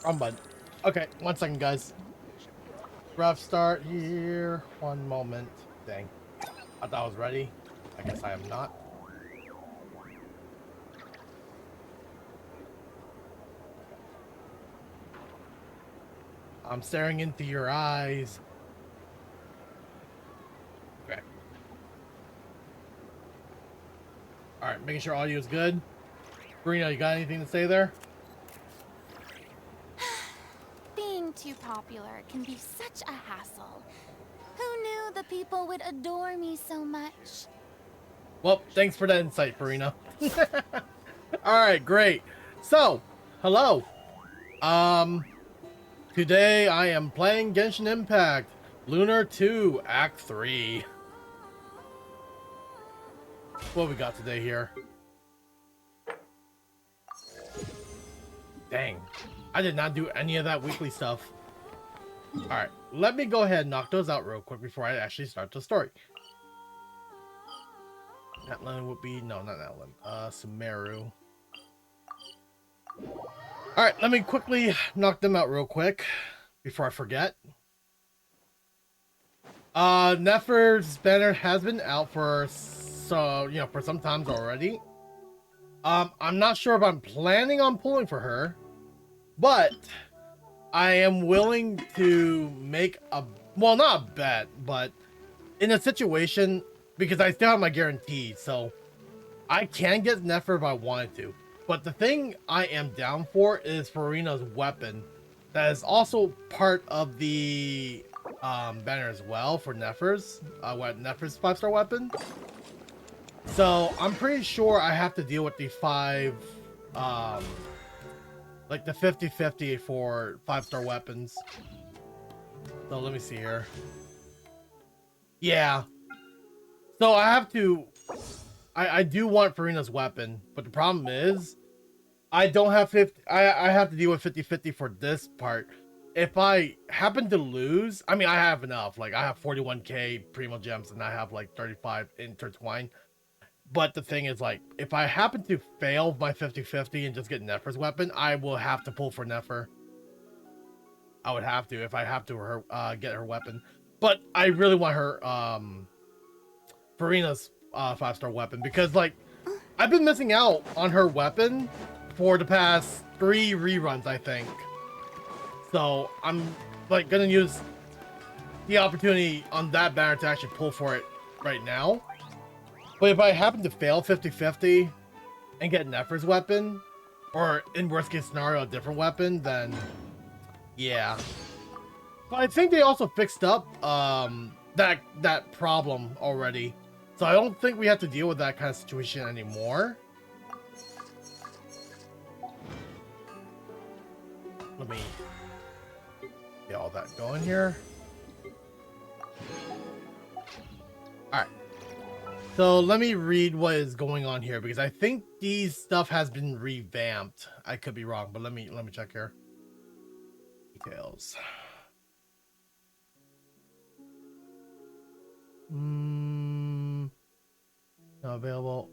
Wrong button. Okay, 1 second, guys. Rough start here. 1 moment. Dang. I thought I was ready. I guess I am not. I'm staring into your eyes. Okay. Alright, making sure audio is good. Brina, you got anything to say there? Being too popular can be such a hassle. Who knew the people would adore me so much? Well, thanks for that insight, Farina. Alright, great. So, hello. Today I am playing Genshin Impact, Lunar 2, Act 3. What we got today here? Dang, I did not do any of that weekly stuff. Alright, let me go ahead and knock those out real quick before I actually start the story. Natlan would be, no, not Natlan, Sumeru. Alright, let me quickly knock them out real quick before I forget. Nefer's banner has been out for for some times already. I'm not sure if I'm planning on pulling for her, but I am willing to make a, well, not a bet, but in a situation, because I still have my guarantee, so I can get Nefer if I wanted to. But the thing I am down for is Farina's weapon. That is also part of the banner as well for Nefer's, Nefer's 5-star weapon. So I'm pretty sure I have to deal with the 5, like the 50-50 for 5-star weapons. So let me see here. Yeah. So I have to, I do want Farina's weapon, but the problem is I don't have 50. I have to deal with 50-50 for this part. If I happen to lose, I mean, I have enough. Like, I have 41k primo gems and I have like 35 intertwined. But the thing is, like, if I happen to fail my 50-50 and just get Nefer's weapon, I will have to pull for Nefer. I would have to if I have to get her weapon. But I really want her Farina's 5-star weapon, because like I've been missing out on her weapon for the past 3 reruns, I think. So I'm like gonna use the opportunity on that banner to actually pull for it right now. But if I happen to fail 50-50 and get Nefer's weapon, or in worst case scenario a different weapon, then yeah. But I think they also fixed up that problem already. So I don't think we have to deal with that kind of situation anymore. Let me get all that going here. Alright. So let me read what is going on here, because I think these stuff has been revamped. I could be wrong, but let me check here. Details. Not available.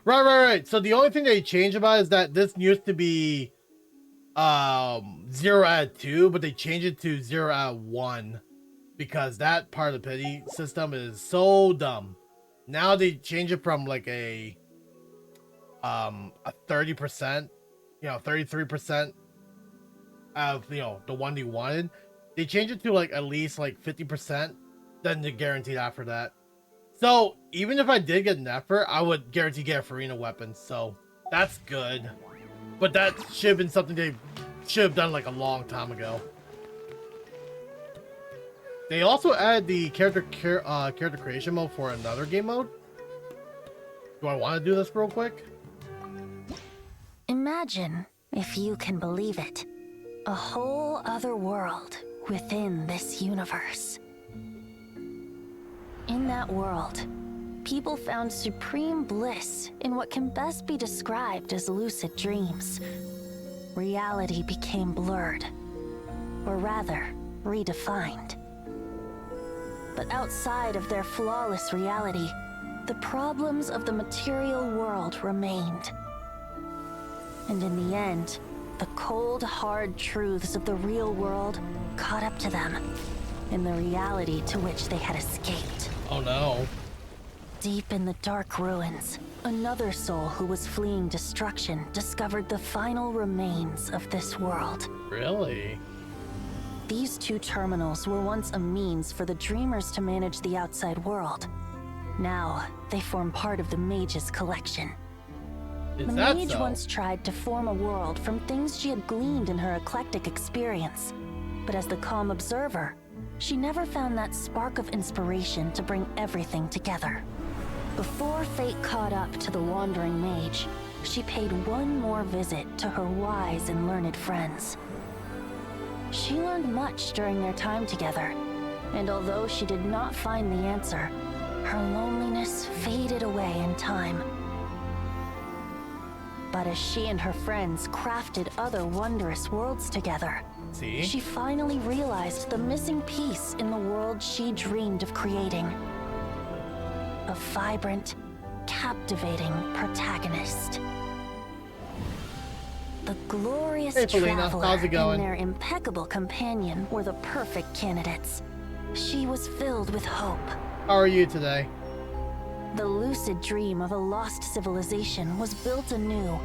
Right. So the only thing they changed about is that this used to be 0 out of 2, but they changed it to 0 out of 1 because that part of the pity system is so dumb. Now they change it from like a 30%, 33% of the one you wanted. They changed it to like at least like 50%, then they're guaranteed after that. So even if I did get Nefer, I would guarantee get a Farina weapon, so that's good. But that should have been something they should have done like a long time ago. They also added the character creation mode for another game mode. Do I want to do this real quick? Imagine, if you can believe it, a whole other world within this universe. In that world, people found supreme bliss in what can best be described as lucid dreams. Reality became blurred, or rather, redefined. But outside of their flawless reality, the problems of the material world remained. And in the end, the cold, hard truths of the real world caught up to them in the reality to which they had escaped. Oh no. Deep in the dark ruins, another soul who was fleeing destruction discovered the final remains of this world. Really? These two terminals were once a means for the dreamers to manage the outside world. Now, they form part of the mage's collection. Is The that mage so? once tried to form a world from things she had gleaned in her eclectic experience. But as the calm observer, she never found that spark of inspiration to bring everything together. Before fate caught up to the wandering mage, she paid one more visit to her wise and learned friends. She learned much during their time together, and although she did not find the answer, her loneliness faded away in time. But as she and her friends crafted other wondrous worlds together, See? she finally realized the missing piece in the world she dreamed of creating. A vibrant, captivating protagonist. The glorious Hey, Felina, traveler how's it going? and their impeccable companion were the perfect candidates. She was filled with hope. How are you today? The lucid dream of a lost civilization was built anew,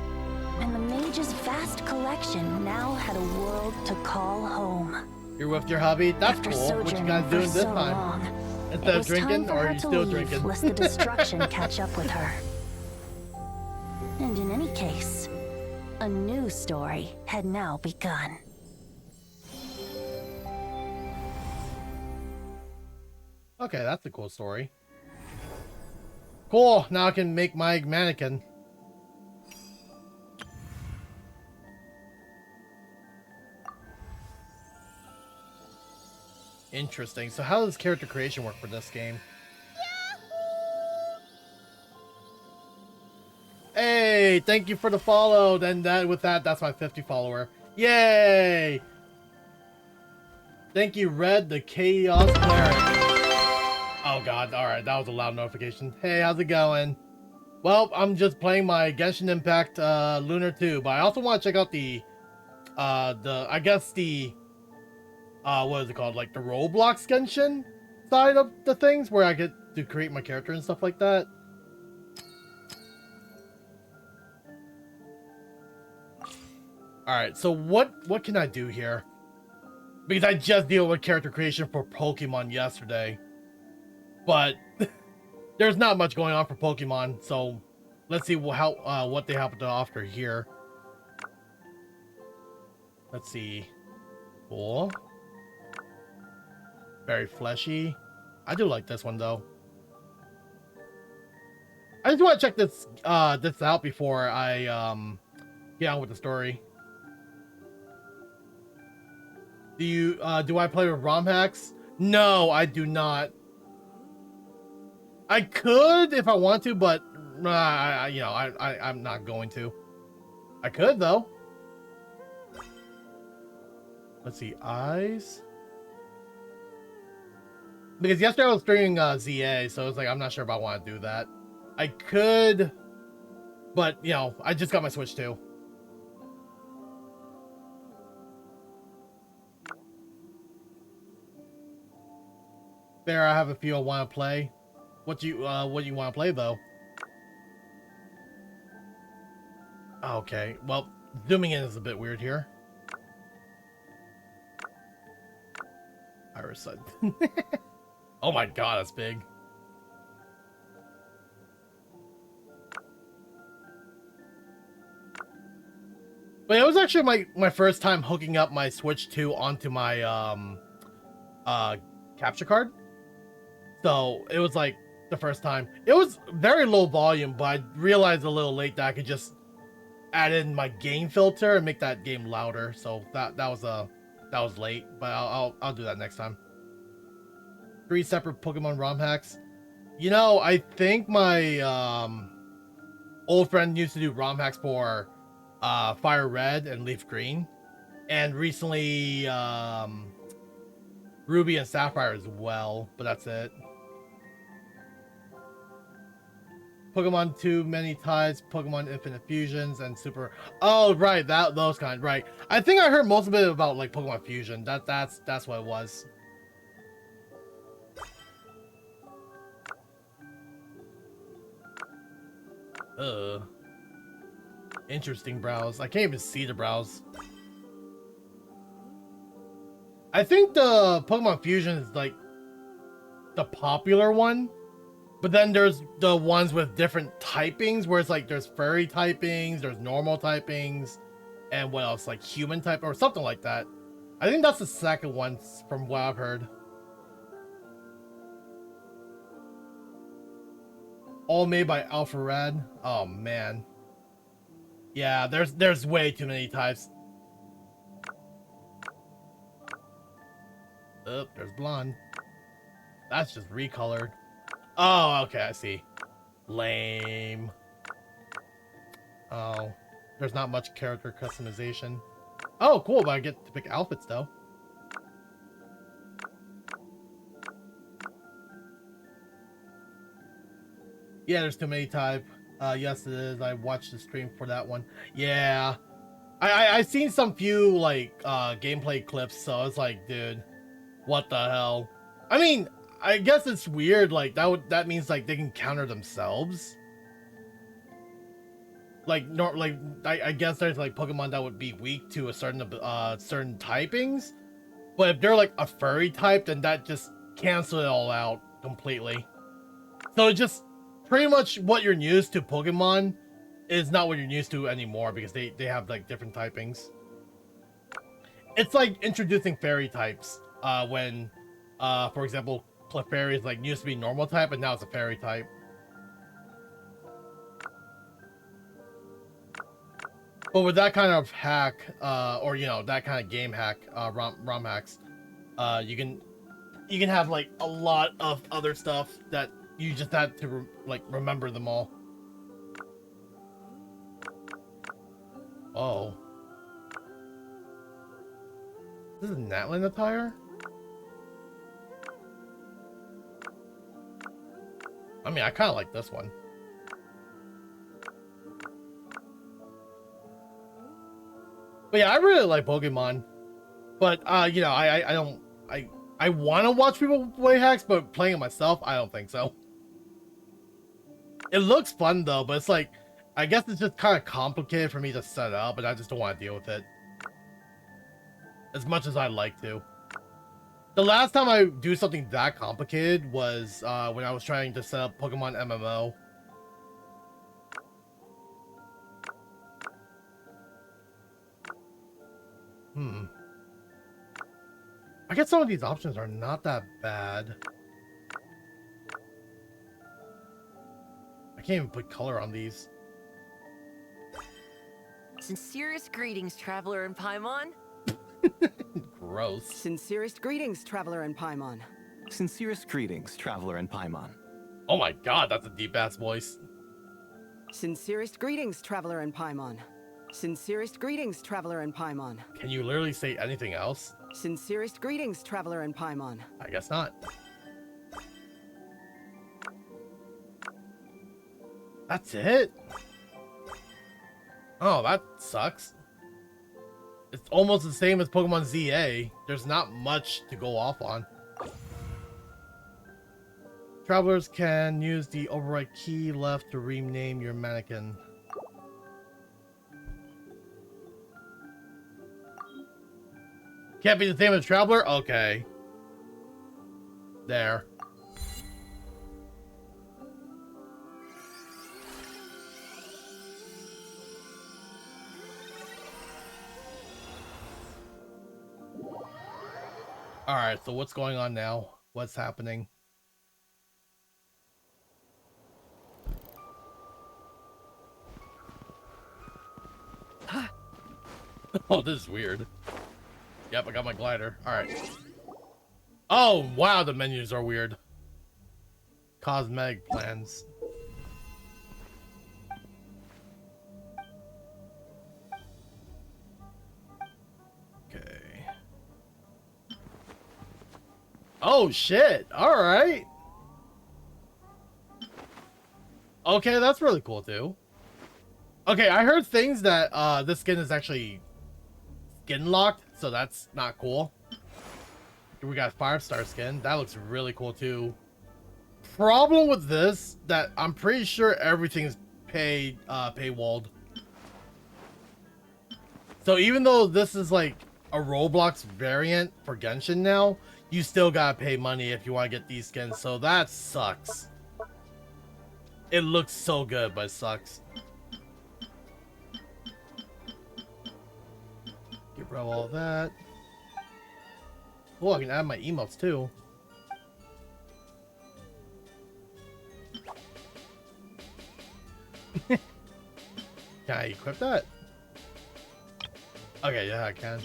and the mage's vast collection now had a world to call home. You're with your hubby? That's After cool. What you sojourning guys for doing this so time? long, Instead it of was drinking, time for or are her you to still leave, drinking? lest the destruction catch up with her. And in any case, a new story had now begun. Okay, that's a cool story. Cool, now I can make my mannequin. Interesting. So how does character creation work for this game? Hey, thank you for the follow. Then that's my 50 follower. Yay! Thank you, Red the Chaos Cleric. Oh god, alright, that was a loud notification. Hey, how's it going? Well, I'm just playing my Genshin Impact Lunar 2, but I also want to check out the what is it called? Like the Roblox Genshin side of the things where I get to create my character and stuff like that. Alright, so what can I do here? Because I just deal with character creation for Pokemon yesterday. But there's not much going on for Pokemon, so let's see what they have to offer here. Let's see. Cool. Very fleshy. I do like this one though. I just want to check this out before I get on with the story. Do I play with ROM hacks? No, I do not. I could if I want to, but I'm not going to. I could though. Let's see, eyes. Because yesterday I was streaming ZA, so it's like I'm not sure if I want to do that. I could, but I just got my Switch too. There, I have a few I want to play. What do you want to play though? Okay, well, zooming in is a bit weird here. Iris side. Oh my god, that's big. But it was actually my first time hooking up my Switch 2 onto my capture card. So it was like the first time. It was very low volume, but I realized a little late that I could just add in my gain filter and make that game louder. So that was late, but I'll do that next time. 3 separate Pokemon ROM hacks. I think my old friend used to do ROM hacks for Fire Red and Leaf Green, and recently Ruby and Sapphire as well, but that's it. Pokemon Too Many Tides, Pokemon Infinite Fusions, and Super. Oh, right, those kind, right. I think I heard most of it about like Pokemon Fusion. That's what it was. Interesting brows. I can't even see the brows. I think the Pokemon Fusion is like the popular one, but then there's the ones with different typings where it's like there's fairy typings, there's normal typings, and what else, like human type or something like that. I think that's the second one from what I've heard. All made by Alpharad. Oh man. Yeah, there's way too many types. Oh, there's blonde. That's just recolored. Oh, okay, I see. Lame. Oh, there's not much character customization. Oh, cool, but I get to pick outfits though. Yeah, there's too many type. Yes, it is. I watched the stream for that one. Yeah, I seen some few like gameplay clips, so it's like, dude, what the hell? I mean, I guess it's weird. Like that means like they can counter themselves. Like I guess there's like Pokemon that would be weak to a certain typings, but if they're like a furry type, then that just cancels it all out completely. So it just pretty much what you're used to Pokemon is not what you're used to anymore because they have like different typings. It's like introducing fairy types when for example Clefairy is like used to be normal type and now it's a fairy type. But with that kind of hack or you know that kind of game hack, ROM hacks, you can have like a lot of other stuff that you just have to remember them all. Oh, this is Natlan attire. I mean, I kind of like this one. But yeah, I really like Pokemon. But you know, I want to watch people play hacks, but playing it myself, I don't think so. It looks fun though, but it's like, I guess it's just kind of complicated for me to set up, and I just don't want to deal with it as much as I'd like to. The last time I do something that complicated was when I was trying to set up Pokemon MMO. I guess some of these options are not that bad. I can't even put color on these. Sincerest greetings, traveler in Paimon. Gross. Sincerest greetings, traveler in Paimon. Sincerest greetings, traveler in Paimon. Oh my god, that's a deep-ass voice. Sincerest greetings, traveler in Paimon. Sincerest greetings, traveler in Paimon. Can you literally say anything else? Sincerest greetings, traveler in Paimon. I guess not. That's it? Oh, that sucks. It's almost the same as Pokemon ZA. There's not much to go off on. Travelers can use the override key left to rename your mannequin. Can't be the same as Traveler? Okay. There. Alright, so what's going on now? What's happening? Oh, this is weird. Yep, I got my glider. Alright. Oh, wow, the menus are weird. Cosmetic plans. Okay. Oh, shit. Alright. Okay, that's really cool too. Okay, I heard things that this skin is actually skin locked, so that's not cool. We got 5-star skin. That looks really cool too. Problem with this that I'm pretty sure everything's paywalled. So even though this is like a Roblox variant for Genshin now, you still gotta pay money if you want to get these skins. So that sucks. It looks so good, but it sucks. Get rid of all that. Oh, I can add my emotes too. Can I equip that? Okay, yeah, I can.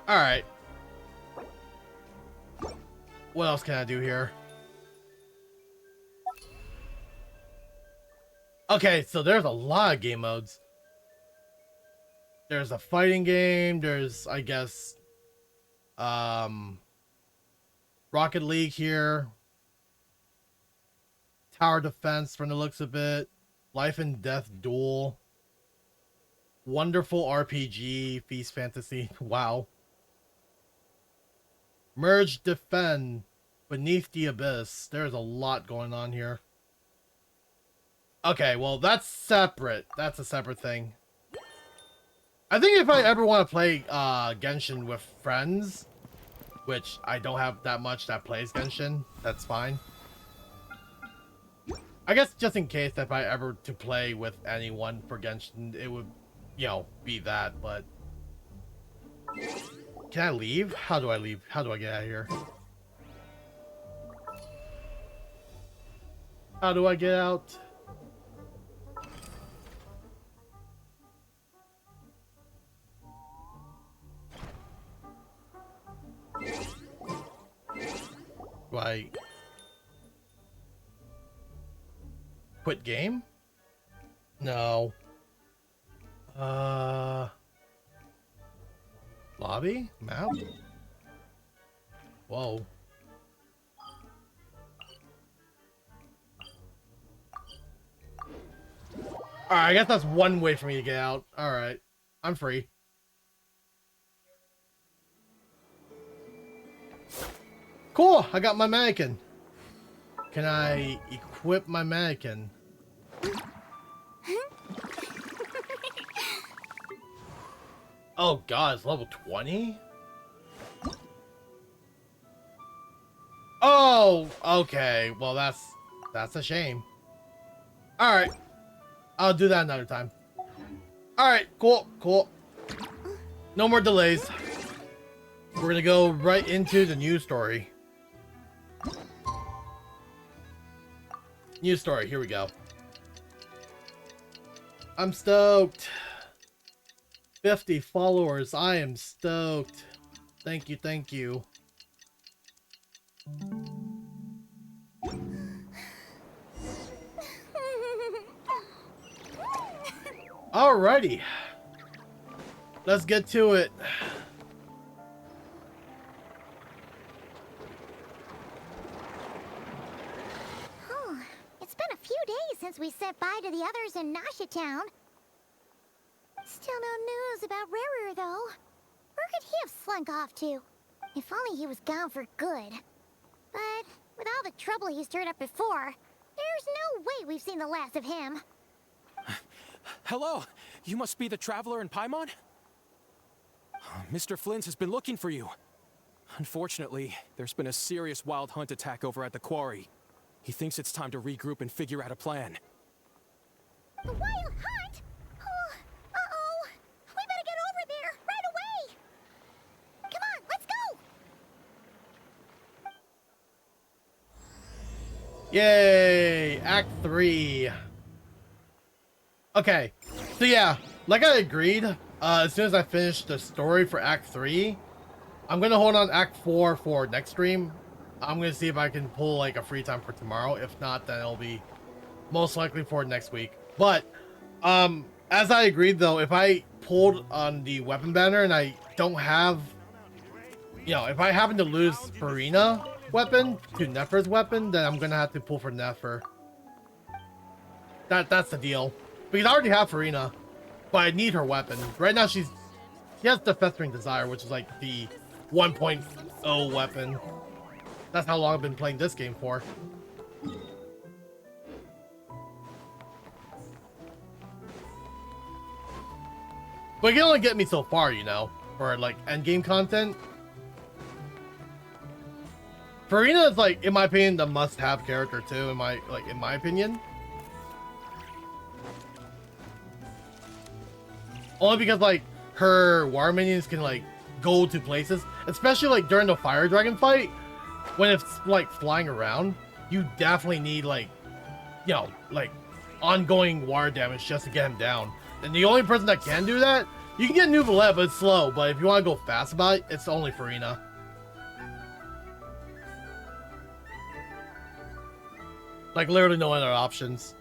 All right. What else can I do here? Okay, so there's a lot of game modes. There's a fighting game. There's, I guess, Rocket League here. Tower defense from the looks of it. Life and death duel. Wonderful RPG. Feast fantasy. Wow. Merge defend. Beneath the abyss. There's a lot going on here. Okay, well, that's separate. That's a separate thing. I think if I ever want to play Genshin with friends, which I don't have that much that plays Genshin, that's fine. I guess just in case if I ever to play with anyone for Genshin, it would, you know, be that, but... Can I leave? How do I leave? How do I get out of here? How do I get out? Like, quit game? No. Lobby? Map? Whoa. Alright, I guess that's one way for me to get out. Alright. I'm free. Cool! I got my mannequin. Can I equip my mannequin? Oh god, it's level 20? Oh, okay. Well, that's a shame. Alright. I'll do that another time. Alright, cool, cool. No more delays. We're gonna go right into the news story. News story, here we go. I'm stoked. 50 followers, I am stoked. Thank you, thank you. Alrighty. Let's get to it. It's been a few days since we said bye to the others in Nasha Town. Still no news about Rarer, though. Where could he have slunk off to? If only he was gone for good. But with all the trouble he stirred up before, there's no way we've seen the last of him. Hello! You must be the traveler in Paimon? Mr. Flynn has been looking for you. Unfortunately, there's been a serious wild hunt attack over at the quarry. He thinks it's time to regroup and figure out a plan. The wild hunt? Oh, uh-oh! We better get over there, right away! Come on, let's go! Yay! Act 3. Okay, so yeah, like I agreed, as soon as I finish the story for Act 3, I'm gonna hold on Act 4 for next stream. I'm gonna see if I can pull like a free time for tomorrow. If not, then it'll be most likely for next week. But As I agreed though, if I pulled on the weapon banner and I don't have, you know, if I happen to lose Farina weapon to Nefer's weapon, then I'm gonna have to pull for Nefer. That's the deal. Because I already have Farina, but I need her weapon. Right now she has the Festering Desire, which is like the 1.0 weapon. That's how long I've been playing this game for. But it can only get me so far, you know, for like end game content. Farina is like, in my opinion, the must-have character too. In my opinion, only because like her war minions can like go to places, especially like during the fire dragon fight when it's like flying around. You definitely need like, you know, like ongoing water damage just to get him down. And the only person that can do that, you can get Nuvolette, but it's slow. But if you want to go fast about it, it's only Farina. Like literally no other options.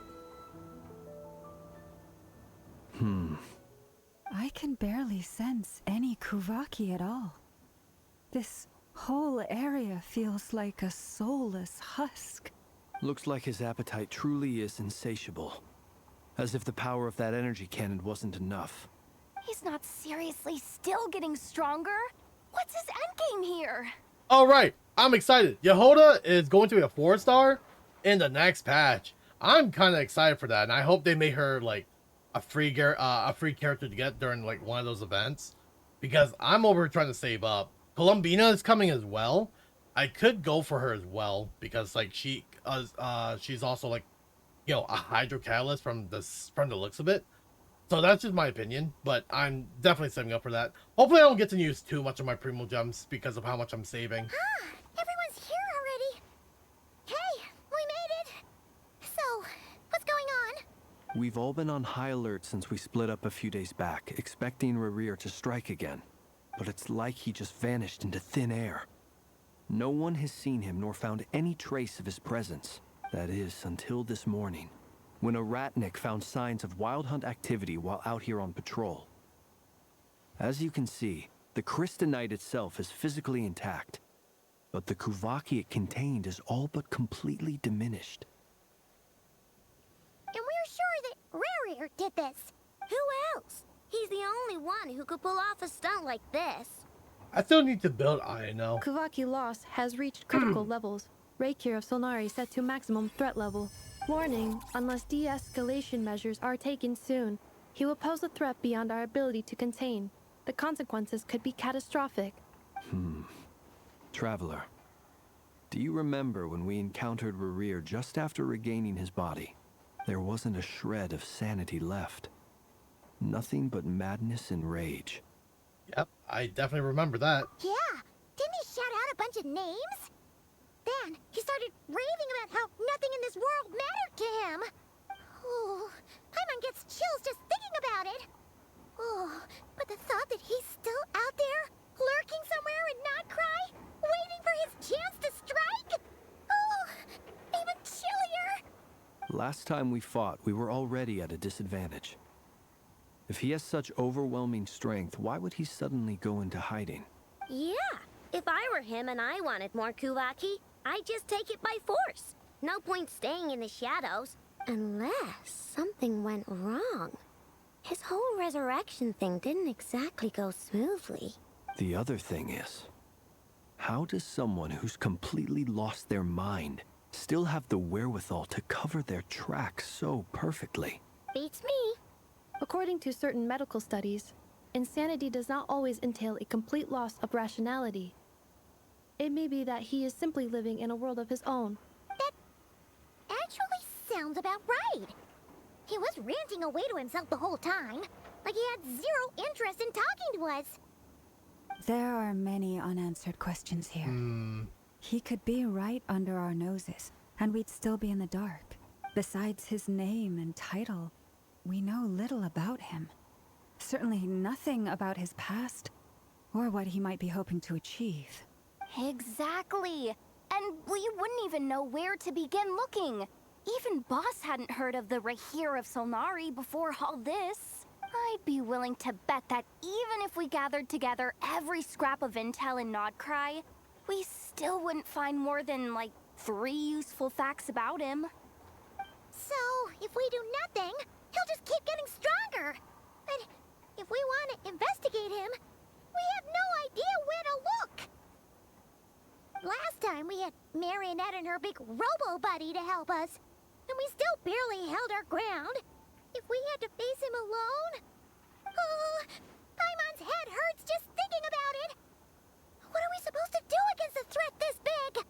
I can barely sense any Kuvaki at all. This whole area feels like a soulless husk. Looks like his appetite truly is insatiable. As if the power of that energy cannon wasn't enough. He's not seriously still getting stronger? What's his endgame here? All right, I'm excited. Yehoda is going to be a 4-star in the next patch. I'm kind of excited for that, and I hope they make her like a free character to get during like one of those events, because I'm over trying to save up. Columbina is coming as well. I could go for her as well because like she's also like, you know, a hydro catalyst from the looks of it. So that's just my opinion, but I'm definitely saving up for that. Hopefully I don't get to use too much of my primo gems because of how much I'm saving. Ah, everyone's here already. Hey, we made it. So, what's going on? We've all been on high alert since we split up a few days back, expecting Rerir to strike again. But it's like he just vanished into thin air. No one has seen him nor found any trace of his presence. That is, until this morning, when a ratnik found signs of wild hunt activity while out here on patrol. As you can see, the crystalline itself is physically intact, but the Kuvaki it contained is all but completely diminished. And we're sure that Rerir did this. Who else? He's the only one who could pull off a stunt like this. I still need to build INO. Kuvaki loss has reached critical levels. Reikir of Solnari set to maximum threat level. Warning, unless de-escalation measures are taken soon, he will pose a threat beyond our ability to contain. The consequences could be catastrophic. Traveler, do you remember when we encountered Rerir just after regaining his body? There wasn't a shred of sanity left. Nothing but madness and rage. Yep, I definitely remember that. Yeah, didn't he shout out a bunch of names? Then he started raving about how nothing in this world mattered to him. Oh, Paimon gets chills just thinking about it. Oh, but the thought that he's still out there, lurking somewhere in Notcry, waiting for his chance to strike? Oh, even chillier. Last time we fought, we were already at a disadvantage. If he has such overwhelming strength, why would he suddenly go into hiding? Yeah, if I were him and I wanted more Kuvaki, I'd just take it by force. No point staying in the shadows. Unless something went wrong. His whole resurrection thing didn't exactly go smoothly. The other thing is, how does someone who's completely lost their mind still have the wherewithal to cover their tracks so perfectly? Beats me. According to certain medical studies, insanity does not always entail a complete loss of rationality. It may be that he is simply living in a world of his own. That actually sounds about right. He was ranting away to himself the whole time, like he had zero interest in talking to us. There are many unanswered questions here. He could be right under our noses, and we'd still be in the dark. Besides his name and title, we know little about him. Certainly nothing about his past, or what he might be hoping to achieve. Exactly. And we wouldn't even know where to begin looking. Even Boss hadn't heard of the Rahir of Solnari before all this. I'd be willing to bet that even if we gathered together every scrap of intel in Nodcry, we still wouldn't find more than, like, 3 useful facts about him. So, if we do nothing, he'll just keep getting stronger. And if we want to investigate him, we have no idea where to look. Last time we had Marionette and her big robo-buddy to help us, and we still barely held our ground. If we had to face him alone... Oh, Paimon's head hurts just thinking about it. What are we supposed to do against a threat this big?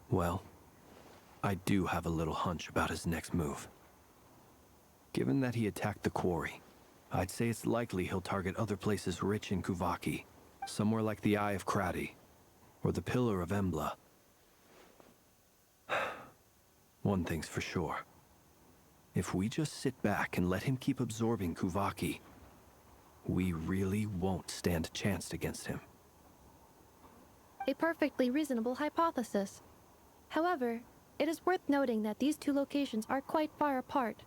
Well, I do have a little hunch about his next move. Given that he attacked the quarry, I'd say it's likely he'll target other places rich in Kuvaki, somewhere like the Eye of Krati, or the Pillar of Embla. One thing's for sure. If we just sit back and let him keep absorbing Kuvaki, we really won't stand a chance against him. A perfectly reasonable hypothesis. However, it is worth noting that these 2 locations are quite far apart.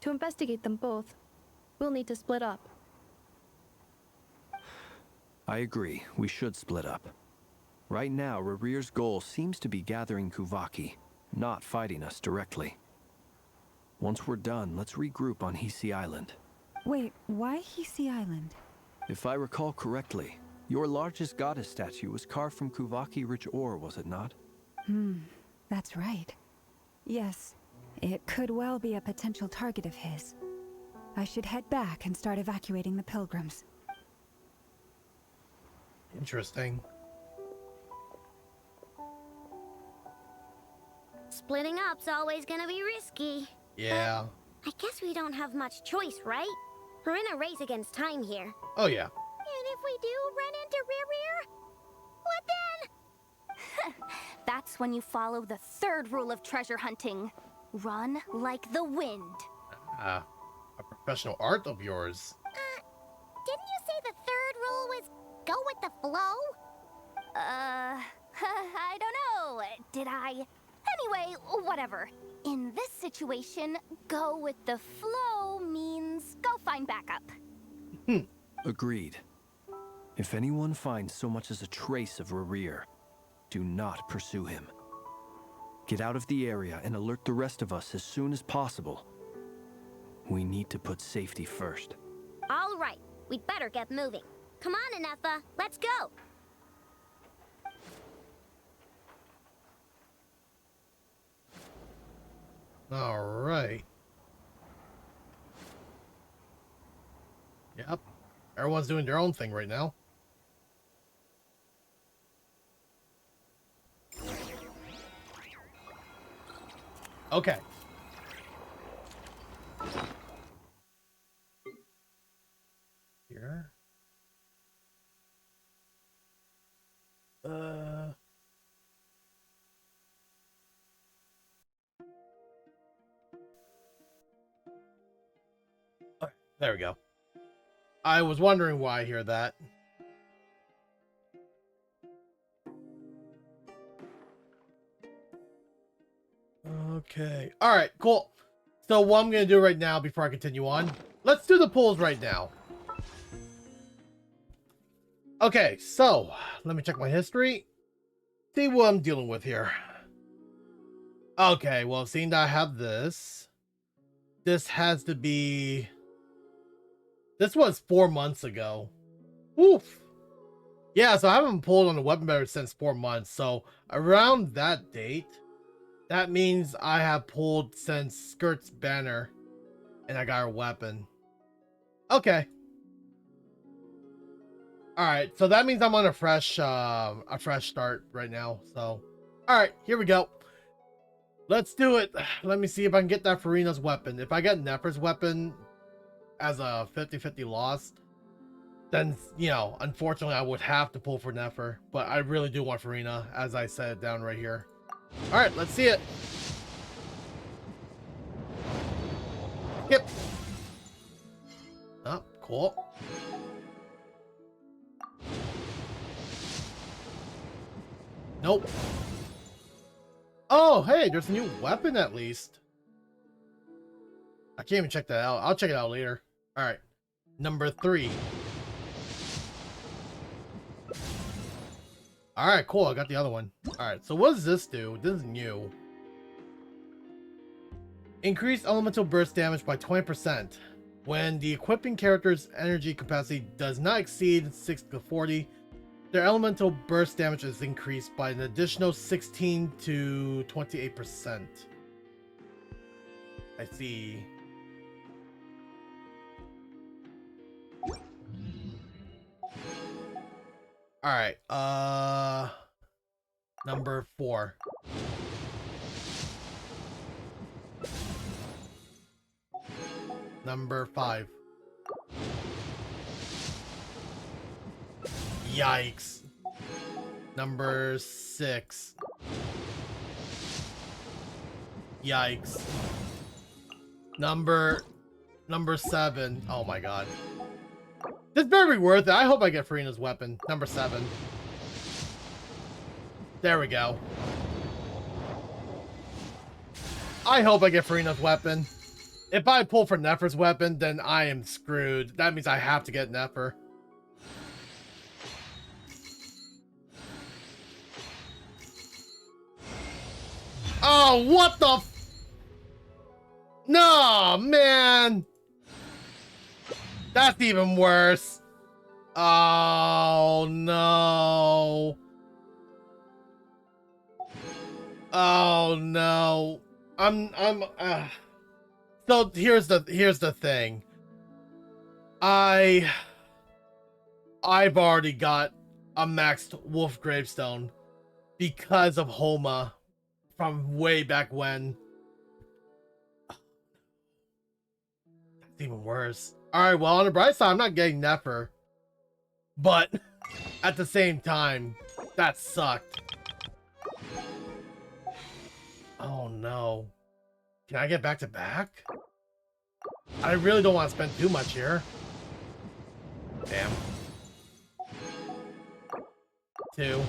To investigate them both, we'll need to split up. I agree, we should split up. Right now, Rarir's goal seems to be gathering Kuvaki, not fighting us directly. Once we're done, let's regroup on Hisi Island. Wait, why Hisi Island? If I recall correctly, your largest goddess statue was carved from Kuvaki-rich ore, was it not? That's right. Yes, it could well be a potential target of his. I should head back and start evacuating the pilgrims. Interesting. Splitting up's always gonna be risky. Yeah. I guess we don't have much choice, right? We're in a race against time here. Oh, yeah. And if we do run into Rear, what then? That's when you follow the 3rd rule of treasure hunting. Run like the wind. A professional art of yours. Didn't you say the 3rd rule was go with the flow? I don't know. Did I? Anyway, whatever. In this situation, go with the flow means go find backup. Agreed. If anyone finds so much as a trace of Rarir, do not pursue him. Get out of the area and alert the rest of us as soon as possible. We need to put safety first. All right, we'd better get moving. Come on, Anefa, let's go. All right. Yep. Everyone's doing their own thing right now. Okay. Here. There we go. I was wondering why I hear that. Okay. All right, cool. So what I'm going to do right now before I continue on, let's do the pulls right now. Okay, so let me check my history. See what I'm dealing with here. Okay, well, seeing that I have this has to be... This was 4 months ago. Oof. Yeah, so I haven't pulled on the weapon bearer since 4 months. So around that date, that means I have pulled since Skirt's banner, and I got her weapon. Okay. All right, so that means I'm on a fresh start right now. So, all right, here we go. Let's do it. Let me see if I can get that Farina's weapon. If I get Nefer's weapon as a 50-50 loss, then, you know, unfortunately I would have to pull for Nefer, but I really do want Farina, as I said down right here. All right, let's see it. Yep. Oh, cool. Nope. Oh, hey, there's a new weapon at least. I can't even check that out. I'll check it out later. Alright. Number 3. Alright, cool. I got the other one. Alright, so what does this do? This is new. Increase elemental burst damage by 20%. When the equipping character's energy capacity does not exceed 6 to 40, their elemental burst damage is increased by an additional 16 to 28%. I see. Alright, number 4. Number 5. Yikes. Number 6. Yikes. Number 7. Oh my god. This better be worth it. I hope I get Farina's weapon. Number 7. There we go. I hope I get Farina's weapon. If I pull for Nefer's weapon, then I am screwed. That means I have to get Nefer. Oh, what the f— No, man! That's even worse. Oh, no. Oh, no. So here's the thing. I've already got a maxed Wolf Gravestone because of Homa from way back when. That's even worse. Alright, well, on the bright side, I'm not getting Nefer. But at the same time, that sucked. Oh no. Can I get back to back? I really don't want to spend too much here. Damn. 2.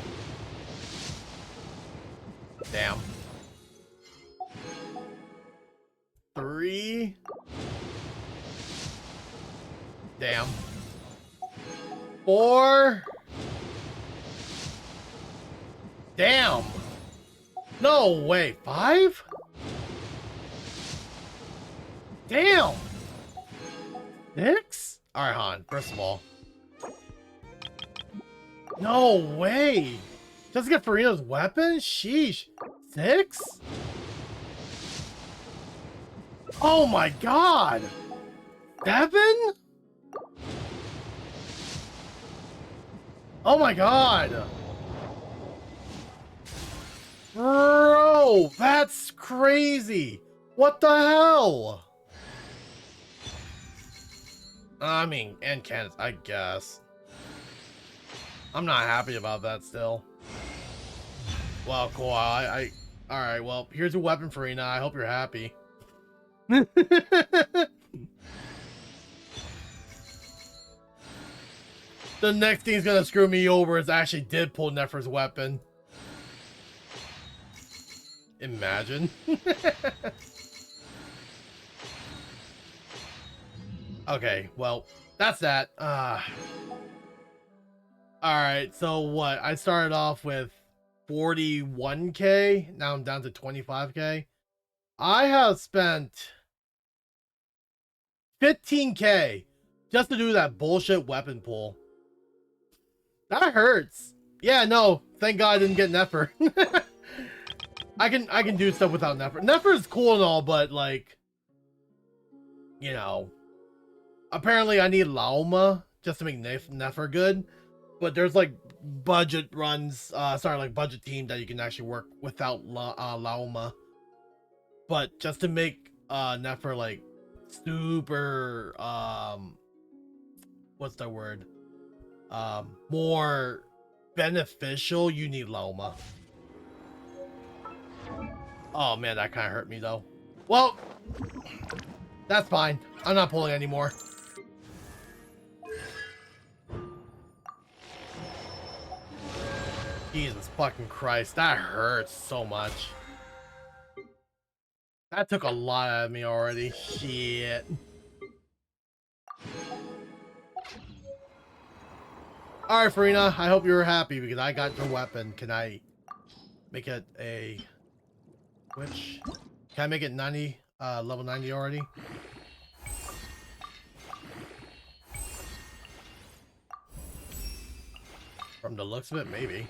Damn. 3. Damn. 4. Damn. No way. 5? Damn. 6? Alright, Han. First of all. No way. Just get Farina's weapon? Sheesh. 6? Oh my god. 7? Oh my god. Bro, that's crazy. What the hell? I mean, and Candace, I guess. I'm not happy about that still. Well, cool. Alright, well, here's a weapon, Farina. I hope you're happy. The next thing's gonna screw me over is I actually did pull Nefer's weapon. Imagine. Okay, well, that's that. Alright, so what? I started off with 41k. Now I'm down to 25k. I have spent 15k just to do that bullshit weapon pull. That hurts. Yeah, no, thank God I didn't get Nefer. I can do stuff without Nefer. Nefer is cool and all, but like, you know, apparently I need Lauma just to make Nefer good. But there's like budget runs, like budget team that you can actually work without Lauma. But just to make Nefer like super, what's the word? More beneficial, you need Lauma. Oh man, that kind of hurt me though. Well, that's fine. I'm not pulling anymore. Jesus fucking Christ, that hurts so much. That took a lot out of me already. Shit. Alright, Farina, I hope you're happy because I got your weapon. Can I make it a which? Can I make it 90 level 90 already? From the looks of it, maybe.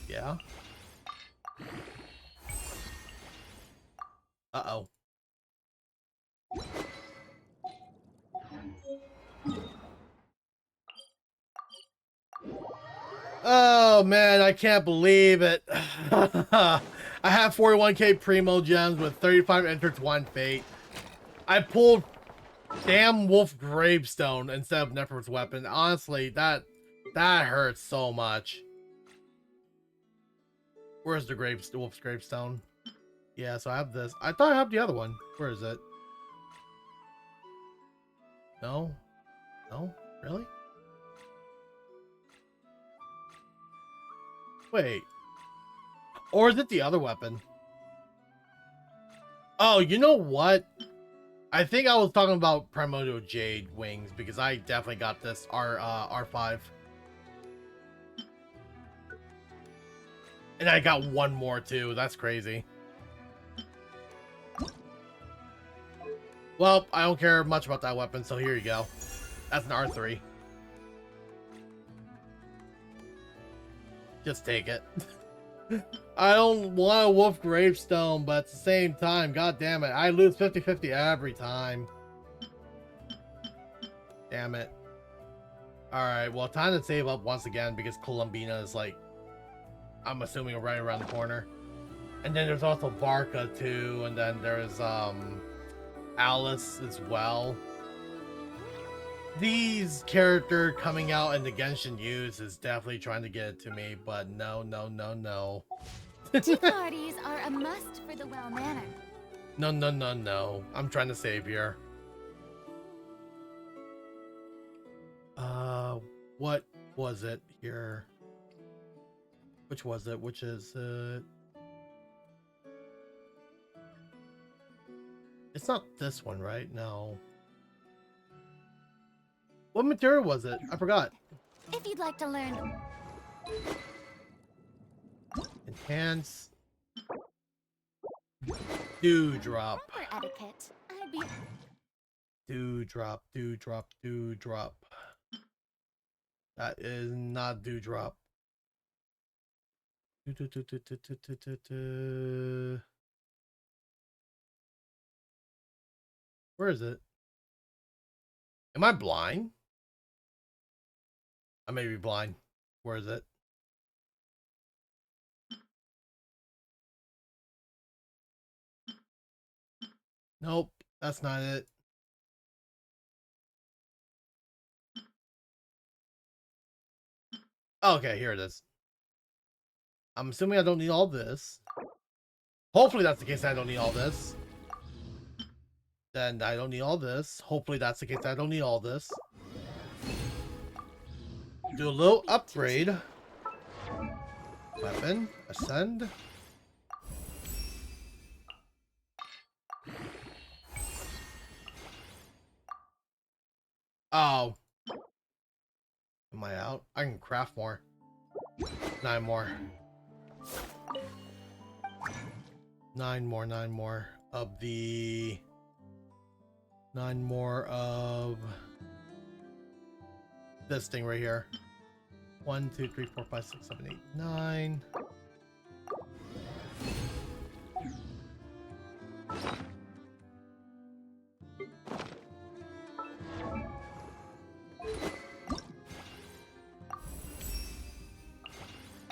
Yeah. Uh-oh. Oh man, I can't believe it. I have 41k primo gems with 35 intertwined fate. I pulled damn wolf gravestone instead of Nefer's weapon. Honestly, that hurts so much. Where's the wolf's gravestone? Yeah, so I have this. I thought I have the other one. Where is it? No? No? Really? Wait. Or is it the other weapon? Oh, you know what? I think I was talking about Primordial Jade wings because I definitely got this R5. And I got one more too. That's crazy. Well, I don't care much about that weapon, so here you go. That's an R3. Just take it. I don't want a wolf gravestone, but at the same time, god damn it, I lose 50-50 every time. Damn it. Alright, well, time to save up once again because Columbina is like, I'm assuming right around the corner. And then there's also Barca too, and then there's Alice as well. These character coming out in the Genshin News is definitely trying to get it to me, but no, no, no, no. Tea parties are a must for the well-mannered. No, no, no, no. I'm trying to save here. What was it here? Which was it? Which is it? It's not this one, right? No. What material was it? I forgot. If you'd like to learn Enhance. Dewdrop. proper etiquette, I'd be Dewdrop, dewdrop, dewdrop. That is not dewdrop. Where is it? Am I blind? I may be blind. Where is it? Nope, that's not it. Okay, here it is. I'm assuming I don't need all this. Hopefully that's the case. I don't need all this. Then I don't need all this. Hopefully that's the case. I don't need all this. Do a little upgrade. Weapon. Ascend. Oh. Am I out? I can craft more. 9 more. 9 more, 9 more of the 9 more of this thing right here. 1, 2, 3, 4, 5, 6, 7, 8, 9.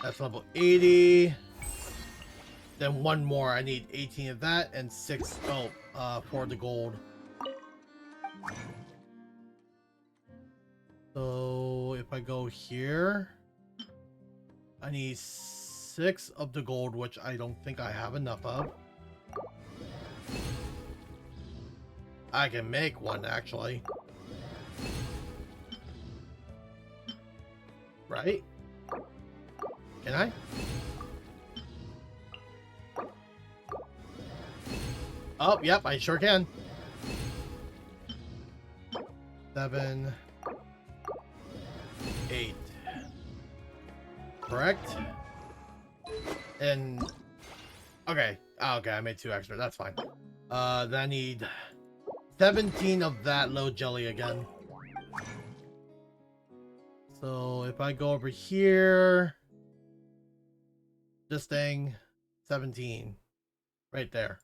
That's level 80. Then 1 more. I need 18 of that and 6 for the gold. So if I go here, I need 6 of the gold, which I don't think I have enough of. I can make one, actually. Right? Can I? Oh, yep, I sure can. 7, 8. Correct? And... Okay. Oh, okay, I made 2 extra. That's fine. Then I need 17 of that low jelly again. So if I go over here... This thing... 17. Right there.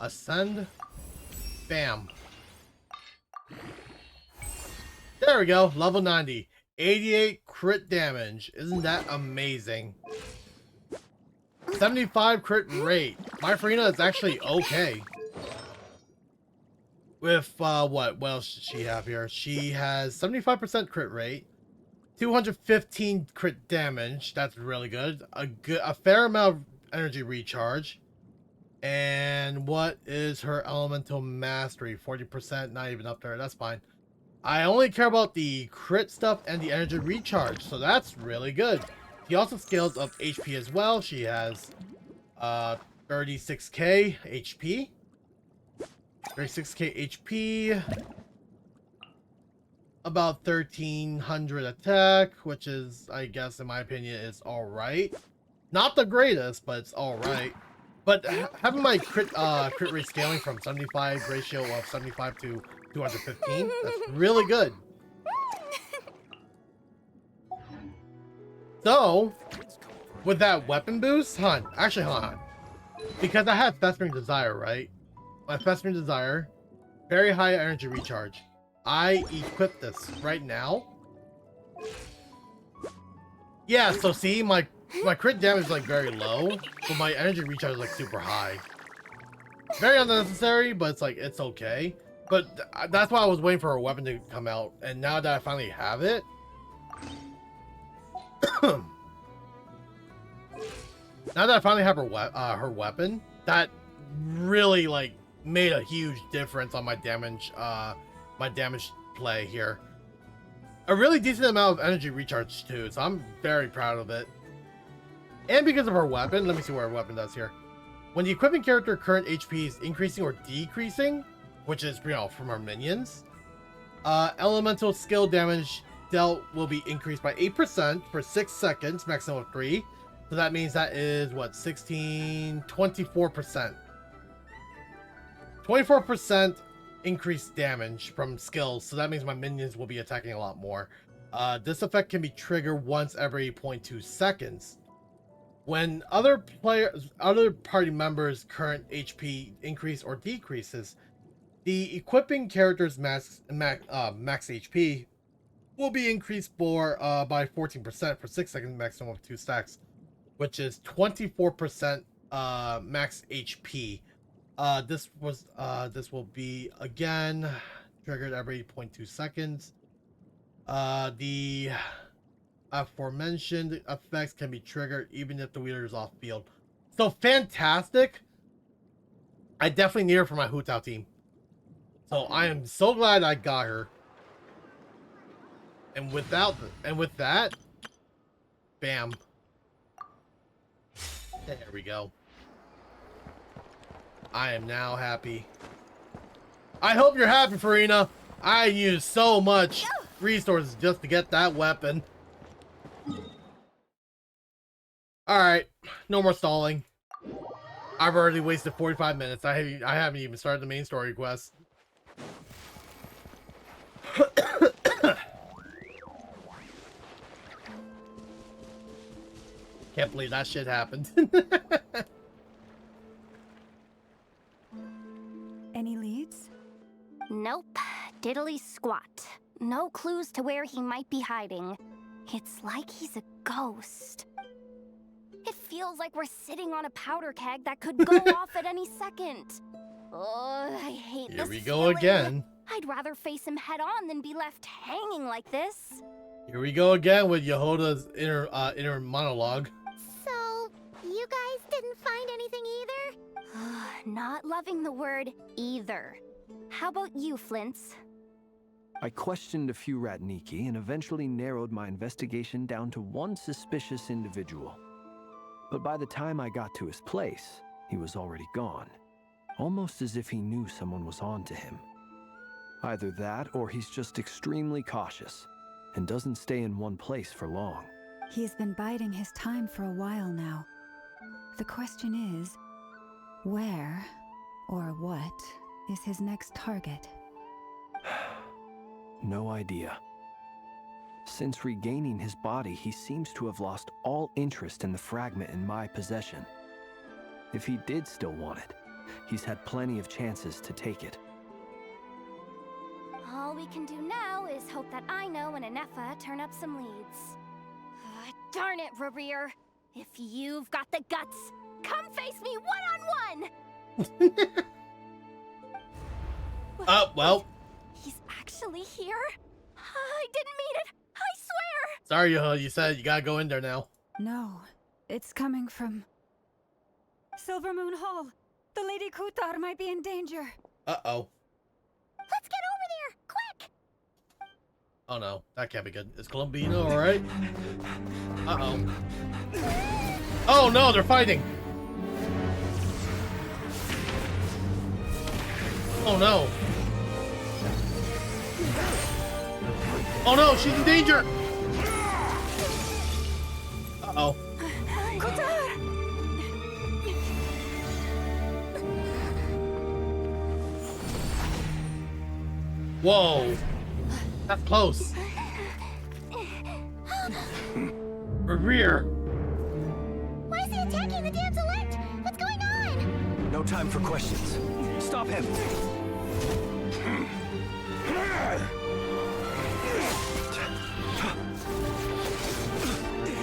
Ascend. Bam. There we go. Level 90. 88 crit damage. Isn't that amazing? 75 crit rate. My Farina is actually okay. With, what else does she have here? She has 75% crit rate. 215 crit damage. That's really good. A fair amount of energy recharge. And what is her elemental mastery? 40%, not even up there. That's fine. I only care about the crit stuff and the energy recharge, so that's really good. She also scales up HP as well. She has 36k HP. 36k HP. About 1300 attack, which is, I guess, in my opinion, is alright. Not the greatest, but it's alright. But having my crit rate scaling from 75 ratio of 75 to 215, that's really good. So, with that weapon boost, hold on. Because I have Festering Desire, right? My Festering Desire, very high energy recharge. I equip this right now. Yeah, so see, my crit damage is like very low, but my energy recharge is like super high. Very unnecessary, but it's like, it's okay. But that's why I was waiting for a weapon to come out, and now that I finally have it, now that I finally have her weapon, that really like made a huge difference on my damage play here. A really decent amount of energy recharge too, so I'm very proud of it. And because of her weapon, let me see what her weapon does here. When the equipping character current HP is increasing or decreasing, which is, you know, from her minions, elemental skill damage dealt will be increased by 8% for 6 seconds, maximum of 3. So that means that is, what, 16, 24%. 24% increased damage from skills, so that means my minions will be attacking a lot more. This effect can be triggered once every 0.2 seconds. When other party members' current HP increase or decreases, the equipping character's max HP will be increased by 14% for 6 seconds, maximum of 2 stacks, which is 24% max HP. This will be again triggered every 0.2 seconds. The aforementioned effects can be triggered even if the leader is off field. So fantastic! I definitely need her for my Hu Tao team. So I am so glad I got her. And with that, bam. There we go. I am now happy. I hope you're happy, Farina. I used so much resources just to get that weapon. Alright, no more stalling. I've already wasted 45 minutes. I haven't even started the main story quest. Can't believe that shit happened. Any leads? Nope. Diddly squat. No clues to where he might be hiding. It's like he's a ghost. It feels like we're sitting on a powder keg that could go off at any second. Oh, I hate this. Here we go feeling. again. I'd rather face him head on than be left hanging like this. Here we go again with Yehoda's inner monologue. You guys didn't find anything either? Not loving the word either. How about you, Flints? I questioned a few Ratniki and eventually narrowed my investigation down to one suspicious individual. But by the time I got to his place, he was already gone. Almost as if he knew someone was on to him. Either that, or he's just extremely cautious and doesn't stay in one place for long. He's been biding his time for a while now. The question is, where or what is his next target? No idea. Since regaining his body, he seems to have lost all interest in the fragment in my possession. If he did still want it, he's had plenty of chances to take it. All we can do now is hope that Aino and Anefa turn up some leads. Darn it, Rarir! If you've got the guts, come face me one-on-one! Well. He's actually here? I didn't mean it! I swear! Sorry, you said you gotta go in there now. No, it's coming from Silver Moon Hall. The Lady Kutar might be in danger. Uh-oh. Let's get over there, quick! Oh no, that can't be good. Is Columbino alright? Uh-oh. Oh no, they're fighting! Oh no. Oh no, she's in danger! Uh-oh. Whoa! That's close. Rear. Why is he attacking the damn select? What's going on? No time for questions. Stop him!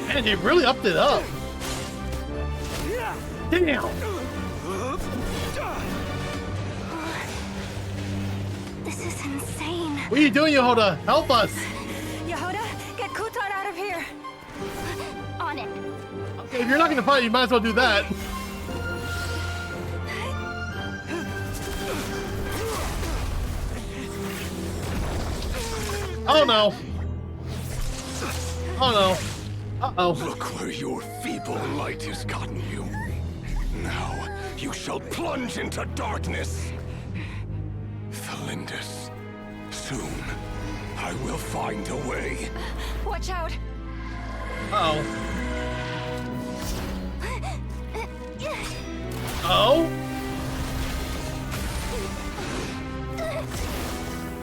Man, they really upped it up. Damn! This is insane. What are you doing, Yehoda? Help us! Yehoda, get Kutar out of here! On it. Okay, if you're not gonna fight, you might as well do that. Oh no! Oh no! Uh-oh. Look where your feeble light has gotten you. Now, you shall plunge into darkness. Felindus, soon, I will find a way. Watch out! Uh-oh. Oh?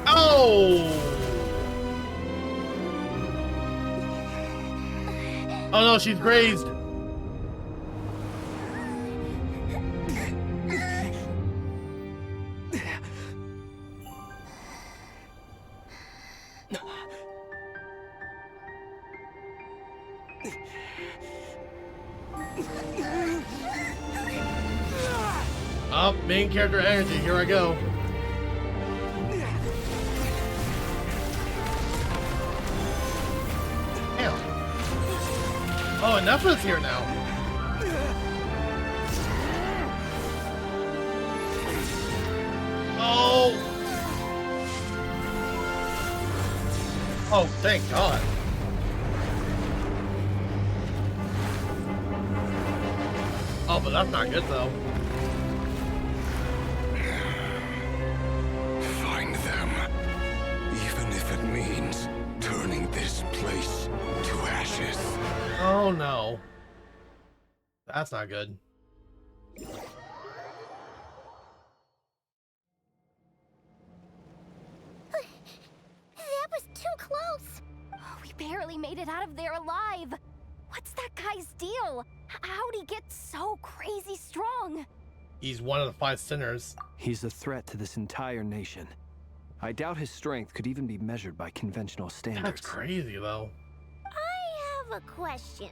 Oh! Oh no, she's grazed. Up, main character energy, here I go. Damn. Oh, Nefa's here now. Oh! Oh, thank God. Oh, but that's not good though. Find them, even if it means turning this place to ashes. Oh no. That's not good. That was too close. Oh, we barely made it out of there alive. What's that guy's deal? How'd he get so crazy strong? He's one of the 5 sinners. He's a threat to this entire nation. I doubt his strength could even be measured by conventional standards. That's crazy though. I have a question.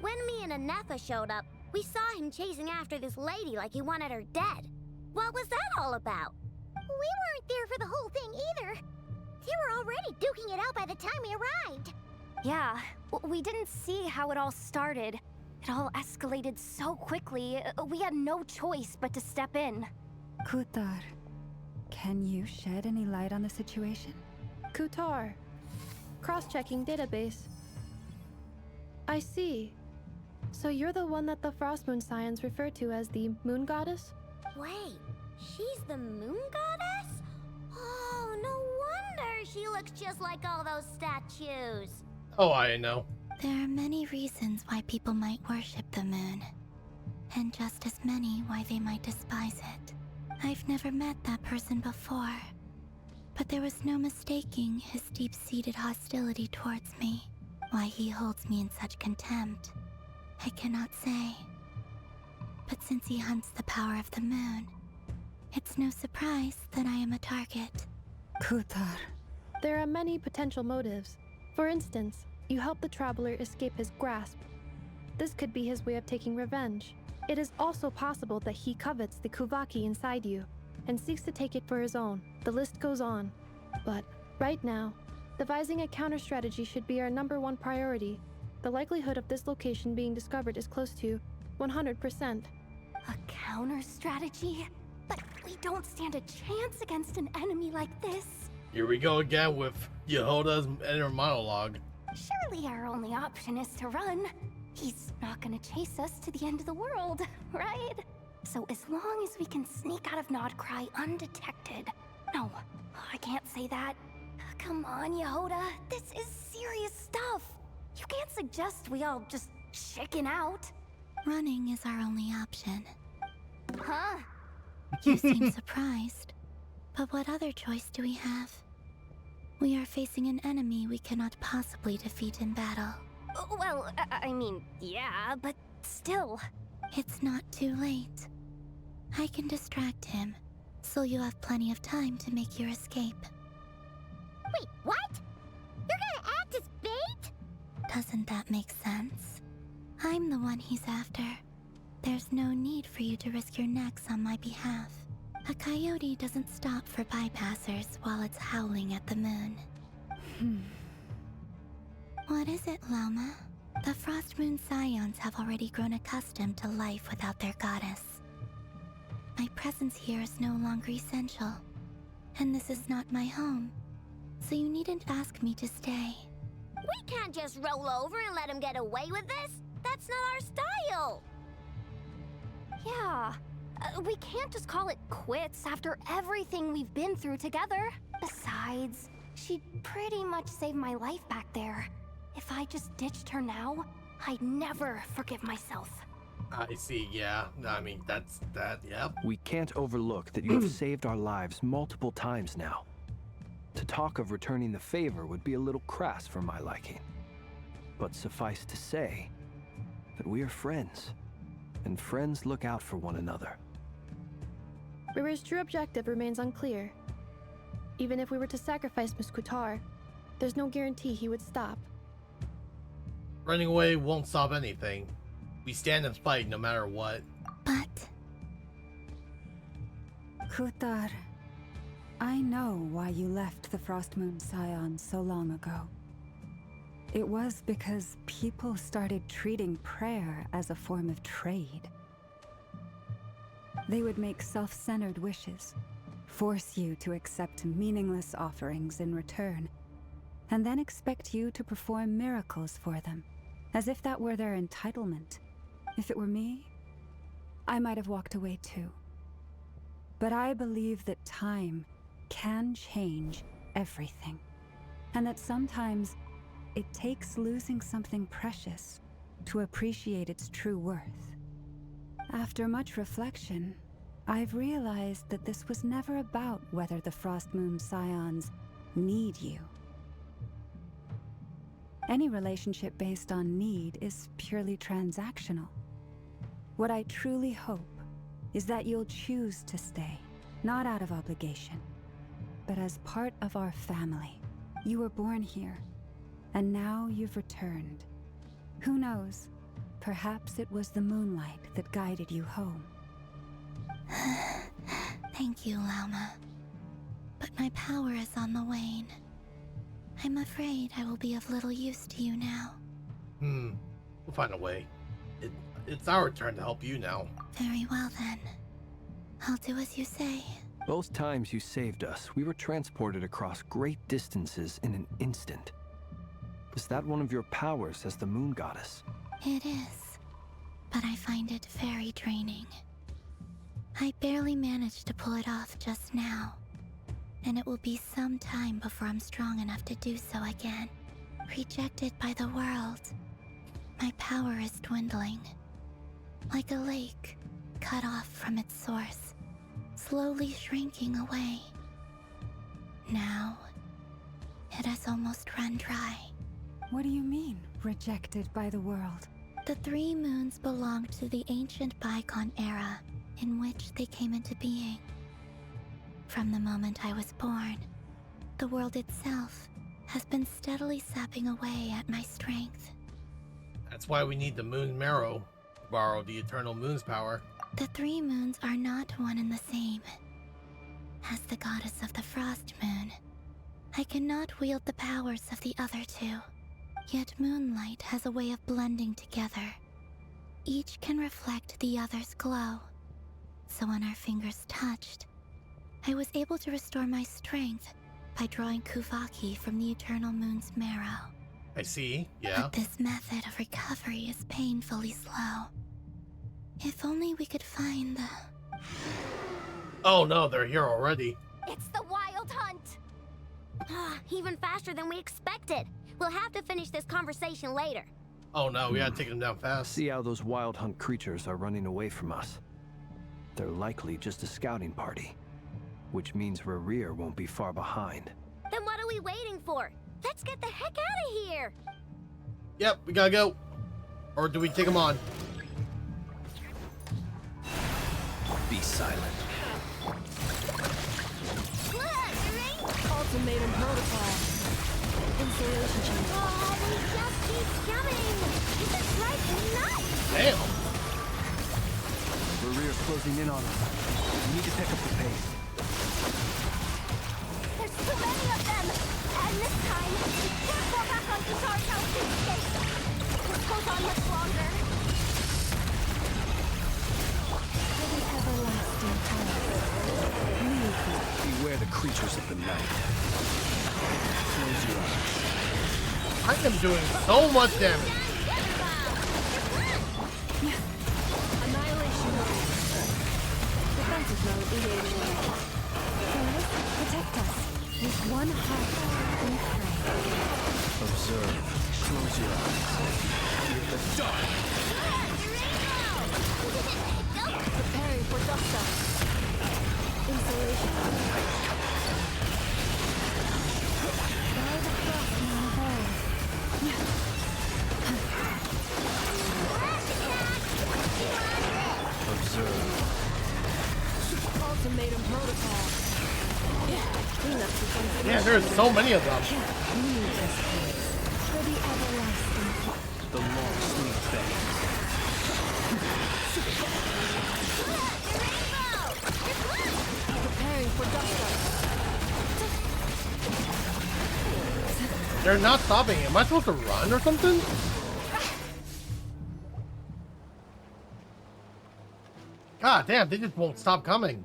When me and Anefa showed up, we saw him chasing after this lady like he wanted her dead. What was that all about? We weren't there for the whole thing either. They were already duking it out by the time we arrived. Yeah, we didn't see how it all started. It all escalated so quickly, we had no choice but to step in. Kutar, can you shed any light on the situation? Kutar. Cross-checking database. I see. So you're the one that the Frost Moon Scions refer to as the Moon Goddess? Wait, she's the moon goddess? Oh, no wonder she looks just like all those statues. Oh, I know. There are many reasons why people might worship the moon, and just as many why they might despise it. I've never met that person before, but there was no mistaking his deep-seated hostility towards me. Why he holds me in such contempt, I cannot say. But since he hunts the power of the moon, it's no surprise that I am a target. Kutar. There are many potential motives. For instance, you help the traveler escape his grasp. This could be his way of taking revenge. It is also possible that he covets the Kuvaki inside you and seeks to take it for his own. The list goes on. But right now, devising a counter-strategy should be our #1 priority. The likelihood of this location being discovered is close to 100%. A counter-strategy? But we don't stand a chance against an enemy like this. Here we go again with Yehoda's inner monologue. Surely our only option is to run. He's not gonna chase us to the end of the world, right? So as long as we can sneak out of Nodcry undetected. No, I can't say that. Come on, Yehoda, this is serious stuff. You can't suggest we all just chicken out. Running is our only option. Huh? You seem surprised. But what other choice do we have? We are facing an enemy we cannot possibly defeat in battle. Well, I mean, yeah, but still. It's not too late. I can distract him, so you'll have plenty of time to make your escape. Wait, what? You're gonna act as bait? Doesn't that make sense? I'm the one he's after. There's no need for you to risk your necks on my behalf. A coyote doesn't stop for bypassers while it's howling at the moon. What is it, Loma? The Frost Moon Scions have already grown accustomed to life without their goddess. My presence here is no longer essential, and this is not my home, so you needn't ask me to stay. We can't just roll over and let him get away with this. That's not our style. Yeah, we can't just call it quits after everything we've been through together. Besides, she pretty much saved my life back there. If I just ditched her now, I'd never forgive myself. I see, yeah. I mean, that's that, yep. We can't overlook that you have saved our lives multiple times now. To talk of returning the favor would be a little crass for my liking. But suffice to say that we are friends, and friends look out for one another. River's true objective remains unclear. Even if we were to sacrifice Miss Kutar, there's no guarantee he would stop. Running away won't stop anything. We stand and fight no matter what. But... Kutar, I know why you left the Frost Moon Scions so long ago. It was because people started treating prayer as a form of trade. They would make self-centered wishes, force you to accept meaningless offerings in return, and then expect you to perform miracles for them, as if that were their entitlement. If it were me, I might have walked away too. But I believe that time can change everything, and that sometimes it takes losing something precious to appreciate its true worth. After much reflection, I've realized that this was never about whether the Frost Moon Scions need you. Any relationship based on need is purely transactional. What I truly hope is that you'll choose to stay, not out of obligation, but as part of our family. You were born here, and now you've returned. Who knows? Perhaps it was the moonlight that guided you home. Thank you, Lauma. But my power is on the wane. I'm afraid I will be of little use to you now. We'll find a way. it's our turn to help you now. Very well then. I'll do as you say. Both times you saved us, we were transported across great distances in an instant. Is that one of your powers as the moon goddess? It is, but I find it very draining. I barely managed to pull it off just now, and it will be some time before I'm strong enough to do so again. Rejected by the world, my power is dwindling. Like a lake, cut off from its source, slowly shrinking away. Now, it has almost run dry. What do you mean, rejected by the world? The 3 moons belonged to the ancient bygone era in which they came into being. From the moment I was born, the world itself has been steadily sapping away at my strength. That's why we need the moon marrow to borrow the eternal moon's power. The 3 moons are not one and the same. As the goddess of the frost moon, I cannot wield the powers of the other 2. Yet moonlight has a way of blending together. Each can reflect the other's glow. So when our fingers touched, I was able to restore my strength by drawing Kuvaki from the eternal moon's marrow. I see, yeah. But this method of recovery is painfully slow. If only we could find the... Oh no, they're here already. It's the wild hunt! Even faster than we expected. We'll have to finish this conversation later. Oh no, we gotta take them down fast. See how those wild hunt creatures are running away from us. They're likely just a scouting party, which means Rerir won't be far behind. Then what are we waiting for? Let's get the heck out of here! Yep, we gotta go. Or do we take them on? Be silent. Ultimatum protocol. Installation change. Oh, we just keep coming! This is like nuts! Damn. Rerir's closing in on us. We need to pick up the pace. There's too many of them! And this time, we can't go back on Guitar's house to escape! This goes on much longer. For the everlasting power. Beware the creatures of the night. Close your eyes. I am doing so much damage. Annihilation mode. Defensive mode engaged. Earth, protect us. With one heart, we pray. Observe. Close your eyes. Fear the dark. Preparing for dust up. Installation. By the frost moon of old. Observe. Ultimatum protocol. Cleanup defensive. Yeah, there's so many of them. Leave this place. For the everlasting. The long sleep fade. Preparing for dust up. They're not stopping. Am I supposed to run or something? God damn, they just won't stop coming.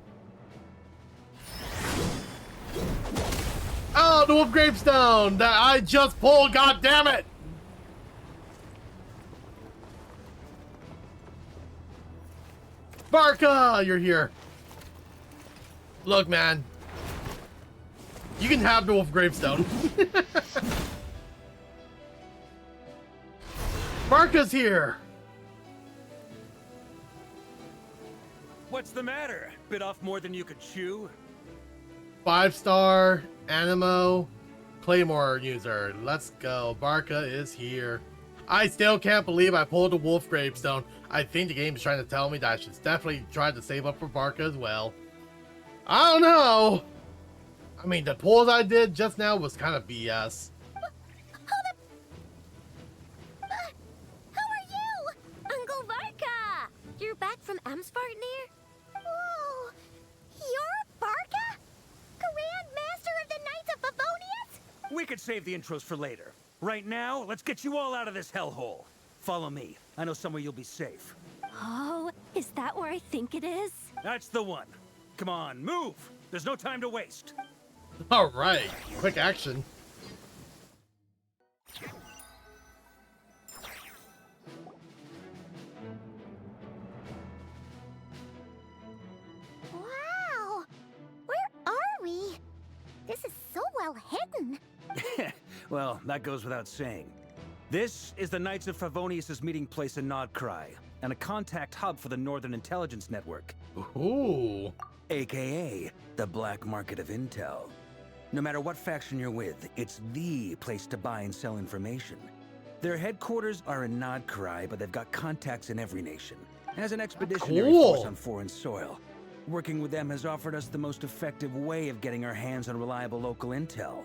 Oh, the wolf gravestone that I just pulled, god damn it! Barca, you're here. Look, man. You can have the wolf gravestone. Barca's here. What's the matter? Bit off more than you could chew? 5-star Animo Claymore user. Let's go. Barca is here. I still can't believe I pulled the wolf gravestone. I think the game is trying to tell me that I should definitely try to save up for Barca as well. I don't know. I mean, the pulls I did just now was kind of BS. How are you? Uncle Barca! You're back from Amspartnir? Whoa! You're Barca? Grand Master of the Knights of Favonius? We could save the intros for later. Right now, let's get you all out of this hellhole. Follow me. I know somewhere you'll be safe. Oh, is that where I think it is? That's the one. Come on, move! There's no time to waste. All right, quick action. Wow! Where are we? This is so well hidden. Well, that goes without saying. This is the Knights of Favonius' meeting place in Nodcry, and a contact hub for the Northern Intelligence Network. Ooh. AKA the black market of intel. No matter what faction you're with, it's the place to buy and sell information. Their headquarters are in Nodcry, but they've got contacts in every nation. As an expeditionary force on foreign soil, working with them has offered us the most effective way of getting our hands on reliable local intel.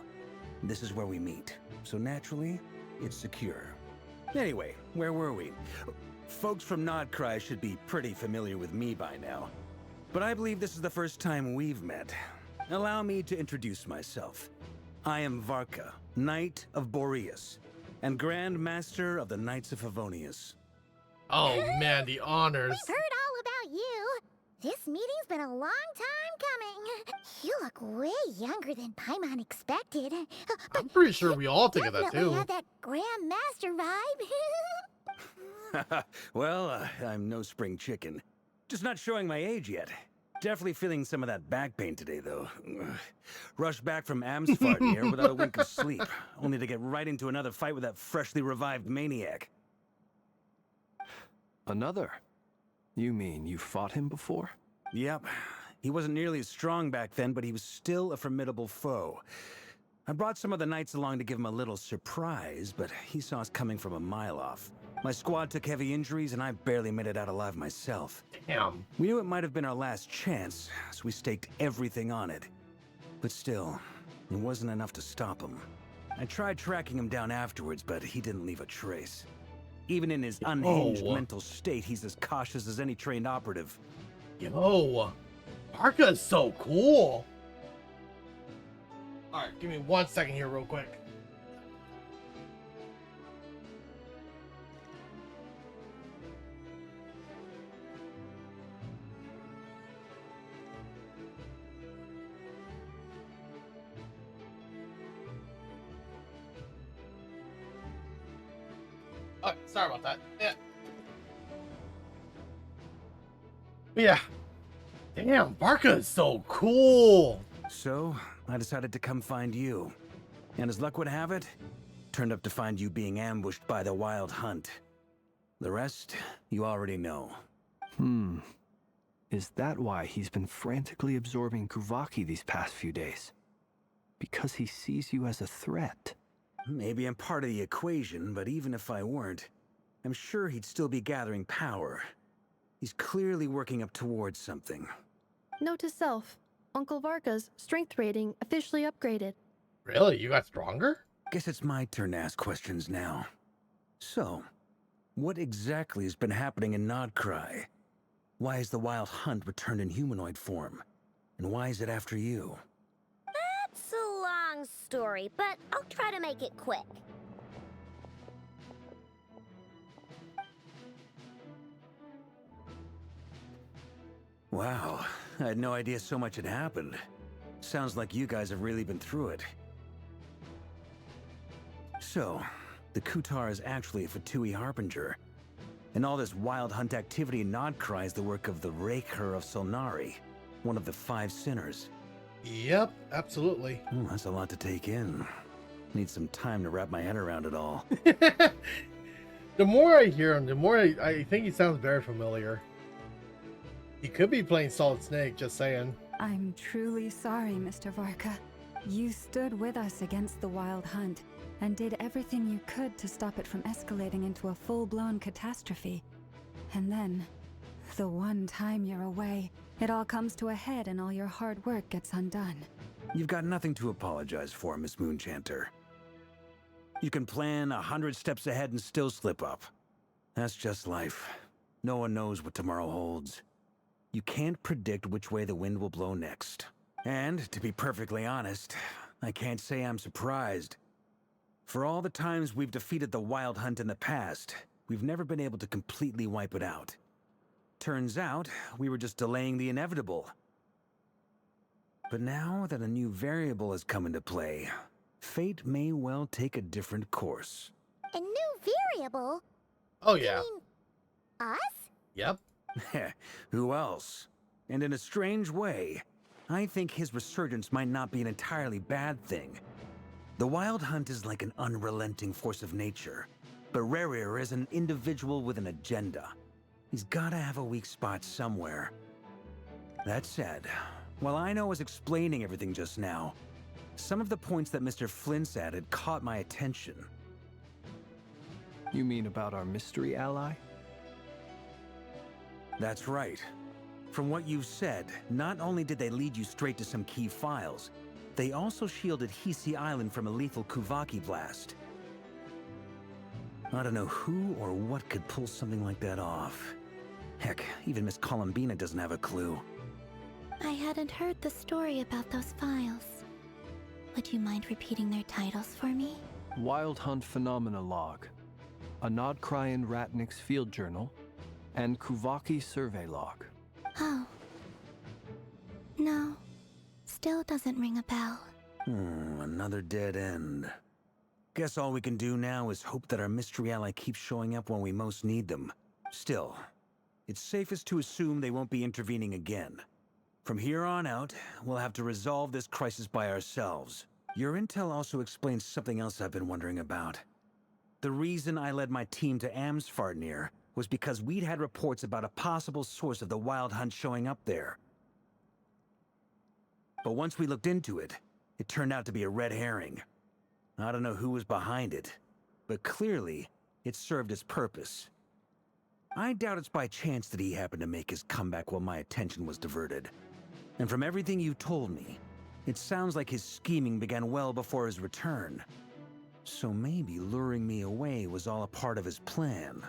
This is where we meet, so naturally, it's secure. Anyway, where were we? Folks from Nodcry should be pretty familiar with me by now. But I believe this is the first time we've met. Allow me to introduce myself. I am Varka, Knight of Boreas, and Grand Master of the Knights of Favonius. Oh man, the honors. We've heard all about you. This meeting's been a long time coming. You look way younger than Paimon expected. I'm pretty sure we all think of that Definitely too. had that Grand Master vibe. Well, I'm no spring chicken. Just not showing my age yet. Definitely feeling some of that back pain today, though. Rushed back from Amsfart here without a wink of sleep, only to get right into another fight with that freshly revived maniac. Another? You mean you fought him before? Yep. He wasn't nearly as strong back then, but he was still a formidable foe. I brought some of the knights along to give him a little surprise, but he saw us coming from a mile off. My squad took heavy injuries, and I barely made it out alive myself. Damn. We knew it might have been our last chance, so we staked everything on it. But still, it wasn't enough to stop him. I tried tracking him down afterwards, but he didn't leave a trace. Even in his unhinged mental state, he's as cautious as any trained operative. Yo, Parka is so cool. All right, give me 1 second here real quick. Oh, sorry about that. Yeah. Yeah. Damn, Barca is so cool. So, I decided to come find you. And as luck would have it, turned up to find you being ambushed by the Wild Hunt. The rest, you already know. Is that why he's been frantically absorbing Kuvaki these past few days? Because he sees you as a threat? Maybe I'm part of the equation, but even if I weren't, I'm sure he'd still be gathering power. He's clearly working up towards something. Note to self, Uncle Varka's strength rating officially upgraded. Really? You got stronger? Guess it's my turn to ask questions now. So, what exactly has been happening in Nodcry? Why is the Wild Hunt returned in humanoid form? And why is it after you? That's a long story, but I'll try to make it quick. Wow, I had no idea so much had happened. Sounds like you guys have really been through it. So, the Kutar is actually a Fatui Harbinger. And all this Wild Hunt activity in Nodcry is the work of the Raker of Solnari, one of the 5 sinners. Yep, absolutely. Ooh, that's a lot to take in. Need some time to wrap my head around it all. The more I hear him, the more I think he sounds very familiar. He could be playing Solid Snake, just saying. I'm truly sorry, Mr. Varka. You stood with us against the Wild Hunt and did everything you could to stop it from escalating into a full-blown catastrophe. And then, the one time you're away, it all comes to a head and all your hard work gets undone. You've got nothing to apologize for, Miss Moonchanter. You can plan 100 steps ahead and still slip up. That's just life. No one knows what tomorrow holds. You can't predict which way the wind will blow next. And, to be perfectly honest, I can't say I'm surprised. For all the times we've defeated the Wild Hunt in the past, we've never been able to completely wipe it out. Turns out, we were just delaying the inevitable. But now that a new variable has come into play, fate may well take a different course. A new variable? Oh yeah. You mean us? Yep. Who else? And in a strange way, I think his resurgence might not be an entirely bad thing. The Wild Hunt is like an unrelenting force of nature, but Rerir is an individual with an agenda. He's gotta have a weak spot somewhere. That said, while Aino was explaining everything just now, some of the points that Mr. Flint's added caught my attention. You mean about our mystery ally? That's right. From what you've said, not only did they lead you straight to some key files, they also shielded Hisi Island from a lethal Kuvaki blast. I don't know who or what could pull something like that off. Heck, even Miss Columbina doesn't have a clue. I hadn't heard the story about those files. Would you mind repeating their titles for me? Wild Hunt Phenomena Log, a Nodkryan Ratnik's Field Journal, and Kuvaki Survey Log. Oh. No. Still doesn't ring a bell. Another dead end. Guess all we can do now is hope that our mystery ally keeps showing up when we most need them. Still, it's safest to assume they won't be intervening again. From here on out, we'll have to resolve this crisis by ourselves. Your intel also explains something else I've been wondering about. The reason I led my team to Amsfarnir was because we'd had reports about a possible source of the Wild Hunt showing up there. But once we looked into it, it turned out to be a red herring. I don't know who was behind it, but clearly, it served its purpose. I doubt it's by chance that he happened to make his comeback while my attention was diverted. And from everything you told me, it sounds like his scheming began well before his return. So maybe luring me away was all a part of his plan.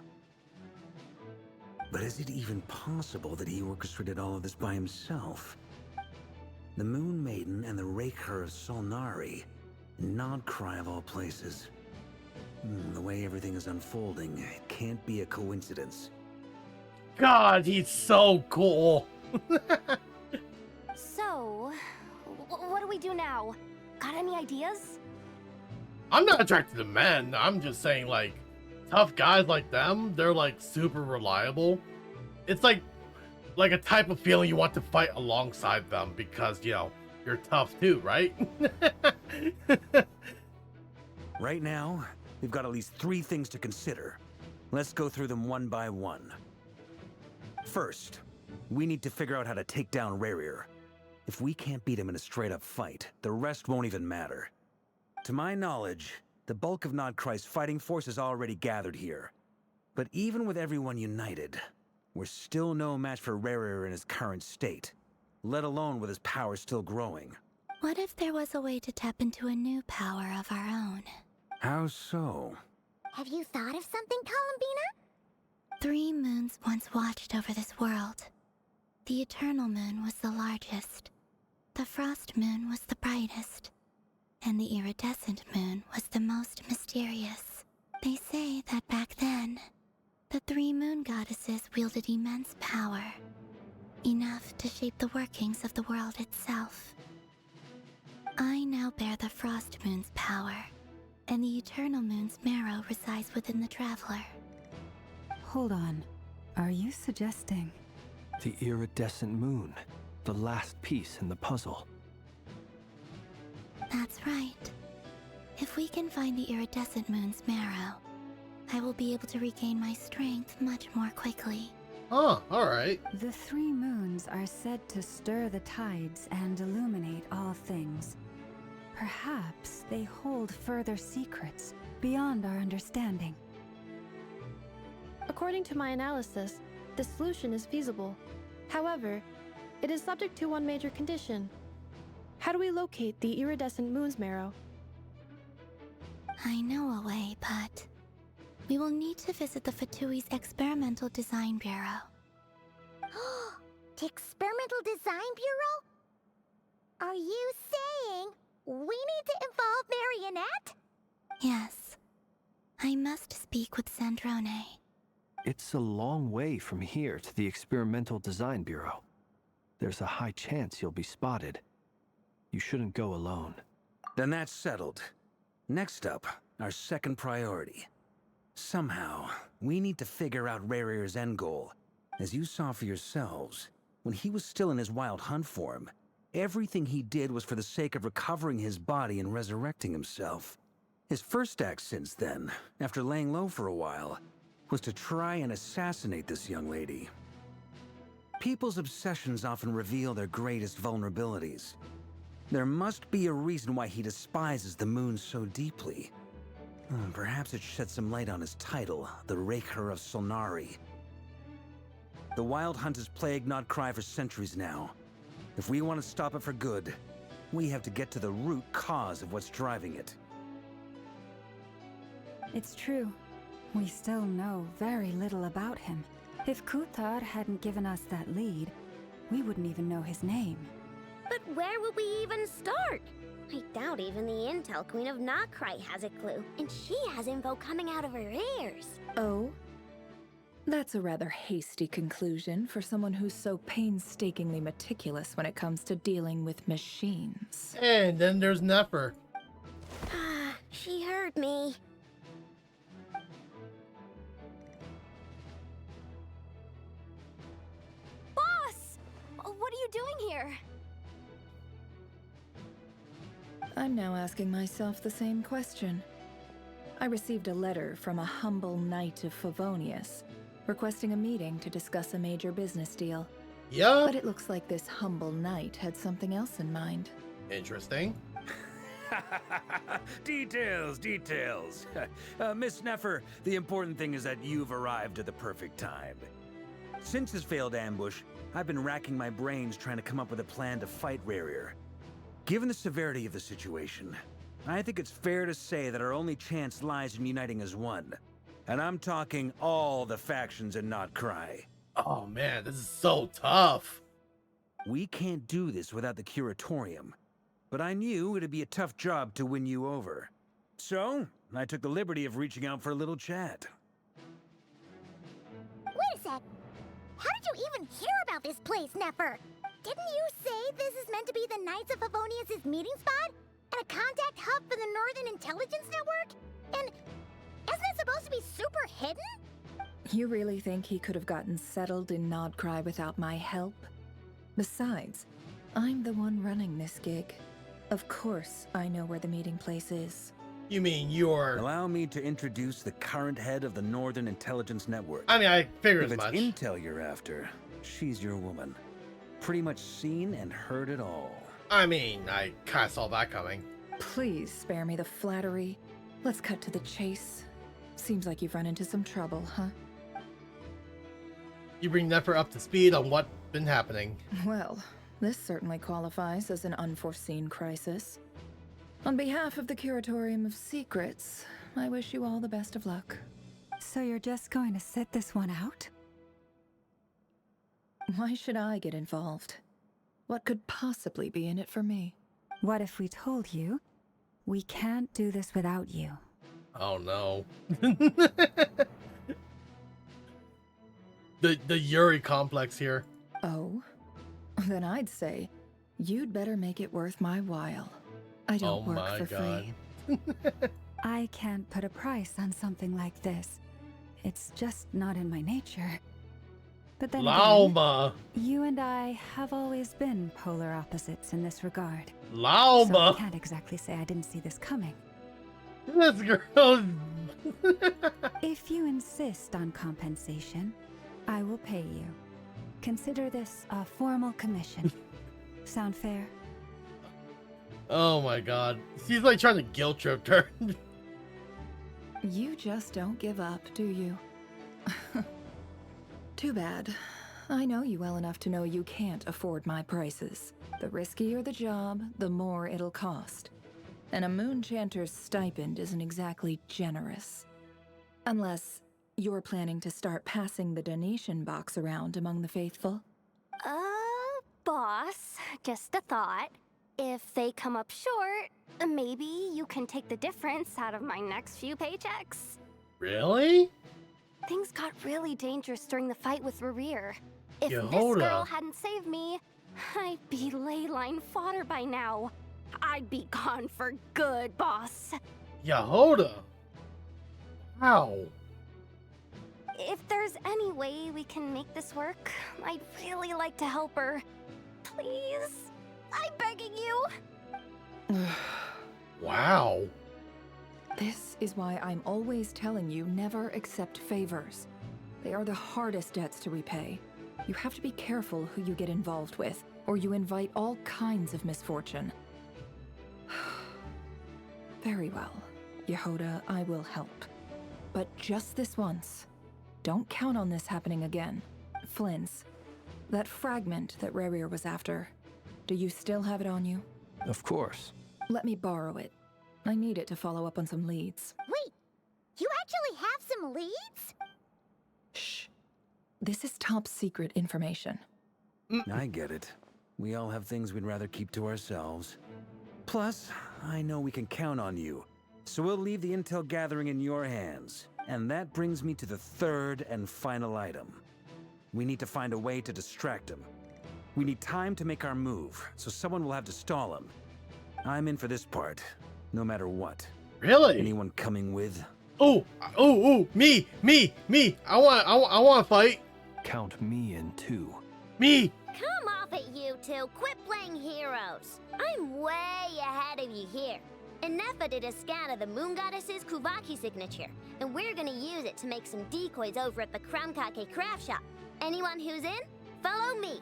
But is it even possible that he orchestrated all of this by himself? The Moon Maiden and the Raker of Solnari, Nodcry of all places. The way everything is unfolding, it can't be a coincidence. God, he's so cool. So, what do we do now? Got any ideas? I'm not attracted to men. I'm just saying, like, tough guys like them, they're like super reliable. It's like a type of feeling you want to fight alongside them because, you know, you're tough too, right? Right now, we've got at least 3 things to consider. Let's go through them one by one. First, we need to figure out how to take down Rerir. If we can't beat him in a straight-up fight, the rest won't even matter. To my knowledge, the bulk of Nodcry's fighting force is already gathered here. But even with everyone united, we're still no match for Rerir in his current state, let alone with his power still growing. What if there was a way to tap into a new power of our own? How so? Have you thought of something, Columbina? 3 moons once watched over this world. The Eternal Moon was the largest. The Frost Moon was the brightest. And the Iridescent Moon was the most mysterious. They say that back then, the 3 moon goddesses wielded immense power. Enough to shape the workings of the world itself. I now bear the Frost Moon's power, and the Eternal Moon's marrow resides within the Traveler. Hold on. Are you suggesting? The iridescent moon, the last piece in the puzzle. That's right. If we can find the Iridescent Moon's marrow, I will be able to regain my strength much more quickly. Oh, alright. The 3 moons are said to stir the tides and illuminate all things. Perhaps they hold further secrets beyond our understanding. According to my analysis, the solution is feasible. However, it is subject to one major condition. How do we locate the iridescent moon's marrow? I know a way, but we will need to visit the Fatui's Experimental Design Bureau. The Experimental Design Bureau? Are you saying we need to involve Marionette? Yes. I must speak with Sandrone. It's a long way from here to the Experimental Design Bureau. There's a high chance you'll be spotted. You shouldn't go alone. Then that's settled. Next up, our second priority. Somehow, we need to figure out Rare's end goal. As you saw for yourselves, when he was still in his wild hunt form, everything he did was for the sake of recovering his body and resurrecting himself. His first act since then, after laying low for a while, was to try and assassinate this young lady. People's obsessions often reveal their greatest vulnerabilities. There must be a reason why he despises the moon so deeply. Perhaps it sheds some light on his title, the Raker of Solnari. The Wild Hunt has plagued Nodcry for centuries now. If we want to stop it for good, we have to get to the root cause of what's driving it. It's true. We still know very little about him. If Kuthar hadn't given us that lead, we wouldn't even know his name. But where would we even start? I doubt even the Intel Queen of Nodcry has a clue, and she has info coming out of her ears. Oh? That's a rather hasty conclusion for someone who's so painstakingly meticulous when it comes to dealing with machines. And then there's Nefer. She heard me. Boss! What are you doing here? I'm now asking myself the same question. I received a letter from a humble knight of Favonius, requesting a meeting to discuss a major business deal. Yeah. But it looks like this humble knight had something else in mind. Interesting. Details. Miss Nefer, the important thing is that you've arrived at the perfect time. Since his failed ambush, I've been racking my brains trying to come up with a plan to fight Rarier. Given the severity of the situation, I think it's fair to say that our only chance lies in uniting as one. And I'm talking all the factions in Nodcry. Oh man, this is so tough. We can't do this without the Curatorium, but I knew it'd be a tough job to win you over. So, I took the liberty of reaching out for a little chat. Wait a sec. How did you even hear about this place, Nefer? Didn't you say this is meant to be the Knights of Favonius' meeting spot? And a contact hub for the Northern Intelligence Network? And isn't it supposed to be super hidden? You really think he could have gotten settled in Nodcry without my help? Besides, I'm the one running this gig. Of course I know where the meeting place is. You mean you're... Allow me to introduce the current head of the Northern Intelligence Network. I mean, I figured as much. If it's intel you're after, she's your woman. Pretty much seen and heard it all. I mean, I kinda saw that coming. Please spare me the flattery. Let's cut to the chase. Seems like you've run into some trouble, huh? You bring Nefer up to speed on what's been happening. Well, this certainly qualifies as an unforeseen crisis. On behalf of the Curatorium of Secrets, I wish you all the best of luck. So you're just going to sit this one out? Why should I get involved? What could possibly be in it for me? What if we told you we can't do this without you? Oh no. the Yuri complex here. Oh? Then I'd say you'd better make it worth my while. I don't work for free. I can't put a price on something like this. It's just not in my nature. But then Lauma. Again, you and I have always been polar opposites in this regard. Lauma. So I can't exactly say I didn't see this coming. This girl. If you insist on compensation, I will pay you. Consider this a formal commission. Sound fair? Oh my god. She's like trying to guilt trip her. You just don't give up, do you? Too bad. I know you well enough to know you can't afford my prices. The riskier the job, the more it'll cost. And a Moonchanter's stipend isn't exactly generous. Unless you're planning to start passing the donation box around among the faithful. Boss, just a thought. If they come up short, maybe you can take the difference out of my next few paychecks. Really? Things got really dangerous during the fight with Rerir. If Yeah, this hold girl up. hadn't saved me, I'd be ley line fodder by now. I'd be gone for good, boss. Yehoda. Wow. If there's any way we can make this work, I'd really like to help her. Please? I'm begging you. Wow. This is why I'm always telling you never accept favors. They are the hardest debts to repay. You have to be careful who you get involved with, or you invite all kinds of misfortune. Very well, Yehoda, I will help. But just this once. Don't count on this happening again. Flynn's. That fragment that Rerir was after. Do you still have it on you? Of course. Let me borrow it. I need it to follow up on some leads. Wait, you actually have some leads? Shh. This is top secret information. I get it. We all have things we'd rather keep to ourselves. Plus, I know we can count on you. So we'll leave the intel gathering in your hands. And that brings me to the third and final item. We need to find a way to distract him. We need time to make our move, so someone will have to stall him. I'm in for this part, no matter what. Really? Anyone coming with? Me. I want to fight. Count me in too. Me. Come off it, you two. Quit playing heroes. I'm way ahead of you here. Nefa did a scan of the Moon Goddess's Kuvaki signature, and we're gonna use it to make some decoys over at the Kramkake craft shop. Anyone who's in, follow me.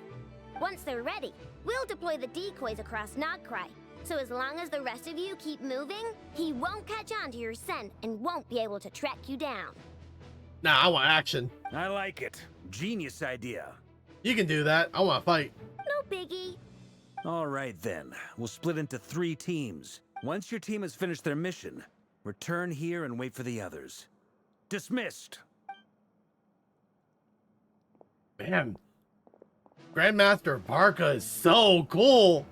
Once they're ready, we'll deploy the decoys across Nogcry. So as long as the rest of you keep moving, he won't catch on to your scent and won't be able to track you down. Nah, I want action. I like it. Genius idea. You can do that. I want to fight. No biggie. All right then, we'll split into 3 teams. Once your team has finished their mission, return here and wait for the others. Dismissed! Man, Grandmaster Barca is so cool.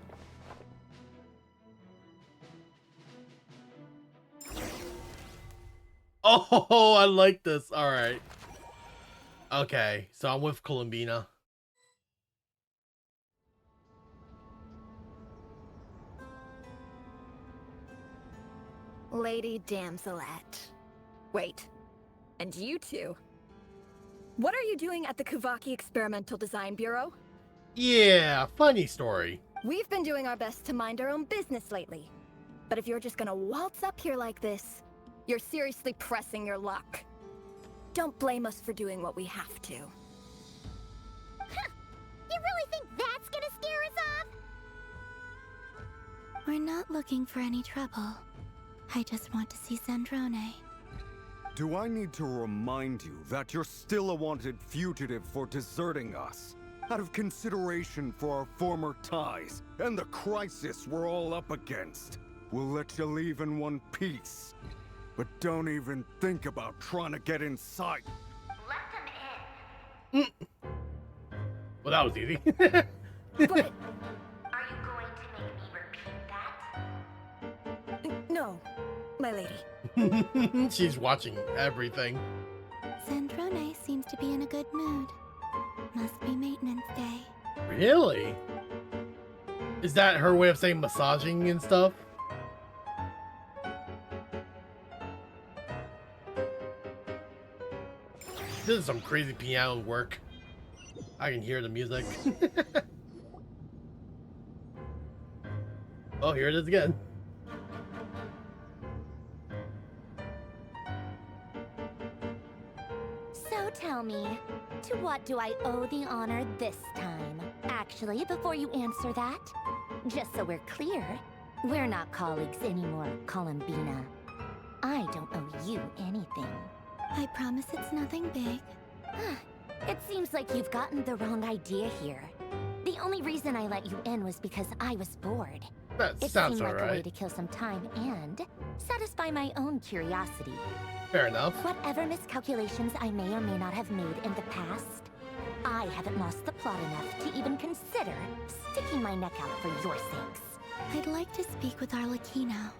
Oh, I like this. All right. Okay, so I'm with Columbina. Lady Damselette. Wait, and you two? What are you doing at the Kuvaki Experimental Design Bureau? Yeah, funny story. We've been doing our best to mind our own business lately. But if you're just gonna waltz up here like this, you're seriously pressing your luck. Don't blame us for doing what we have to. Huh. You really think that's gonna scare us off? We're not looking for any trouble. I just want to see Zandrone. Do I need to remind you that you're still a wanted fugitive for deserting us? Out of consideration for our former ties and the crisis we're all up against, we'll let you leave in one piece. But don't even think about trying to get inside. Let them in. Well, that was easy. But are you going to make me repeat that? no, my lady. She's watching everything. Zandrone seems to be in a good mood. Must be maintenance day. Really? Is that her way of saying massaging and stuff? This is some crazy piano work. I can hear the music. Oh, here it is again. So tell me, to what do I owe the honor this time? Actually, before you answer that, just so we're clear, we're not colleagues anymore, Columbina. I don't owe you anything. I promise it's nothing big. It seems like you've gotten the wrong idea here. The only reason I let you in was because I was bored. That It sounds seemed like a way alright. to kill some time and satisfy my own curiosity. Fair enough. Whatever miscalculations I may or may not have made in the past, I haven't lost the plot enough to even consider sticking my neck out for your sakes. I'd like to speak with Arlecchino.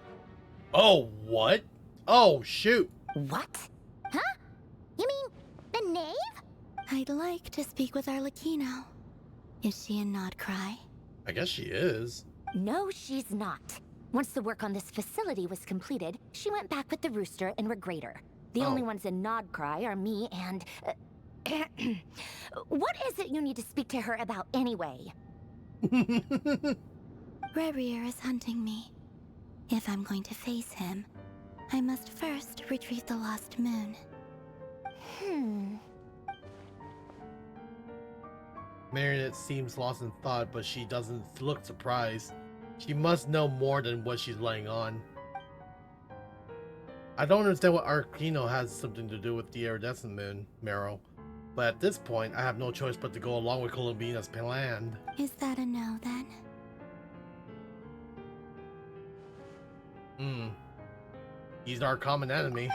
Oh, what? Oh, shoot. What? Huh? You mean The knave? I'd like to speak with Arlecchino. Is she in Nodcry? I guess she is. No, she's not. Once the work on this facility was completed, she went back with the Rooster and Regrator. The only ones in Nodcry are me and... what is it you need to speak to her about anyway? Rerir is hunting me. If I'm going to face him, I must first retrieve the lost moon. Marionette seems lost in thought, but she doesn't look surprised. She must know more than what she's laying on. I don't understand what Arlecchino has something to do with the iridescent moon, Marrow. But at this point, I have no choice but to go along with Columbina's plan. Is that a no, then? He's our common enemy.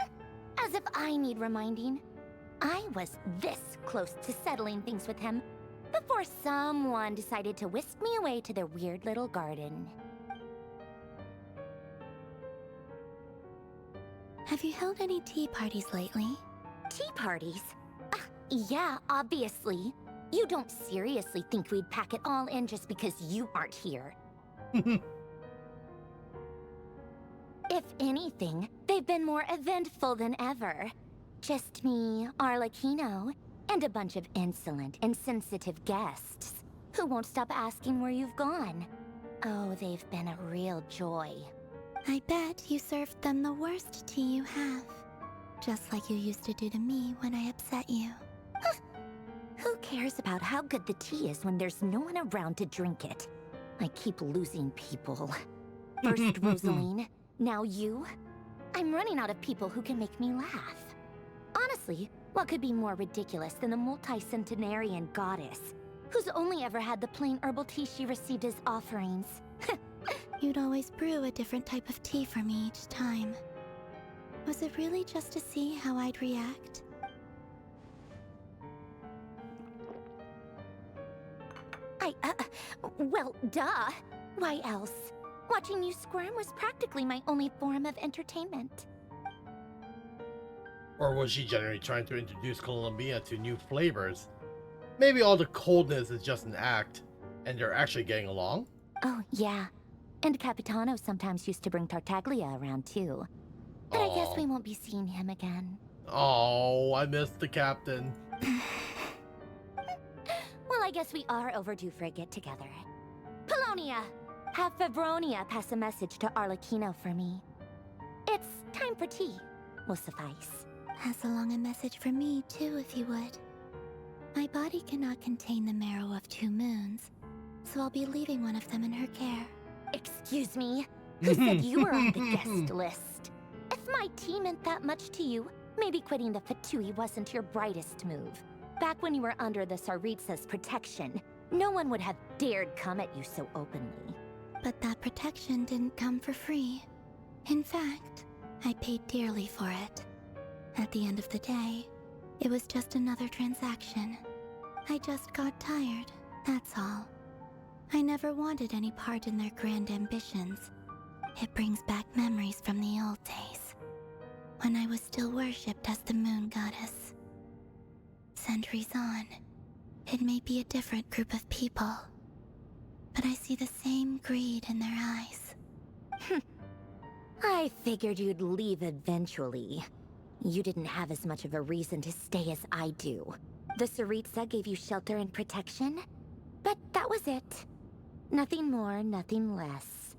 As if I need reminding. I was this close to settling things with him before someone decided to whisk me away to their weird little garden. Have you held any tea parties lately? Tea parties? Yeah, obviously. You don't seriously think we'd pack it all in just because you aren't here. If anything, they've been more eventful than ever. Just me, Arlecchino, and a bunch of insolent, insensitive guests who won't stop asking where you've gone. Oh, they've been a real joy. I bet you served them the worst tea you have. Just like you used to do to me when I upset you. Who cares about how good the tea is when there's no one around to drink it? I keep losing people. First Rosaline, now you. I'm running out of people who can make me laugh. Honestly, what could be more ridiculous than the multi-centenarian goddess, who's only ever had the plain herbal tea she received as offerings? You'd always brew a different type of tea for me each time. Was it really just to see how I'd react? Well, duh. Why else? Watching you squirm was practically my only form of entertainment. Or was she generally trying to introduce Columbina to new flavors? Maybe all the coldness is just an act, and they're actually getting along? Oh, yeah. And Capitano sometimes used to bring Tartaglia around, too. But I guess we won't be seeing him again. Oh, I missed the captain. Well, I guess we are overdue for a get-together. Polonia! Have Febronia pass a message to Arlecchino for me. It's time for tea. Will suffice. Pass along a message for me, too, if you would. My body cannot contain the marrow of 2 moons, so I'll be leaving one of them in her care. Excuse me? Who said you were on the guest list? If my tea meant that much to you, maybe quitting the Fatui wasn't your brightest move. Back when you were under the Tsaritsa's protection, no one would have dared come at you so openly. But that protection didn't come for free. In fact, I paid dearly for it. At the end of the day, it was just another transaction. I just got tired, that's all. I never wanted any part in their grand ambitions. It brings back memories from the old days, when I was still worshipped as the moon goddess. Centuries on, it may be a different group of people, but I see the same greed in their eyes. I figured you'd leave eventually. You didn't have as much of a reason to stay as I do. The Tsaritsa gave you shelter and protection, but that was it. Nothing more, nothing less.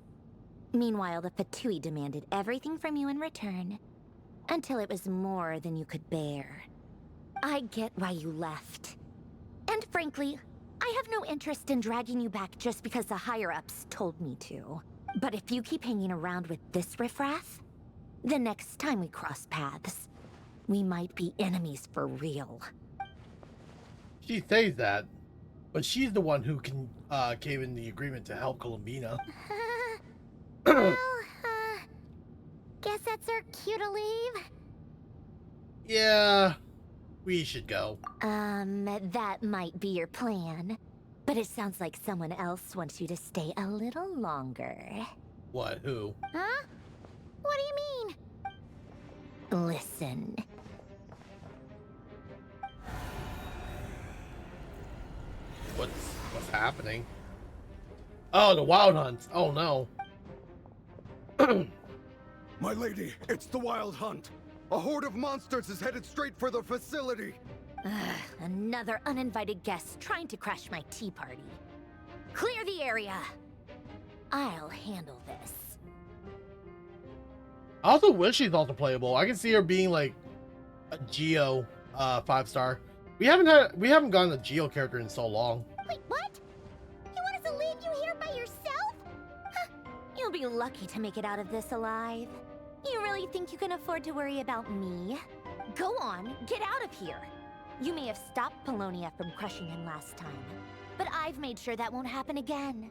Meanwhile, the Fatui demanded everything from you in return, until it was more than you could bear. I get why you left. And frankly, I have no interest in dragging you back just because the higher-ups told me to. But if you keep hanging around with this riffraff, the next time we cross paths, we might be enemies for real. She says that, but she's the one who can cave in the agreement to help Columbina. Well, guess that's our cue to leave. Yeah, we should go. That might be your plan. But it sounds like someone else wants you to stay a little longer. What? Who? Huh? What do you mean? Listen. happening? Oh, the wild hunts. Oh no. My lady, it's the Wild Hunt. A horde of monsters is headed straight for the facility. Another uninvited guest trying to crash my tea party. Clear the area. I'll handle this. I also wish she's also playable. I can see her being like a Geo 5-star. We haven't gotten a Geo character in so long. Wait, what? You want us to leave you here by yourself? You'll be lucky to make it out of this alive. You really think you can afford to worry about me? Go on, get out of here. You may have stopped Polonia from crushing him last time, but I've made sure that won't happen again.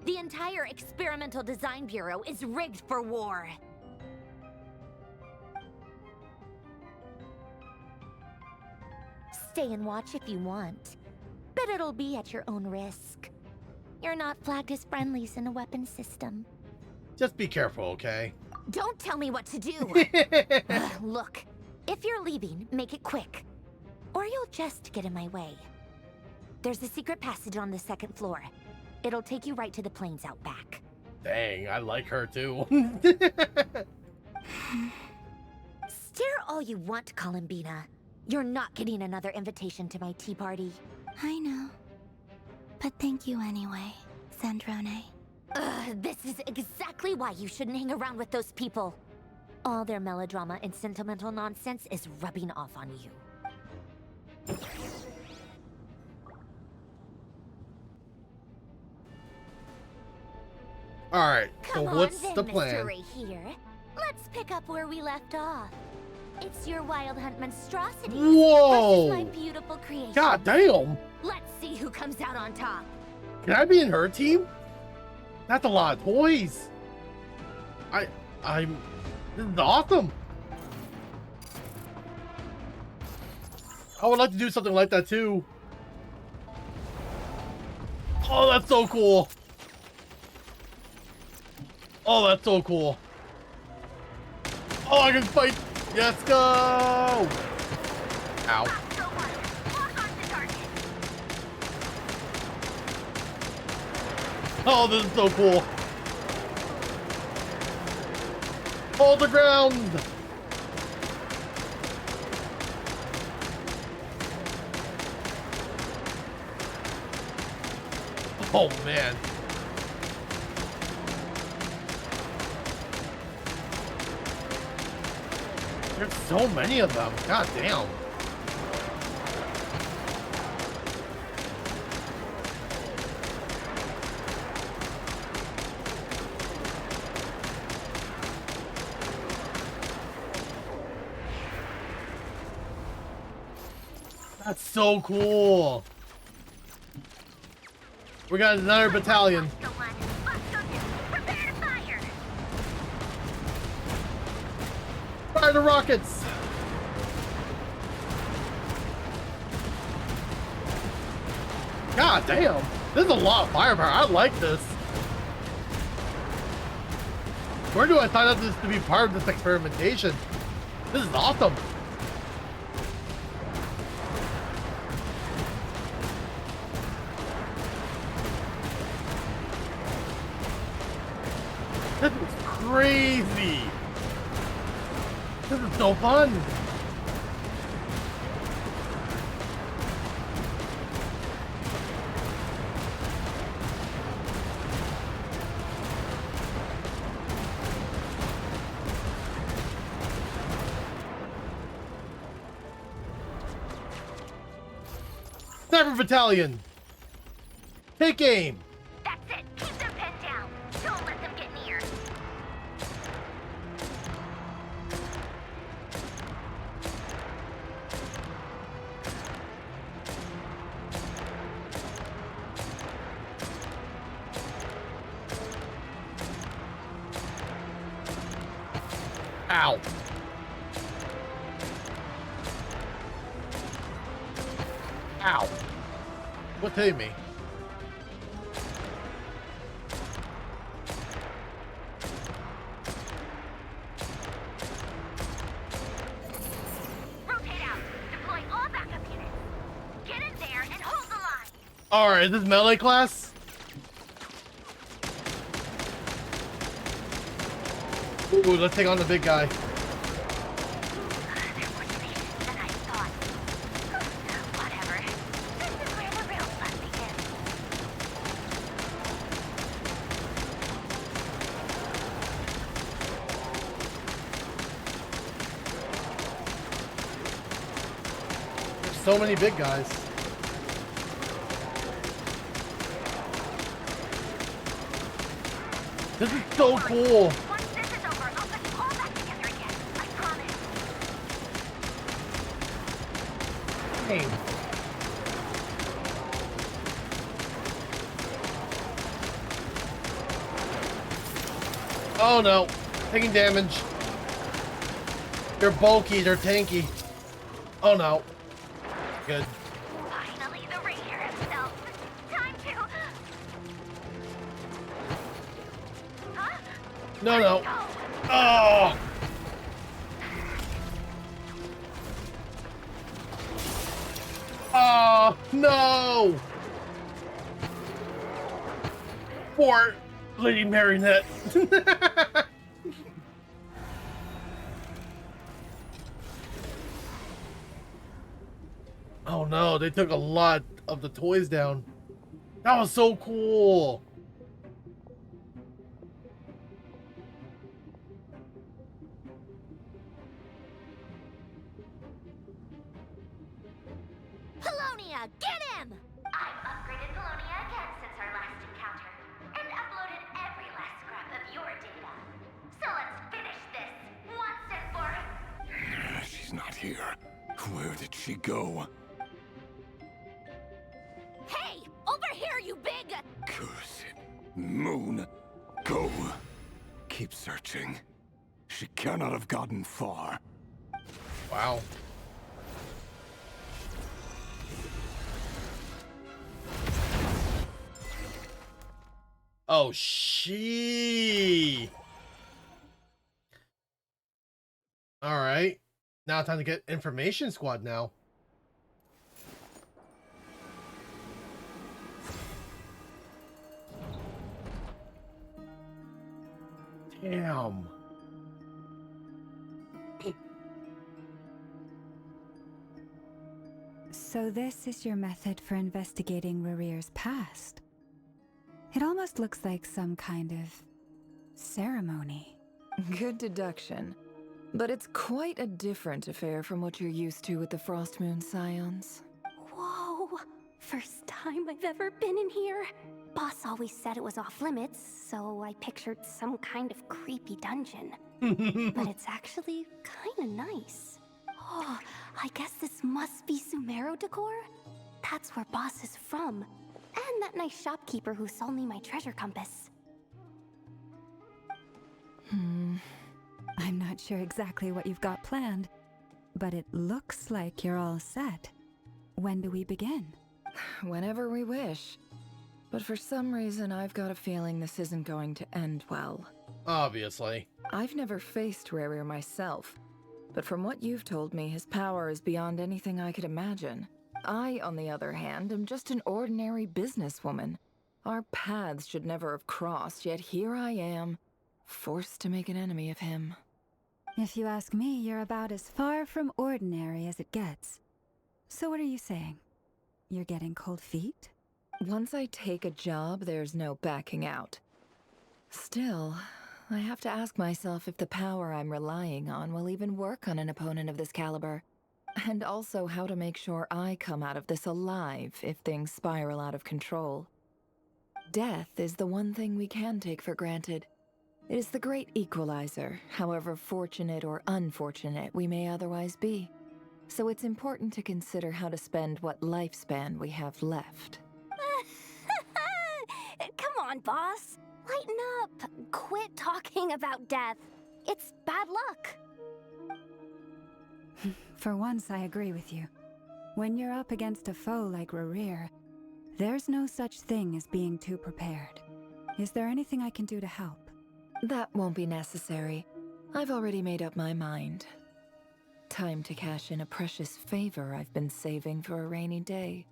The entire Experimental Design Bureau is rigged for war. Stay and watch if you want, but it'll be at your own risk. You're not flagged as friendlies in a weapons system. Just be careful, okay? Don't tell me what to do! Look, if you're leaving, make it quick. Or you'll just get in my way. There's a secret passage on the 2nd floor. It'll take you right to the plains out back. Dang, I like her too. Stare all you want, Columbina. You're not getting another invitation to my tea party. I know. But thank you anyway, Sandrone. This is exactly why you shouldn't hang around with those people. All their melodrama and sentimental nonsense is rubbing off on you. Alright, so Come what's on, the then, plan? Mr. Ray here. Let's pick up where we left off. It's your wild hunt monstrosity. Whoa! Versus my beautiful creation. God damn! Let's see who comes out on top. Can I be in her team? That's a lot of toys. This is awesome. I would like to do something like that too. Oh, that's so cool. Oh, that's so cool. Oh, I can fight. Let's go. Ow. Oh, this is so cool. Hold the ground. Oh, man. There's so many of them. God damn. That's so cool. We got another battalion. Fire the rockets. God damn. This is a lot of firepower. I like this. Where do I sign up this to be part of this experimentation? This is awesome. This is crazy. This is so fun. Sniper Battalion. Take aim. That's it. Keep them pinned down. Don't let them get near. Ow. Ow. What hit me? Rotate out. Deploy all backup units. Get in there and hold the line. Alright, is this melee class? Ooh, let's take on the big guy. There's so many big guys. This is so cool. Dang. Oh no, taking damage. They're bulky, they're tanky. Oh no. Good. Finally, the Ranger himself. Time to. Huh? No, no. Oh. Oh no. Poor Lady Marionette. Oh no, they took a lot of the toys down. That was so cool. Polonia, get him! I've upgraded Polonia again since our last encounter, and uploaded every last scrap of your data. So let's finish this once and for. She's not here. Where did she go? Hey! Over here, you big! Curse it. Moon, go. Keep searching. She cannot have gotten far. Wow. Oh, she. All right. Now time to get information squad now. Damn. So this is your method for investigating Rarir's past. It almost looks like some kind of ceremony. Good deduction. But it's quite a different affair from what you're used to with the Frost Moon Scions. Whoa! First time I've ever been in here. Boss always said it was off limits, so I pictured some kind of creepy dungeon. But it's actually kinda nice. Oh, I guess this must be Sumero decor? That's where Boss is from. And that nice shopkeeper who sold me my treasure compass. I'm not sure exactly what you've got planned, but it looks like you're all set. When do we begin? Whenever we wish. But for some reason, I've got a feeling this isn't going to end well. Obviously. I've never faced Rarir myself, but from what you've told me, his power is beyond anything I could imagine. I, on the other hand, am just an ordinary businesswoman. Our paths should never have crossed, yet here I am, forced to make an enemy of him. If you ask me, you're about as far from ordinary as it gets. So what are you saying? You're getting cold feet? Once I take a job, there's no backing out. Still, I have to ask myself if the power I'm relying on will even work on an opponent of this caliber. And also how to make sure I come out of this alive if things spiral out of control. Death is the one thing we can take for granted. It is the great equalizer, however fortunate or unfortunate we may otherwise be. So it's important to consider how to spend what lifespan we have left. Come on, boss. Lighten up. Quit talking about death. It's bad luck. For once, I agree with you. When you're up against a foe like Rarir, there's no such thing as being too prepared. Is there anything I can do to help? That won't be necessary. I've already made up my mind. Time to cash in a precious favor I've been saving for a rainy day.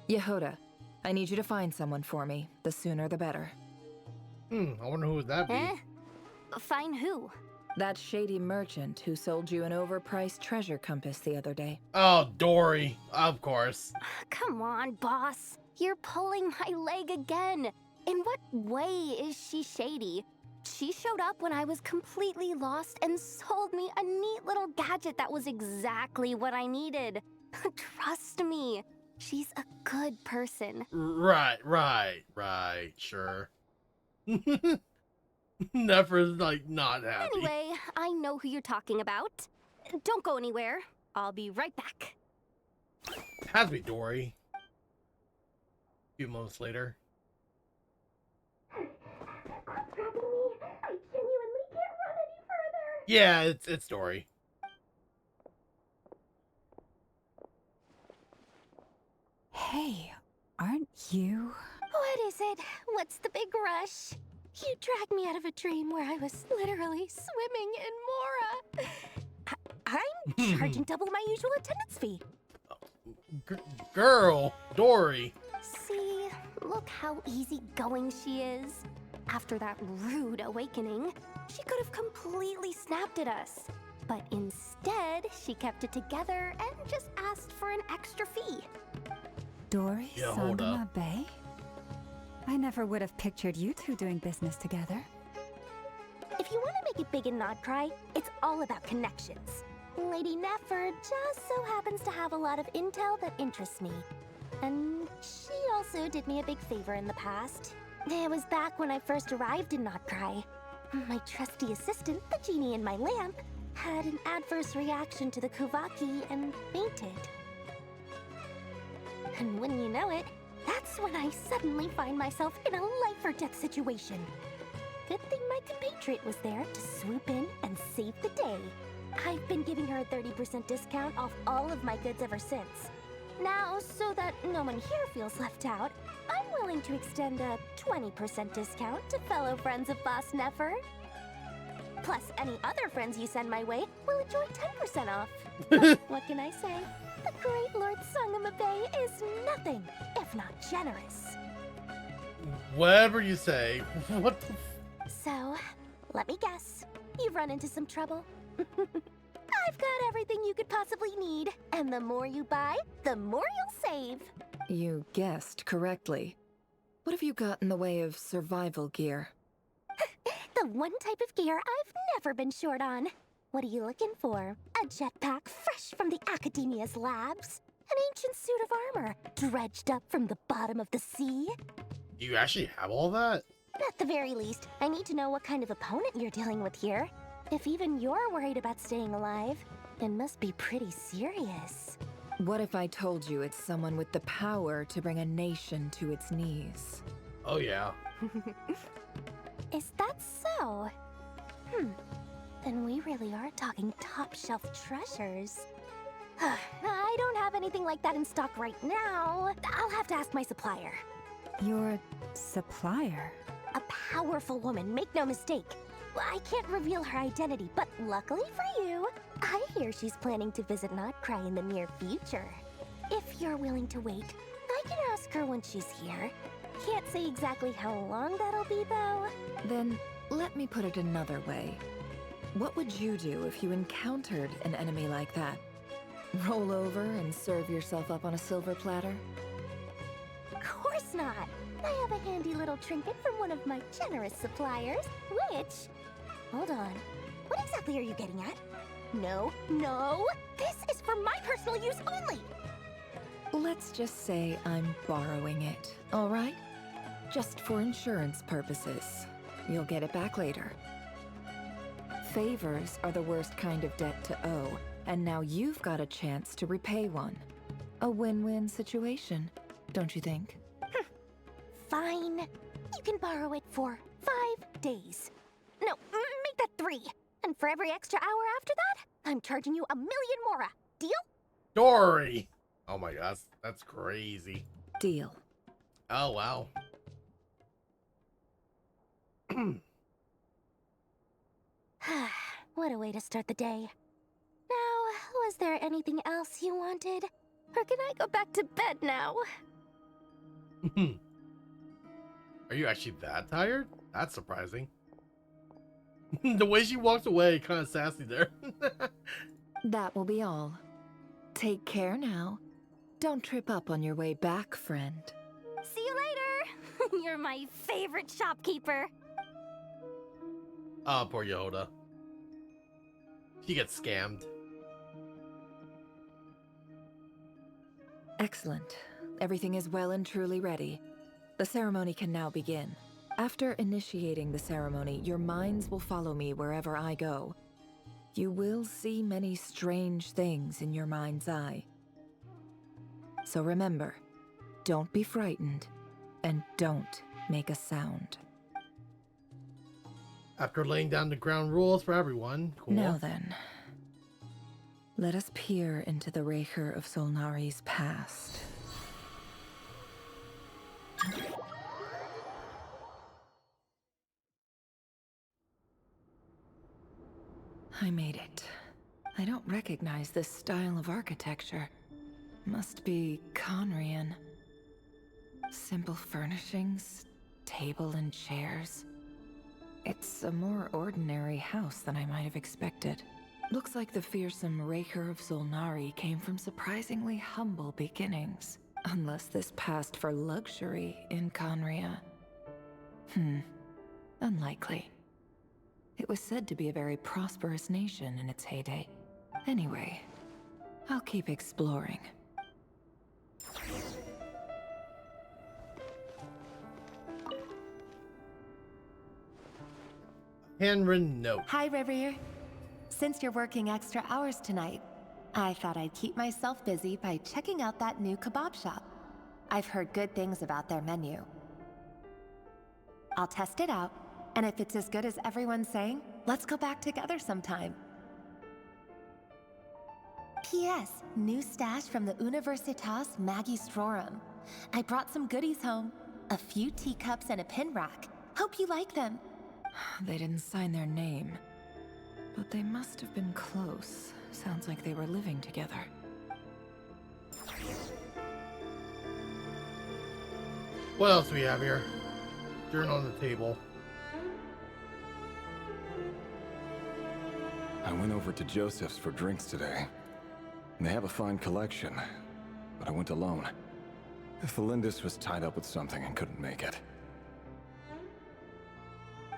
Yehoda, I need you to find someone for me. The sooner the better. I wonder who would that be? Find who? That shady merchant who sold you an overpriced treasure compass the other day. Oh, Dory. Of course. Come on, boss. You're pulling my leg again. In what way is she shady? She showed up when I was completely lost and sold me a neat little gadget that was exactly what I needed. Trust me, she's a good person. Right, sure. Never's like not happy. Anyway, I know who you're talking about. Don't go anywhere. I'll be right back. Has to be Dory. A few moments later. Yeah, it's Dory. Hey, aren't you? What is it? What's the big rush? You dragged me out of a dream where I was literally swimming in Mora. I'm charging double my usual attendance fee. Girl, Dory. See, look how easygoing she is. After that rude awakening, she could have completely snapped at us. But instead, she kept it together and just asked for an extra fee. Dory Yeah, hold Sandama Bay? I never would have pictured you two doing business together. If you want to make it big in Nodcry, it's all about connections. Lady Nefer just so happens to have a lot of intel that interests me. And she also did me a big favor in the past. It was back when I first arrived in Nodcry. My trusty assistant, the genie in my lamp, had an adverse reaction to the Kuvaki and fainted. And wouldn't you know it, that's when I suddenly find myself in a life-or-death situation. Good thing my compatriot was there to swoop in and save the day. I've been giving her a 30% discount off all of my goods ever since. Now, so that no one here feels left out, I'm willing to extend a 20% discount to fellow friends of Boss Nefer. Plus, any other friends you send my way will enjoy 10% off. What can I say? The great Lord Sangama Bay is nothing if not generous. Whatever you say. What the So, let me guess. You've run into some trouble? I've got everything you could possibly need. And the more you buy, the more you'll save. You guessed correctly. What have you got in the way of survival gear? The one type of gear I've never been short on. What are you looking for? A jetpack fresh from the Academia's labs? An ancient suit of armor dredged up from the bottom of the sea? Do you actually have all that? At the very least, I need to know what kind of opponent you're dealing with here. If even you're worried about staying alive, it must be pretty serious. What if I told you it's someone with the power to bring a nation to its knees? Oh yeah. Is that so? Then we really are talking top-shelf treasures. I don't have anything like that in stock right now. I'll have to ask my supplier. Your supplier? A powerful woman, make no mistake. I can't reveal her identity, but luckily for you, I hear she's planning to visit Nodcry in the near future. If you're willing to wait, I can ask her when she's here. Can't say exactly how long that'll be, though. Then, let me put it another way. What would you do if you encountered an enemy like that? Roll over and serve yourself up on a silver platter? Of course not. I have a handy little trinket from one of my generous suppliers, which... Hold on. What exactly are you getting at? No, this is for my personal use only! Let's just say I'm borrowing it, all right? Just for insurance purposes. You'll get it back later. Favors are the worst kind of debt to owe, and now you've got a chance to repay one. A win-win situation, don't you think? Fine. You can borrow it for 5 days. No, make that 3. And for every extra hour after that, I'm charging you 1,000,000 mora. Deal? Dory! Oh my gosh, that's crazy. Deal. Oh wow. What a way to start the day. Now, was there anything else you wanted? Or can I go back to bed now? Are you actually that tired? That's surprising. The way she walks away, kind of sassy there. That will be all. Take care now. Don't trip up on your way back, friend. See you later! You're my favorite shopkeeper. Oh, poor Yoda. She gets scammed. Excellent. Everything is well and truly ready. The ceremony can now begin. After initiating the ceremony, your minds will follow me wherever I go. You will see many strange things in your mind's eye. So remember, don't be frightened, and don't make a sound. After laying down the ground rules for everyone, cool. Now then, let us peer into the Raker of Solnari's past. I made it. I don't recognize this style of architecture. Must be Conrian. Simple furnishings, table and chairs. It's a more ordinary house than I might have expected. Looks like the fearsome Raker of Solnari came from surprisingly humble beginnings. Unless this passed for luxury in Conria. Unlikely. It was said to be a very prosperous nation in its heyday. Anyway, I'll keep exploring. Handwritten note. Hi, Rivier. Since you're working extra hours tonight, I thought I'd keep myself busy by checking out that new kebab shop. I've heard good things about their menu. I'll test it out, and if it's as good as everyone's saying, let's go back together sometime. P.S. New stash from the Universitas Magistrorum. I brought some goodies home. A few teacups and a pin rack. Hope you like them. They didn't sign their name, but they must have been close. Sounds like they were living together. What else do we have here? Journal on the table. I went over to Joseph's for drinks today. They have a fine collection, but I went alone. Felindis was tied up with something and couldn't make it.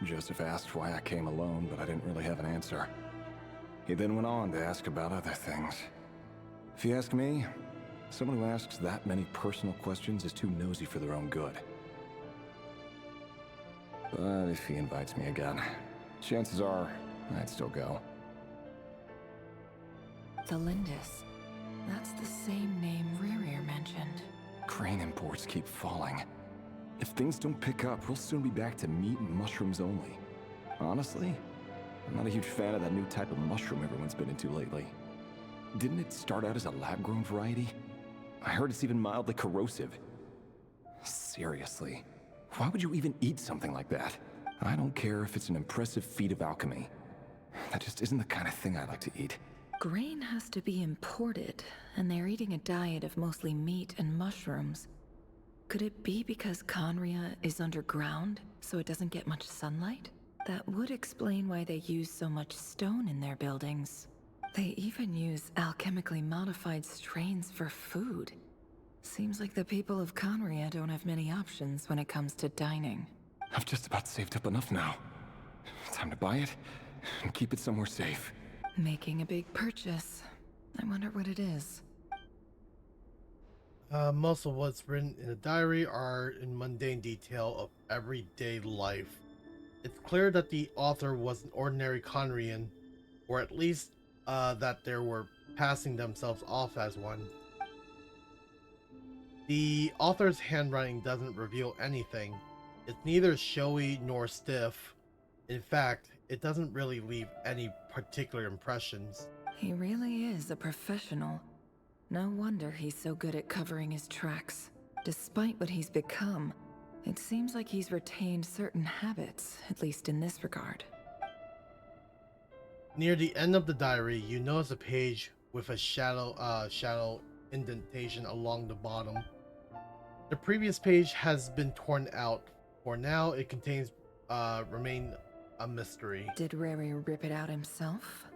Joseph asked why I came alone, but I didn't really have an answer. He then went on to ask about other things. If you ask me, someone who asks that many personal questions is too nosy for their own good. But if he invites me again, chances are I'd still go. Felindis. That's the same name Rerir mentioned. Crane imports keep falling. If things don't pick up, we'll soon be back to meat and mushrooms only. Honestly, I'm not a huge fan of that new type of mushroom everyone's been into lately. Didn't it start out as a lab-grown variety? I heard it's even mildly corrosive. Seriously, why would you even eat something like that? I don't care if it's an impressive feat of alchemy. That just isn't the kind of thing I like to eat. Grain has to be imported, and they're eating a diet of mostly meat and mushrooms. Could it be because Conria is underground, so it doesn't get much sunlight? That would explain why they use so much stone in their buildings. They even use alchemically modified strains for food. Seems like the people of Conria don't have many options when it comes to dining. I've just about saved up enough now. Time to buy it and keep it somewhere safe. Making a big purchase. I wonder what it is. Most of what's written in the diary are in mundane detail of everyday life. It's clear that the author was an ordinary Conrian, or at least that they were passing themselves off as one. The author's handwriting doesn't reveal anything. It's neither showy nor stiff. In fact, it doesn't really leave any particular impressions. He really is a professional. No wonder he's so good at covering his tracks. Despite what he's become, it seems like he's retained certain habits, at least in this regard. Near the end of the diary, you notice a page with a shadow indentation along the bottom. The previous page has been torn out. For now, it contains remain a mystery. Did Rary rip it out himself?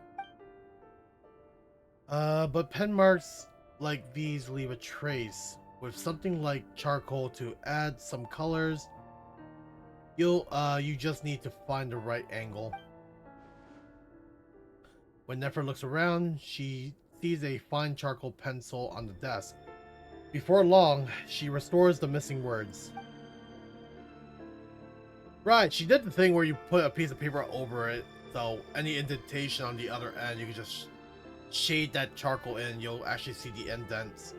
But pen marks like these leave a trace. With something like charcoal to add some colors, you just need to find the right angle. When Nefer looks around, she sees a fine charcoal pencil on the desk. Before long, she restores the missing words. Right, she did the thing where you put a piece of paper over it, so any indentation on the other end, you can just shade that charcoal in, you'll actually see the indents.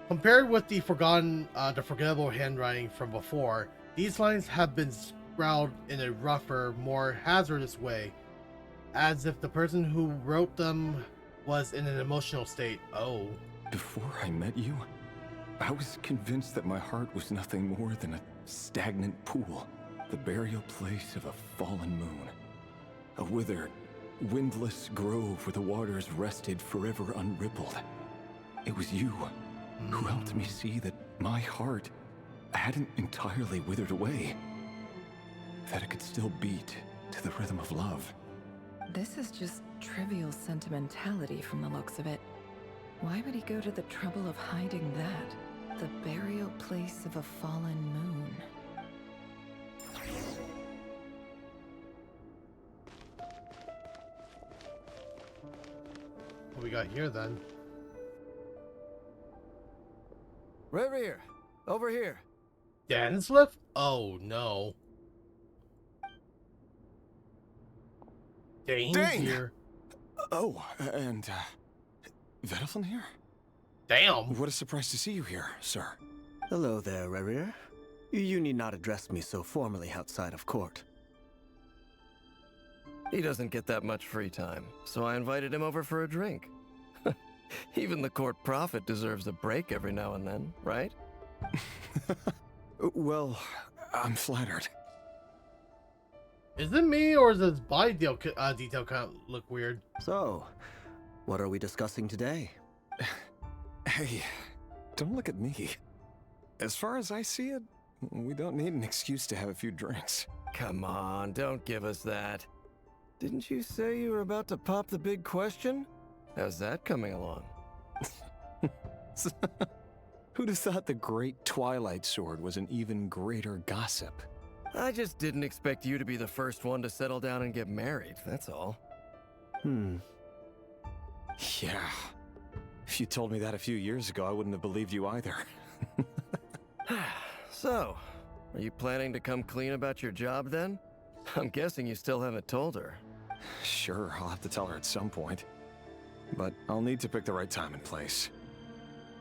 Compared with the forgettable handwriting from before, these lines have been scrawled in a rougher, more hazardous way, as if the person who wrote them was in an emotional state. Oh. Before I met you, I was convinced that my heart was nothing more than a stagnant pool, the burial place of a fallen moon. A withered, windless grove where the waters rested forever unrippled. It was you who helped me see that my heart hadn't entirely withered away, that it could still beat to the rhythm of love. This is just trivial sentimentality from the looks of it. Why would he go to the trouble of hiding that? The burial place of a fallen moon. What we got here then? Revere, over here. Dansliff? Oh no. Dane's Dane! here. Oh, and Vedalfin here? Damn. What a surprise to see you here, sir. Hello there, Revere. You need not address me so formally outside of court. He doesn't get that much free time, so I invited him over for a drink. Even the court prophet deserves a break every now and then, right? Well, I'm flattered. Is it me, or is his body detail kind of look weird? So, what are we discussing today? Hey, don't look at me. As far as I see it, we don't need an excuse to have a few drinks. Come on, don't give us that. Didn't you say you were about to pop the big question? How's that coming along? Who'd have thought the great Twilight Sword was an even greater gossip? I just didn't expect you to be the first one to settle down and get married, that's all. Yeah. If you told me that a few years ago, I wouldn't have believed you either. So, are you planning to come clean about your job then? I'm guessing you still haven't told her. Sure, I'll have to tell her at some point. But I'll need to pick the right time and place.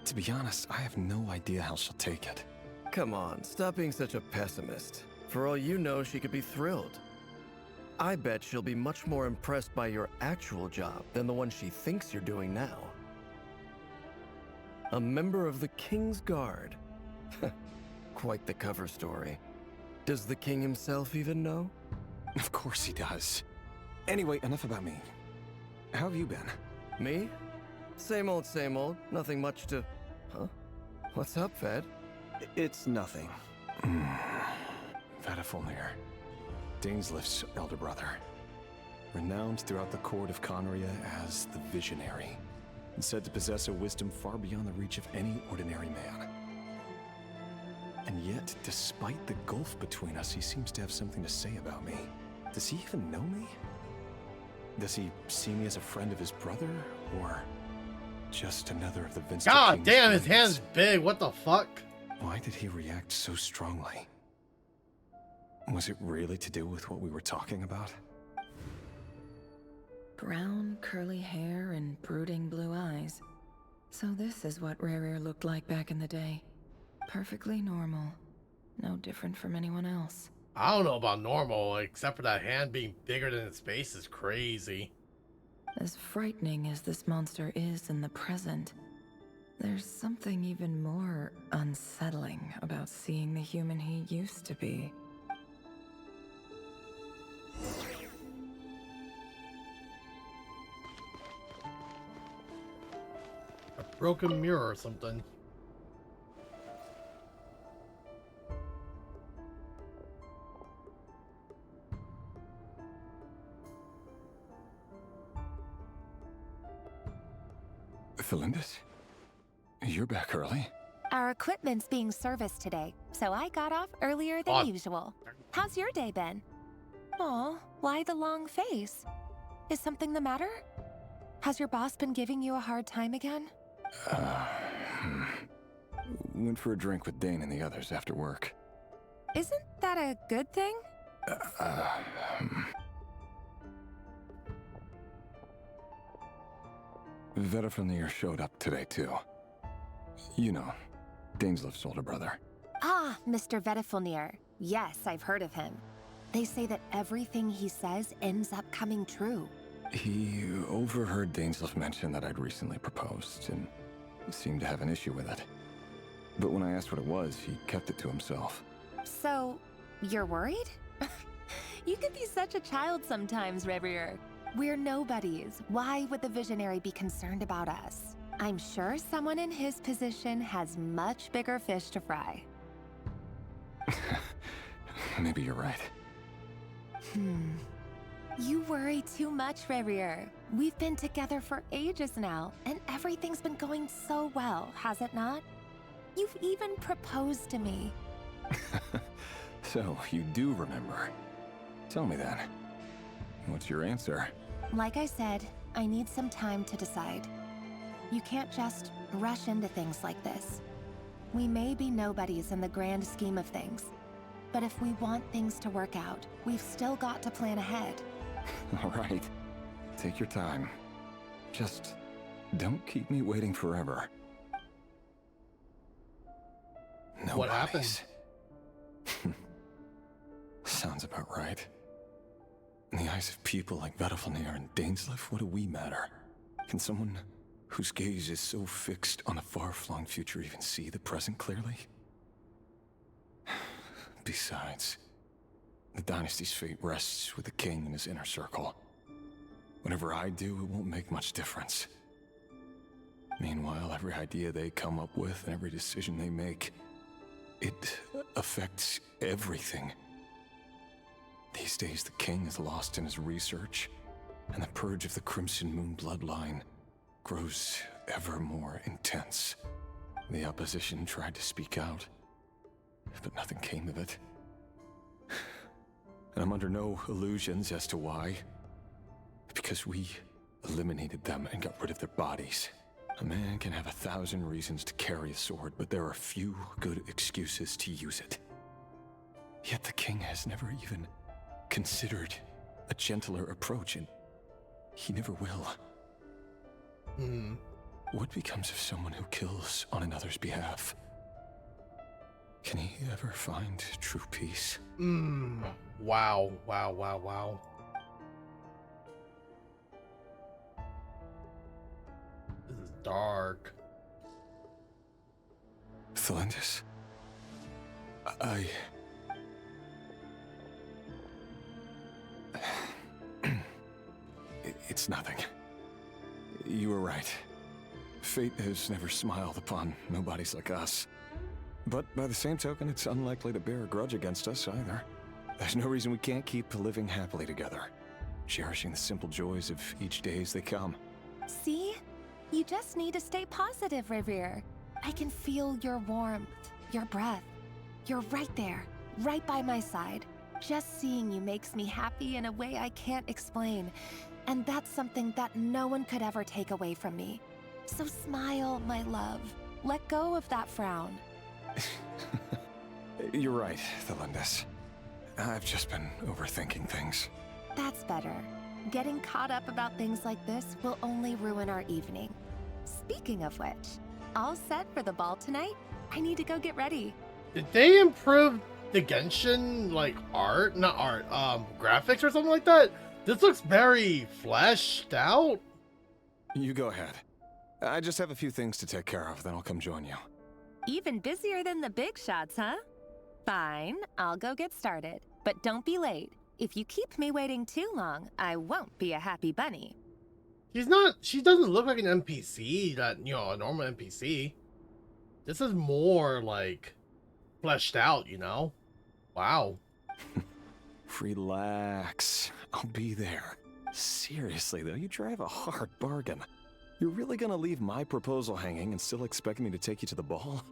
To be honest, I have no idea how she'll take it. Come on, stop being such a pessimist. For all you know, she could be thrilled. I bet she'll be much more impressed by your actual job than the one she thinks you're doing now. A member of the King's Guard. Quite the cover story. Does the king himself even know? Of course he does. Anyway, enough about me. How have you been? Me? Same old, same old. Nothing much to... Huh? What's up, Ved? It's nothing. Vedalfin, Dainsliff's elder brother. Renowned throughout the court of Conria as the Visionary, and said to possess a wisdom far beyond the reach of any ordinary man. And yet, despite the gulf between us, he seems to have something to say about me. Does he even know me? Does he see me as a friend of his brother, or just another of the Vincent God King's damn, his friends? hand's big. What the fuck? Why did he react so strongly? Was it really to do with what we were talking about? Brown, curly hair and brooding blue eyes. So this is what Rare looked like back in the day. Perfectly normal. No different from anyone else. I don't know about normal, except for that hand being bigger than its face is crazy. As frightening as this monster is in the present, there's something even more unsettling about seeing the human he used to be. A broken mirror or something. Felindis? You're back early? Our equipment's being serviced today, so I got off earlier than usual. How's your day been? Aw, why the long face? Is something the matter? Has your boss been giving you a hard time again? Went for a drink with Dane and the others after work. Isn't that a good thing? Vedifilnir showed up today, too. You know, Daneslev's older brother. Ah, Mr. Vedifilnir. Yes, I've heard of him. They say that everything he says ends up coming true. He overheard Dainslev mention that I'd recently proposed, and seemed to have an issue with it. But when I asked what it was, he kept it to himself. So, you're worried? You can be such a child sometimes, Revier. We're nobodies. Why would the Visionary be concerned about us? I'm sure someone in his position has much bigger fish to fry. Maybe you're right. You worry too much, Revier. We've been together for ages now, and everything's been going so well, has it not? You've even proposed to me. So, you do remember. Tell me then. What's your answer? Like I said, I need some time to decide. You can't just rush into things like this. We may be nobodies in the grand scheme of things, but if we want things to work out, we've still got to plan ahead. All right. Take your time. Just don't keep me waiting forever. No. What happened? Sounds about right. In the eyes of people like Vedifilnir and Dainslev, what do we matter? Can someone whose gaze is so fixed on a far-flung future even see the present clearly? Besides, the dynasty's fate rests with the king and his inner circle. Whatever I do, it won't make much difference. Meanwhile, every idea they come up with and every decision they make, it affects everything. These days, the king is lost in his research, and the purge of the Crimson Moon bloodline grows ever more intense. The opposition tried to speak out, but nothing came of it. And I'm under no illusions as to why. Because we eliminated them and got rid of their bodies. A man can have 1,000 reasons to carry a sword, but there are few good excuses to use it. Yet the king has never even considered a gentler approach, and he never will. What becomes of someone who kills on another's behalf? Can he ever find true peace? Wow. Wow. This is dark. Felindis? It's nothing. You were right. Fate has never smiled upon nobodies like us. But by the same token, it's unlikely to bear a grudge against us either. There's no reason we can't keep living happily together, cherishing the simple joys of each day as they come. See? You just need to stay positive, Revier. I can feel your warmth, your breath. You're right there, right by my side. Just seeing you makes me happy in a way I can't explain. And that's something that no one could ever take away from me. So smile, my love. Let go of that frown. You're right, Felindis. I've just been overthinking things. That's better. Getting caught up about things like this will only ruin our evening. Speaking of which, all set for the ball tonight? I need to go get ready. Did they improve the Genshin, like, graphics or something like that? This looks very fleshed out. You go ahead. I just have a few things to take care of, then I'll come join you. Even busier than the big shots, huh? Fine, I'll go get started. But don't be late. If you keep me waiting too long, I won't be a happy bunny. She doesn't look like an NPC, a normal NPC. This is more, like, fleshed out, Wow. Relax. I'll be there. Seriously, though, you drive a hard bargain. You're really gonna leave my proposal hanging and still expect me to take you to the ball?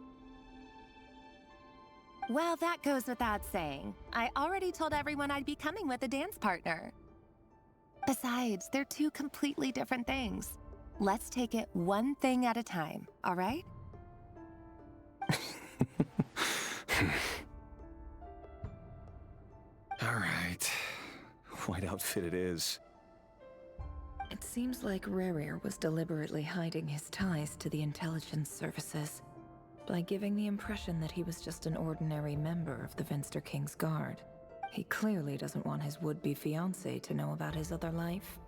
Well, that goes without saying. I already told everyone I'd be coming with a dance partner. Besides, they're two completely different things. Let's take it one thing at a time, all right? All right. White outfit it is. It seems like Rerir was deliberately hiding his ties to the intelligence services by giving the impression that he was just an ordinary member of the Vinster King's Guard. He clearly doesn't want his would-be fiancée to know about his other life.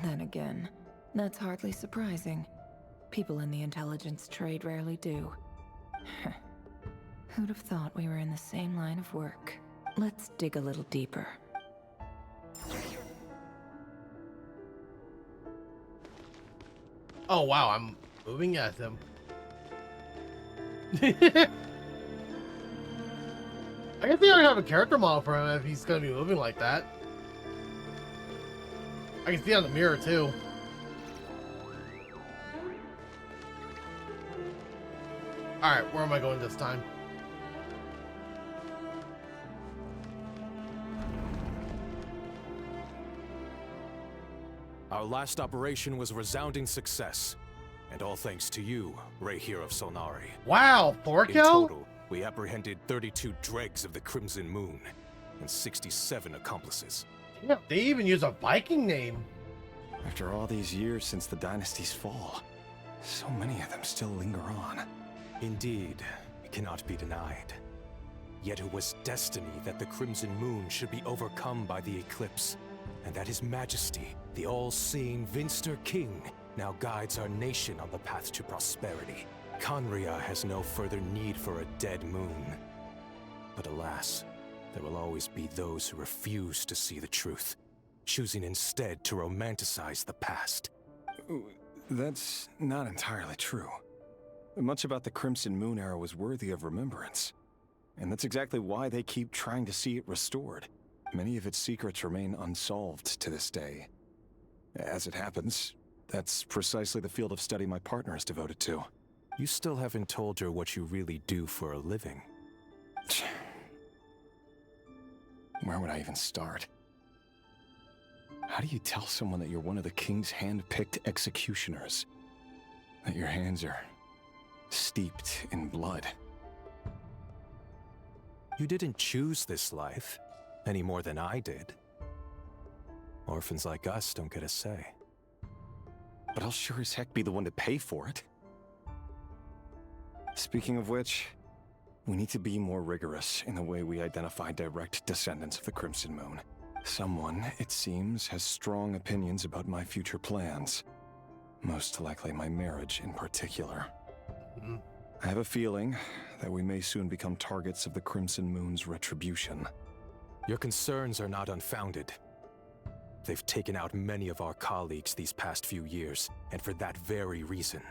Then again, that's hardly surprising. People in the intelligence trade rarely do. Who'd have thought we were in the same line of work? Let's dig a little deeper. Oh wow, I'm moving at him. I guess they already have a character model for him if he's gonna be moving like that. I can see it on the mirror too. Alright, where am I going this time? Our last operation was a resounding success. And all thanks to you, Rehir of Solnari. Wow, Thorkel? In total, we apprehended 32 dregs of the Crimson Moon and 67 accomplices. Yeah, they even use a Viking name. After all these years since the dynasty's fall, so many of them still linger on. Indeed, it cannot be denied. Yet it was destiny that the Crimson Moon should be overcome by the eclipse, and that His Majesty, the all-seeing Vinster King, now guides our nation on the path to prosperity. Conria has no further need for a dead moon. But alas, there will always be those who refuse to see the truth, choosing instead to romanticize the past. That's not entirely true. Much about the Crimson Moon era was worthy of remembrance. And that's exactly why they keep trying to see it restored. Many of its secrets remain unsolved to this day. As it happens, that's precisely the field of study my partner is devoted to. You still haven't told her what you really do for a living. Where would I even start? How do you tell someone that you're one of the king's hand-picked executioners? That your hands are steeped in blood? You didn't choose this life, any more than I did. Orphans like us don't get a say. But I'll sure as heck be the one to pay for it. Speaking of which, we need to be more rigorous in the way we identify direct descendants of the Crimson Moon. Someone, it seems, has strong opinions about my future plans. Most likely my marriage in particular. I have a feeling that we may soon become targets of the Crimson Moon's retribution. Your concerns are not unfounded. They've taken out many of our colleagues these past few years, and for that very reason.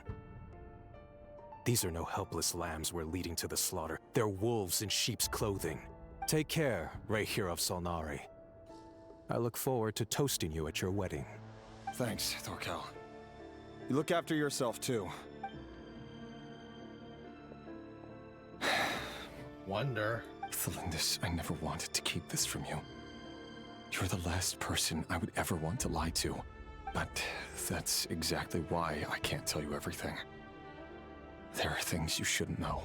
These are no helpless lambs we're leading to the slaughter. They're wolves in sheep's clothing. Take care, Rehir of Solnari. I look forward to toasting you at your wedding. Thanks, Thorkel. You look after yourself, too. Wonder. Thelindis, I never wanted to keep this from you. You're the last person I would ever want to lie to. But that's exactly why I can't tell you everything. There are things you shouldn't know.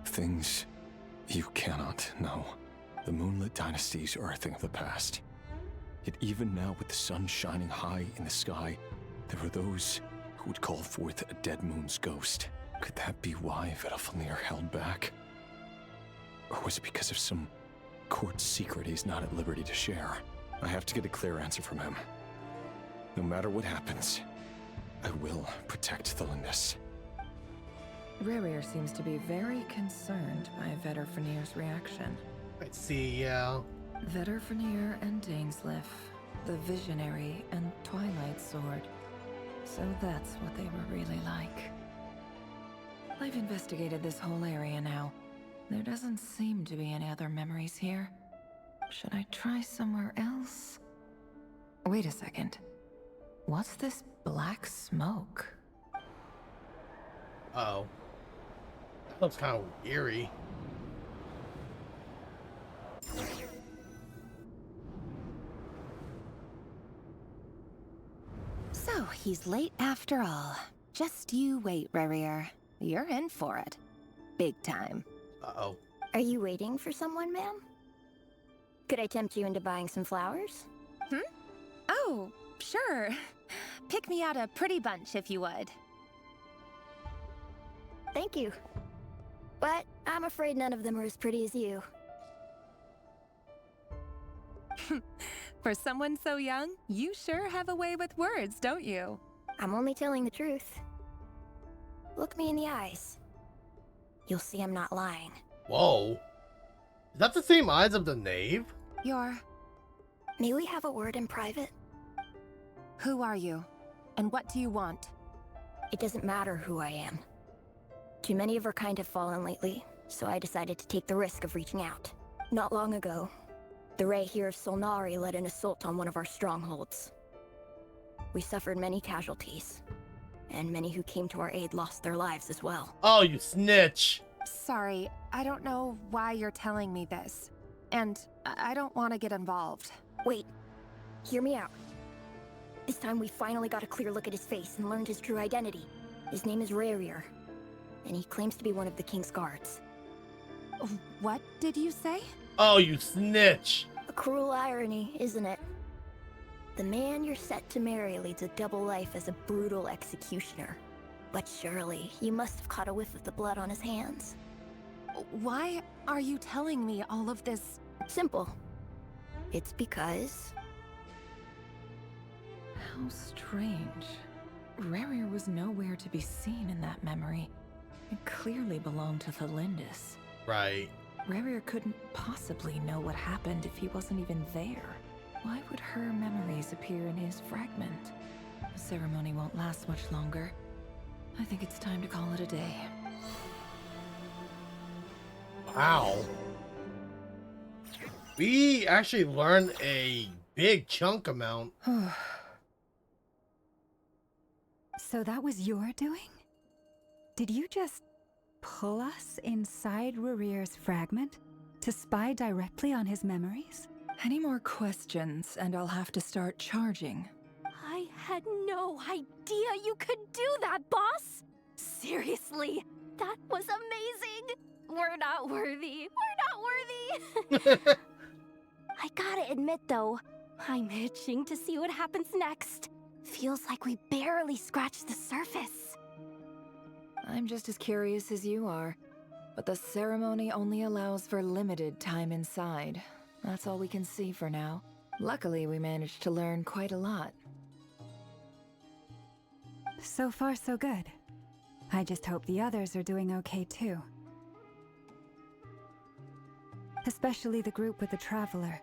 Things you cannot know. The moonlit dynasties are a thing of the past. Yet even now, with the sun shining high in the sky, there are those who would call forth a dead moon's ghost. Could that be why Vedalfnir held back? Or was it because of some court secret he's not at liberty to share? I have to get a clear answer from him. No matter what happens, I will protect Thelindis. Rerir seems to be very concerned by Vedalfnir's reaction. I see, yeah. Vedalfnir and Dainsleif, the Visionary and Twilight Sword. So that's what they were really like. I've investigated this whole area now. There doesn't seem to be any other memories here. Should I try somewhere else? Wait a second. What's this black smoke? Uh-oh. That looks kind of eerie. So, he's late after all. Just you wait, Rarier. You're in for it. Big time. Uh-oh. Are you waiting for someone, ma'am? Could I tempt you into buying some flowers? Oh, sure. Pick me out a pretty bunch if you would. Thank you. But I'm afraid none of them are as pretty as you. For someone so young, you sure have a way with words, don't you? I'm only telling the truth. Look me in the eyes. You'll see I'm not lying. Whoa. Is that the same eyes of the knave? May we have a word in private? Who are you? And what do you want? It doesn't matter who I am. Too many of our kind have fallen lately, so I decided to take the risk of reaching out. Not long ago, the Rayhir of Solnari led an assault on one of our strongholds. We suffered many casualties, and many who came to our aid lost their lives as well. Oh, you snitch! Sorry, I don't know why you're telling me this. And I don't want to get involved. Wait, hear me out. This time we finally got a clear look at his face and learned his true identity. His name is Rarier, and he claims to be one of the King's guards. What did you say? Oh, you snitch! A cruel irony, isn't it? The man you're set to marry leads a double life as a brutal executioner. But surely, you must have caught a whiff of the blood on his hands. Why are you telling me all of this? Simple. It's because... How strange. Rarier was nowhere to be seen in that memory. It clearly belonged to Thalindis. Right. Rarier couldn't possibly know what happened if he wasn't even there. Why would her memories appear in his fragment? The ceremony won't last much longer. I think it's time to call it a day. Wow. We actually learned a big chunk amount. So that was your doing? Did you just pull us inside Rarir's fragment to spy directly on his memories? Any more questions and I'll have to start charging. I had no idea you could do that, boss! Seriously, that was amazing! We're not worthy. We're not worthy! I gotta admit, though, I'm itching to see what happens next. Feels like we barely scratched the surface. I'm just as curious as you are, but the ceremony only allows for limited time inside. That's all we can see for now. Luckily, we managed to learn quite a lot. So far, so good. I just hope the others are doing okay too. Especially the group with the Traveler.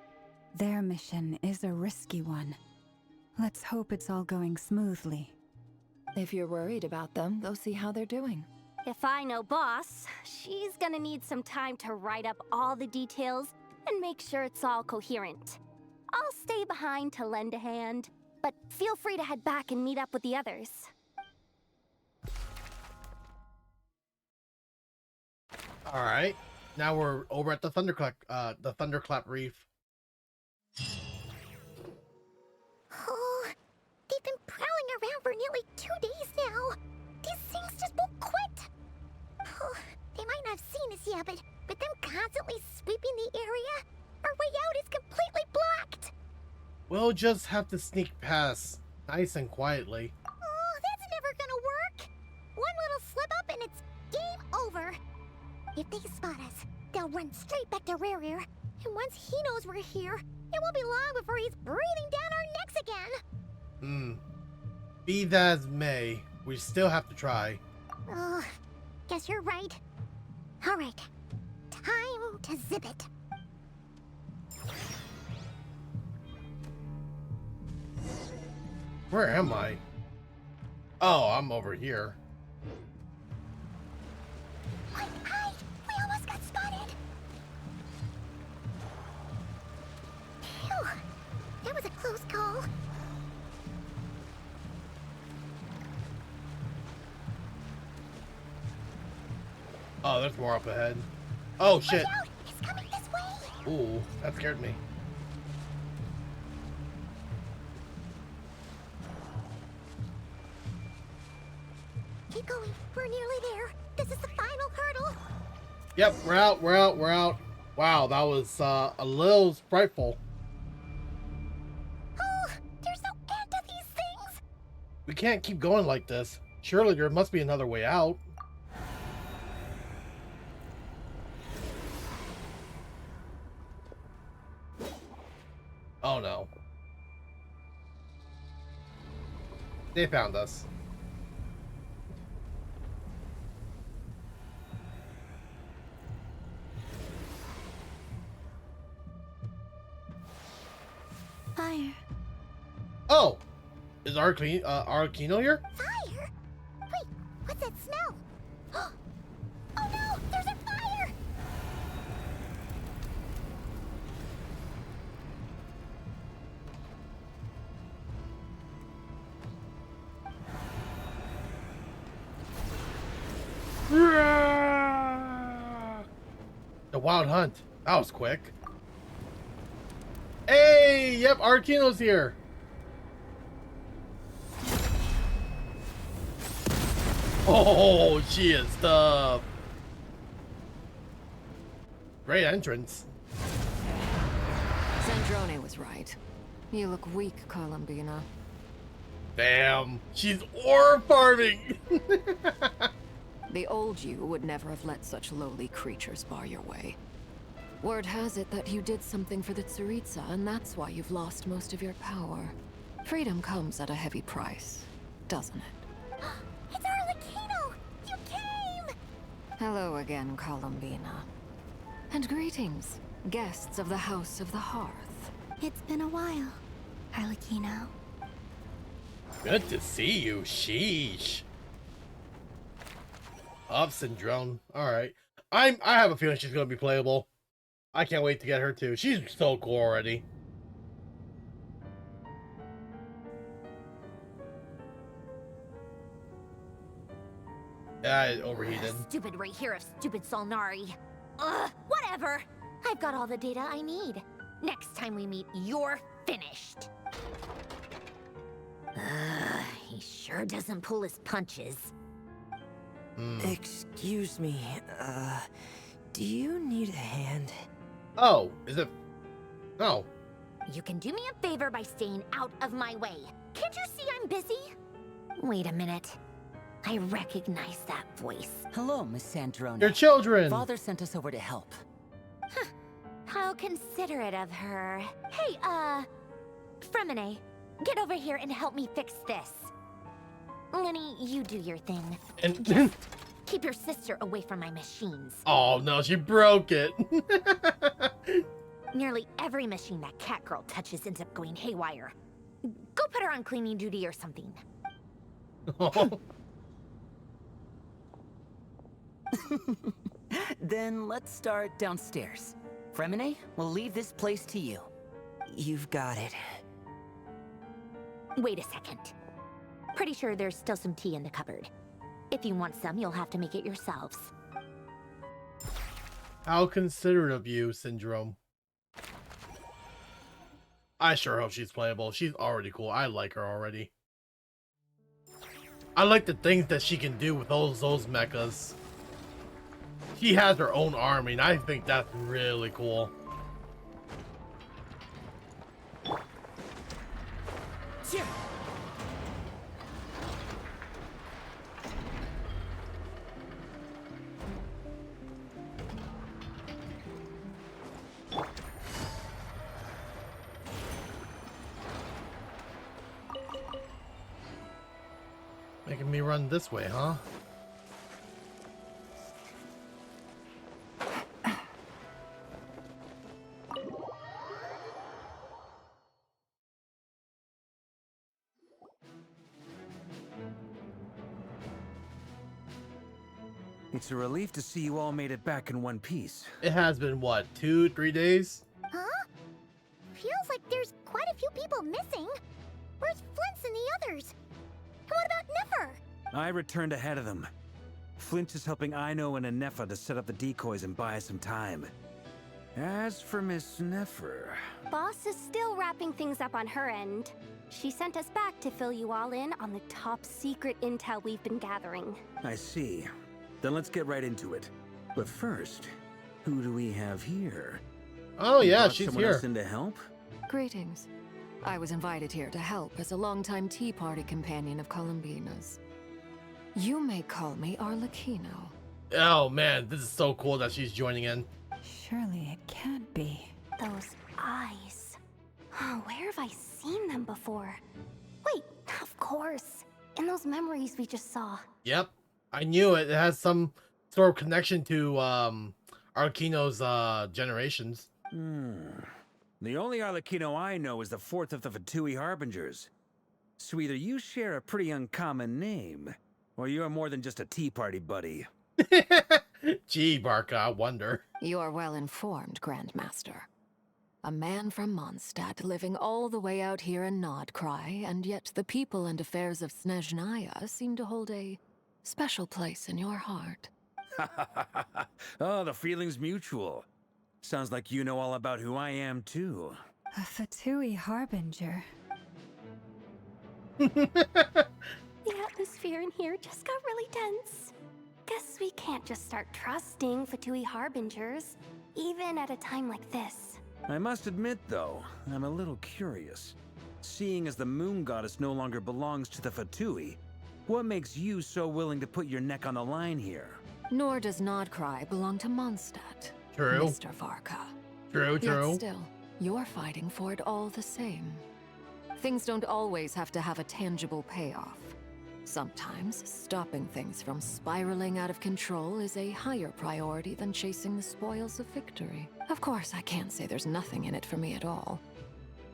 Their mission is a risky one. Let's hope it's all going smoothly. If you're worried about them, go see how they're doing. If I know boss, she's gonna need some time to write up all the details and make sure it's all coherent. I'll stay behind to lend a hand, but feel free to head back and meet up with the others. All right, now we're over at the Thunderclap Reef. Oh, they've been prowling around for nearly 2 days now. These things just won't quit. Oh, they might not have seen us yet, but them constantly sweeping the area, our way out is completely blocked. We'll just have to sneak past, nice and quietly. Oh, that's never gonna work. One little slip up and it's game over. If they spot us, they'll run straight back to Rarier. And once he knows we're here, it won't be long before he's breathing down our necks again. Be that as may, we still have to try. Oh, guess you're right. All right, time to zip it. Where am I? Oh, I'm over here. Hide! We almost got spotted. Phew, that was a close call. Oh, there's more up ahead. Oh shit! Watch out! It's coming this way! Ooh, that scared me. Keep going. We're nearly there. This is the final hurdle. Yep, we're out. We're out. We're out. Wow, that was a little frightful. Oh, there's no end to these things. We can't keep going like this. Surely there must be another way out. Oh no. They found us. Fire. Oh! Is Arlecchino here? Fire? Wait, what's that smell? Oh no, there's a fire! The Wild Hunt. That was quick. Hey! Yep, Arlecchino's here. Oh, she is tough. Great entrance. Sandrone was right. You look weak, Columbina. Damn, she's ore farming. The old you would never have let such lowly creatures bar your way. Word has it that you did something for the Tsaritsa, and that's why you've lost most of your power. Freedom comes at a heavy price, doesn't it? It's Arlecchino! You came! Hello again, Columbina. And greetings, guests of the House of the Hearth. It's been a while, Arlecchino. Good to see you. Sheesh. Up, Syndrome. All right. I have a feeling she's gonna be playable. I can't wait to get her too. She's so cool already. It overheated. Stupid right here of stupid Solnari. Ugh, whatever. I've got all the data I need. Next time we meet, you're finished. He sure doesn't pull his punches. Excuse me, do you need a hand? Oh, is it? Oh. You can do me a favor by staying out of my way. Can't you see I'm busy? Wait a minute. I recognize that voice. Hello, Miss Sandrone. Your children. Father sent us over to help. Huh. How considerate of her. Hey, Fremine, get over here and help me fix this. Lenny, you do your thing. And keep your sister away from my machines. Oh no, she broke it. Nearly every machine that Catgirl touches ends up going haywire. Go put her on cleaning duty or something. Oh. Then let's start downstairs. Fremine, we'll leave this place to you. You've got it. Wait a second. Pretty sure there's still some tea in the cupboard. If you want some, you'll have to make it yourselves. How considerate of you, Syndrome. I sure hope she's playable. She's already cool. I like her already. I like the things that she can do with those mechas. She has her own army, and I think that's really cool. Yeah. Making me run this way, huh? It's a relief to see you all made it back in one piece. It has been, what, 2-3 days? Huh? Feels like there's quite a few people missing. Where's Flintz and the others? And what about Niffer? I returned ahead of them. Flint is helping Aino and Nefa to set up the decoys and buy us some time. As for Miss Nefer... Boss is still wrapping things up on her end. She sent us back to fill you all in on the top secret intel we've been gathering. I see. Then let's get right into it. But first, who do we have here? Oh You yeah, brought she's someone here. else in to help? Greetings. I was invited here to help as a longtime Tea Party companion of Columbina's. You may call me Arlecchino. Oh man, this is so cool that she's joining in. Surely it can't be. Those eyes. Oh, where have I seen them before? Wait, of course. In those memories we just saw. Yep, I knew it. It has some sort of connection to Arlecchino's generations. The only Arlecchino I know is the fourth of the Fatui Harbingers. So either you share a pretty uncommon name, or you're more than just a Tea Party buddy. Gee, Barca, I wonder. You are well informed, Grandmaster. A man from Mondstadt living all the way out here in Nodcry, and yet the people and affairs of Snezhnaya seem to hold a special place in your heart. Oh, the feeling's mutual. Sounds like you know all about who I am, too. A Fatui Harbinger. The atmosphere in here just got really tense. Guess we can't just start trusting Fatui Harbingers, even at a time like this. I must admit, though, I'm a little curious. Seeing as the moon goddess no longer belongs to the Fatui, what makes you so willing to put your neck on the line here? Nor does Nodcry belong to Mondstadt, True. Mr. Varka. True, true. Yet still, you're fighting for it all the same. Things don't always have to have a tangible payoff. Sometimes, stopping things from spiraling out of control is a higher priority than chasing the spoils of victory. Of course, I can't say there's nothing in it for me at all.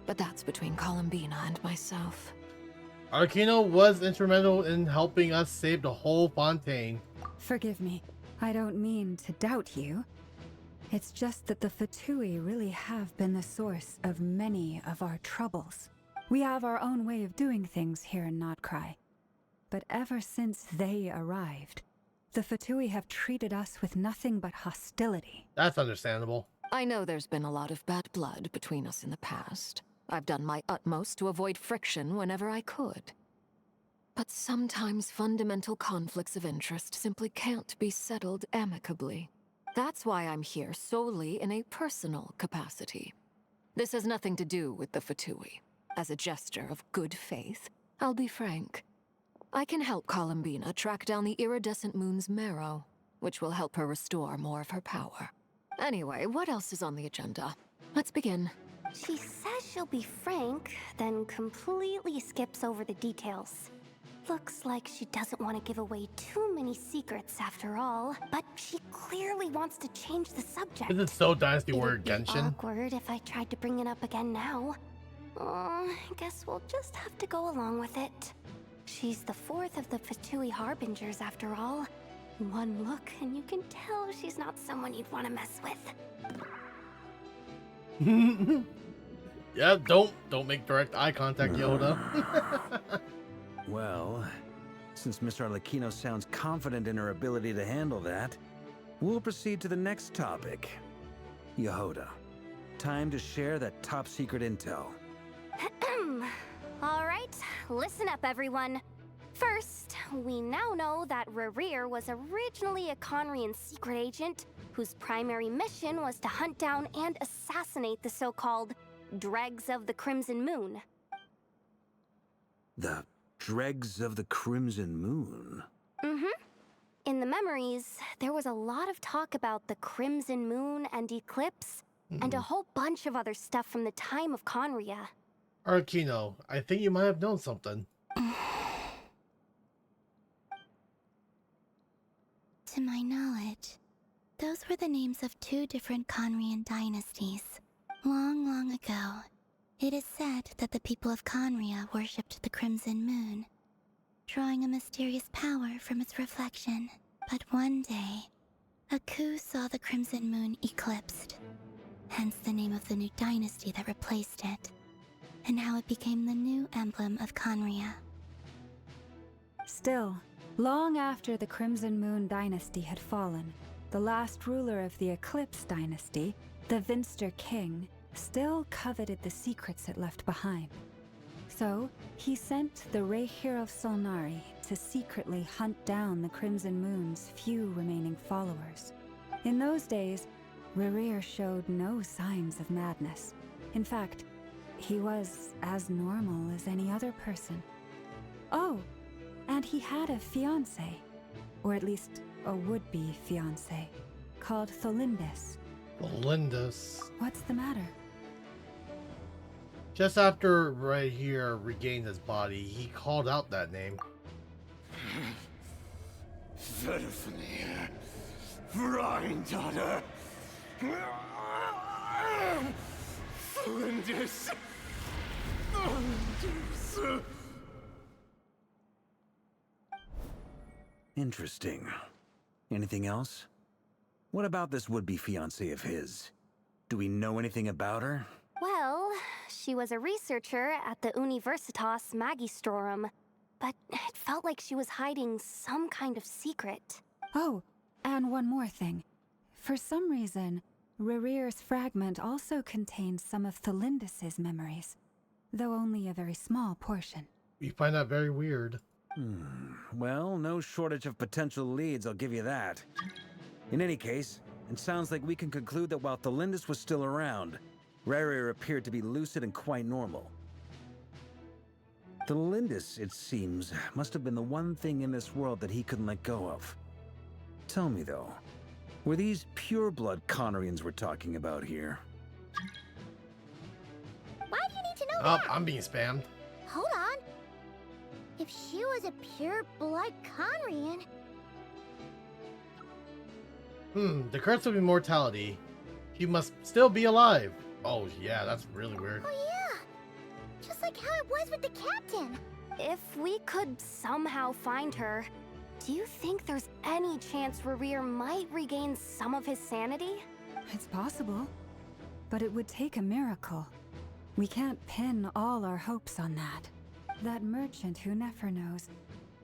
But that's between Columbina and myself. Arlecchino was instrumental in helping us save the whole Fontaine. Forgive me. I don't mean to doubt you. It's just that the Fatui really have been the source of many of our troubles. We have our own way of doing things here in Nodcry. But ever since they arrived, the Fatui have treated us with nothing but hostility. That's understandable. I know there's been a lot of bad blood between us in the past. I've done my utmost to avoid friction whenever I could. But sometimes fundamental conflicts of interest simply can't be settled amicably. That's why I'm here solely in a personal capacity. This has nothing to do with the Fatui. As a gesture of good faith, I'll be frank. I can help Columbina track down the iridescent moon's marrow, which will help her restore more of her power. Anyway, what else is on the agenda? Let's begin. She says she'll be frank, then completely skips over the details. Looks like she doesn't want to give away too many secrets after all, but she clearly wants to change the subject. This is so Dynasty Warrior It'd be Genshin. awkward if I tried to bring it up again now. I guess we'll just have to go along with it. She's the fourth of the Fatui Harbingers after all. One look and you can tell she's not someone you'd want to mess with. Yeah, don't make direct eye contact, Yoda. Well, since Miss Arlecchino sounds confident in her ability to handle that, we'll proceed to the next topic. Yehoda, time to share that top secret intel. All right, listen up, everyone. First, we now know that Rerir was originally a Conrian secret agent whose primary mission was to hunt down and assassinate the so-called Dregs of the Crimson Moon. The Dregs of the Crimson Moon? In the memories, there was a lot of talk about the Crimson Moon and Eclipse, and a whole bunch of other stuff from the time of Conria. Arlecchino, I think you might have known something. To my knowledge, those were the names of two different Conrian dynasties. Long, long ago, it is said that the people of Conria worshipped the Crimson Moon, drawing a mysterious power from its reflection. But one day, a coup saw the Crimson Moon eclipsed, hence the name of the new dynasty that replaced it, and how it became the new emblem of Conria. Still, Long after the Crimson Moon dynasty had fallen, the last ruler of the Eclipse dynasty, the Vinster King, still coveted the secrets it left behind. So, he sent the Rehir of Solnari to secretly hunt down the Crimson Moon's few remaining followers. In those days, Rehir showed no signs of madness. In fact, he was as normal as any other person. Oh, and he had a fiancé, or at least a would-be fiancé, called Tholindis. Tholindis? What's the matter? Just after Rehir regained his body, he called out that name. Verfnir, Rhindaughter, Flinders. Interesting. Anything else? What about this would-be fiancé of his? Do we know anything about her? Well, she was a researcher at the Universitas Magistrorum, but it felt like she was hiding some kind of secret. Oh, and one more thing. For some reason, Rehir's fragment also contains some of Tholindis' memories, though only a very small portion. We find that very weird. Well, no shortage of potential leads, I'll give you that. In any case, it sounds like we can conclude that while Tholindis was still around, Rehir appeared to be lucid and quite normal. Tholindis, it seems, must have been the one thing in this world that he couldn't let go of. Tell me, though, were these pure-blood Conorians we're talking about here? Why do you need to know Oh, that? I'm being spammed. Hold on. If she was a pure-blood Conrian... The curse of immortality. He must still be alive. Oh, yeah, that's really weird. Oh yeah! Just like how it was with the captain. If we could somehow find her, do you think there's any chance Rehir might regain some of his sanity? It's possible, but it would take a miracle. We can't pin all our hopes on that. That merchant who Nefer knows,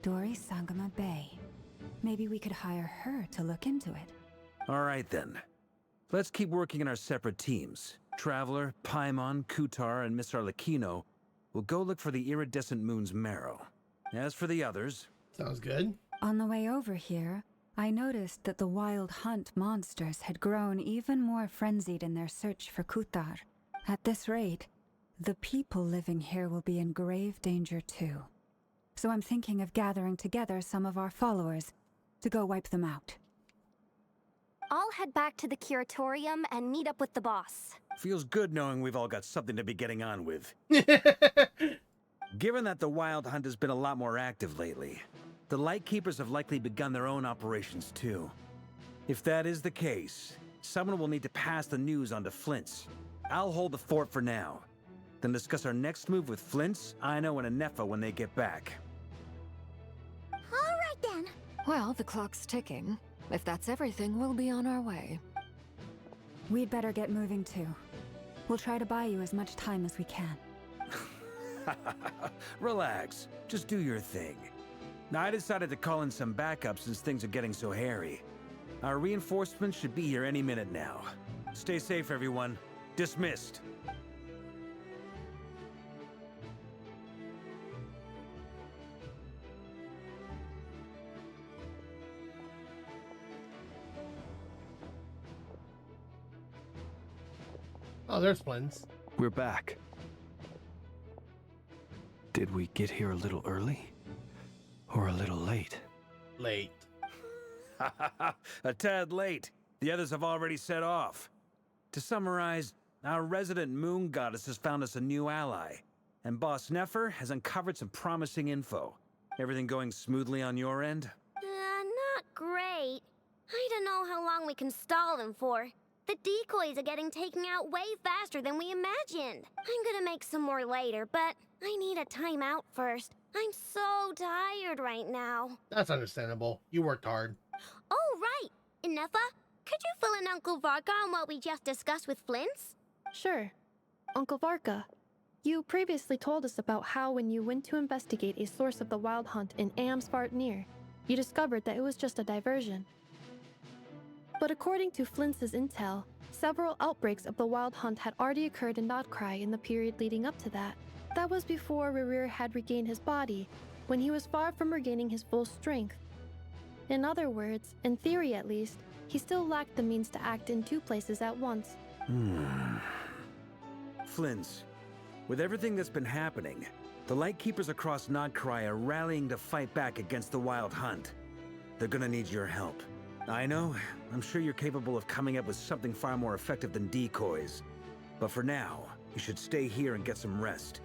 Dori Sangama Bay. Maybe we could hire her to look into it. All right, then. Let's keep working in our separate teams. Traveler, Paimon, Kutar, and Miss Arlecchino will go look for the iridescent moon's marrow. As for the others... Sounds good. On the way over here, I noticed that the wild hunt monsters had grown even more frenzied in their search for Kutar. At this rate, the people living here will be in grave danger too. So I'm thinking of gathering together some of our followers to go wipe them out. I'll head back to the curatorium and meet up with the boss. Feels good knowing we've all got something to be getting on with. Given that the Wild Hunt has been a lot more active lately, the Lightkeepers have likely begun their own operations too. If that is the case, someone will need to pass the news on to Flint's. I'll hold the fort for now, then discuss our next move with Flint's, Aino, and Anefa when they get back. All right then. Well, the clock's ticking. If that's everything, we'll be on our way. We'd better get moving too. We'll try to buy you as much time as we can. Relax. Just do your thing. Now, I decided to call in some backup since things are getting so hairy. Our reinforcements should be here any minute now. Stay safe, everyone. Dismissed. Oh, there's Flins. We're back. Did we get here a little early? Or a little late? Late. A tad late. The others have already set off. To summarize, our resident moon goddess has found us a new ally, and Boss Nefer has uncovered some promising info. Everything going smoothly on your end? Not great. I don't know how long we can stall them for. The decoys are getting taken out way faster than we imagined. I'm gonna make some more later, but I need a timeout first. I'm so tired right now. That's understandable. You worked hard. Oh, right. Inefa, could you fill in Uncle Varka on what we just discussed with Flint's? Sure. Uncle Varka, you previously told us about how when you went to investigate a source of the Wild Hunt in Amsvartnir, you discovered that it was just a diversion. But according to Flint's intel, several outbreaks of the Wild Hunt had already occurred in Nodcry in the period leading up to that. That was before Rerir had regained his body, when he was far from regaining his full strength. In other words, in theory at least, he still lacked the means to act in two places at once. Flint's, with everything that's been happening, the Lightkeepers across Nodcry are rallying to fight back against the Wild Hunt. They're gonna need your help. I know, I'm sure you're capable of coming up with something far more effective than decoys. But for now, you should stay here and get some rest.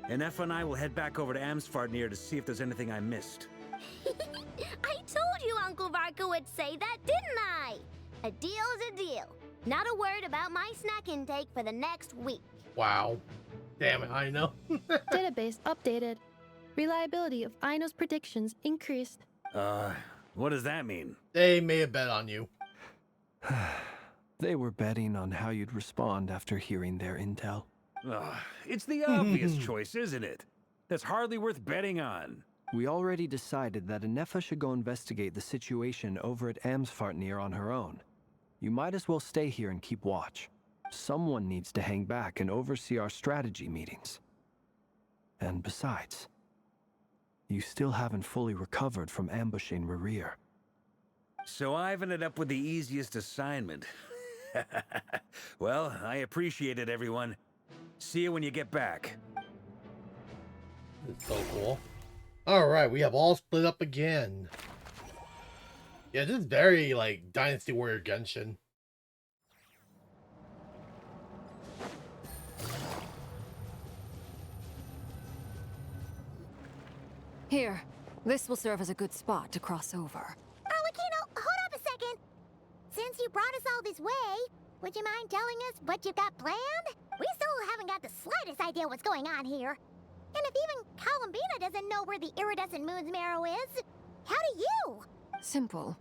And Effa and I will head back over to Amsfartnir to see if there's anything I missed. I told you Uncle Varka would say that, didn't I? A deal's a deal. Not a word about my snack intake for the next week. Wow. Damn it, I know. Database updated. Reliability of Aino's predictions increased. What does that mean? They may have bet on you. They were betting on how you'd respond after hearing their intel. It's the obvious choice, isn't it? That's hardly worth betting on. We already decided that Anefa should go investigate the situation over at Amsfartnir on her own. You might as well stay here and keep watch. Someone needs to hang back and oversee our strategy meetings. And besides, you still haven't fully recovered from ambushing Rerir. So I've ended up with the easiest assignment. Well, I appreciate it, everyone. See you when you get back. It's so cool. Alright, we have all split up again. Yeah, this is very, like, Dynasty Warrior Genshin. Here, this will serve as a good spot to cross over. Arlecchino, hold up a second. Since you brought us all this way, would you mind telling us what you've got planned? We still haven't got the slightest idea what's going on here. And if even Columbina doesn't know where the iridescent moon's marrow is, how do you? Simple.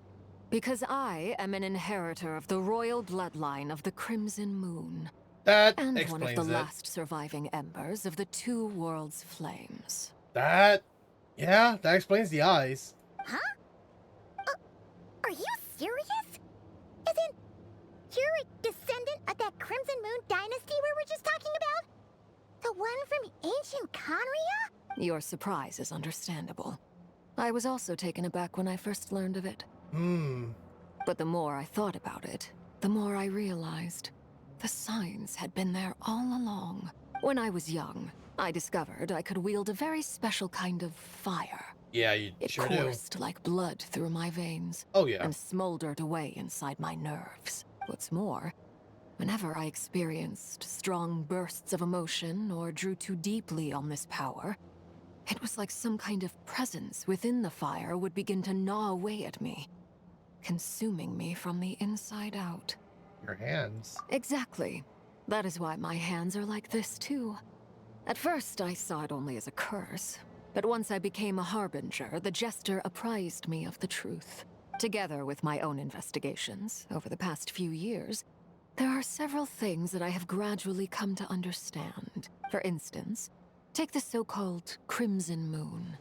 Because I am an inheritor of the royal bloodline of the Crimson Moon. That and explains one of the it. last surviving embers of the two worlds' flames. Yeah, that explains the eyes. Huh? Are you serious? Isn't you're a descendant of that Crimson Moon dynasty we were just talking about? The one from ancient Conria? Your surprise is understandable. I was also taken aback when I first learned of it. But the more I thought about it, the more I realized the signs had been there all along. When I was young, I discovered I could wield a very special kind of fire. Yeah, you sure do. It coursed like blood through my veins. Oh, yeah. And smoldered away inside my nerves. What's more, whenever I experienced strong bursts of emotion or drew too deeply on this power, it was like some kind of presence within the fire would begin to gnaw away at me, consuming me from the inside out. Your hands. Exactly. That is why my hands are like this, too. At first, I saw it only as a curse. But once I became a harbinger, the jester apprised me of the truth. Together with my own investigations, over the past few years, there are several things that I have gradually come to understand. For instance, take the so-called Crimson Moon.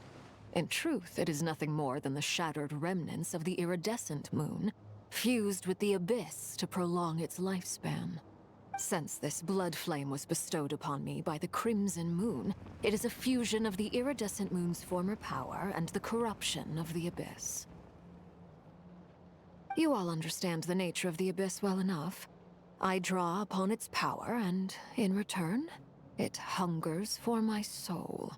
In truth, it is nothing more than the shattered remnants of the iridescent moon, fused with the abyss to prolong its lifespan. Since this blood flame was bestowed upon me by the Crimson Moon, it is a fusion of the iridescent moon's former power and the corruption of the abyss. You all understand the nature of the abyss well enough. I draw upon its power, and in return, it hungers for my soul.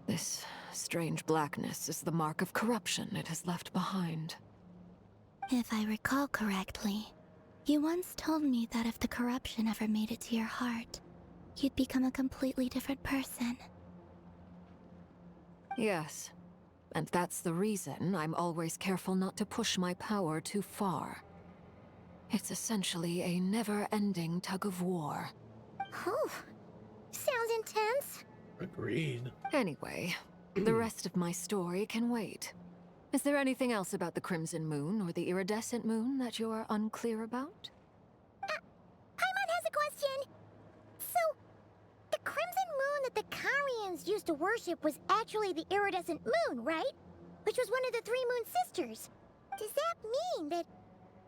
This strange blackness is the mark of corruption it has left behind. If I recall correctly, you once told me that if the corruption ever made it to your heart, you'd become a completely different person. Yes, and that's the reason I'm always careful not to push my power too far. It's essentially a never-ending tug-of-war. Oh, sounds intense. Agreed. Anyway, the rest of my story can wait. Is there anything else about the Crimson Moon or the Iridescent Moon that you're unclear about? Paimon has a question. So, the Crimson Moon that the Karians used to worship was actually the Iridescent Moon, right? which was one of the Three Moon Sisters. Does that mean that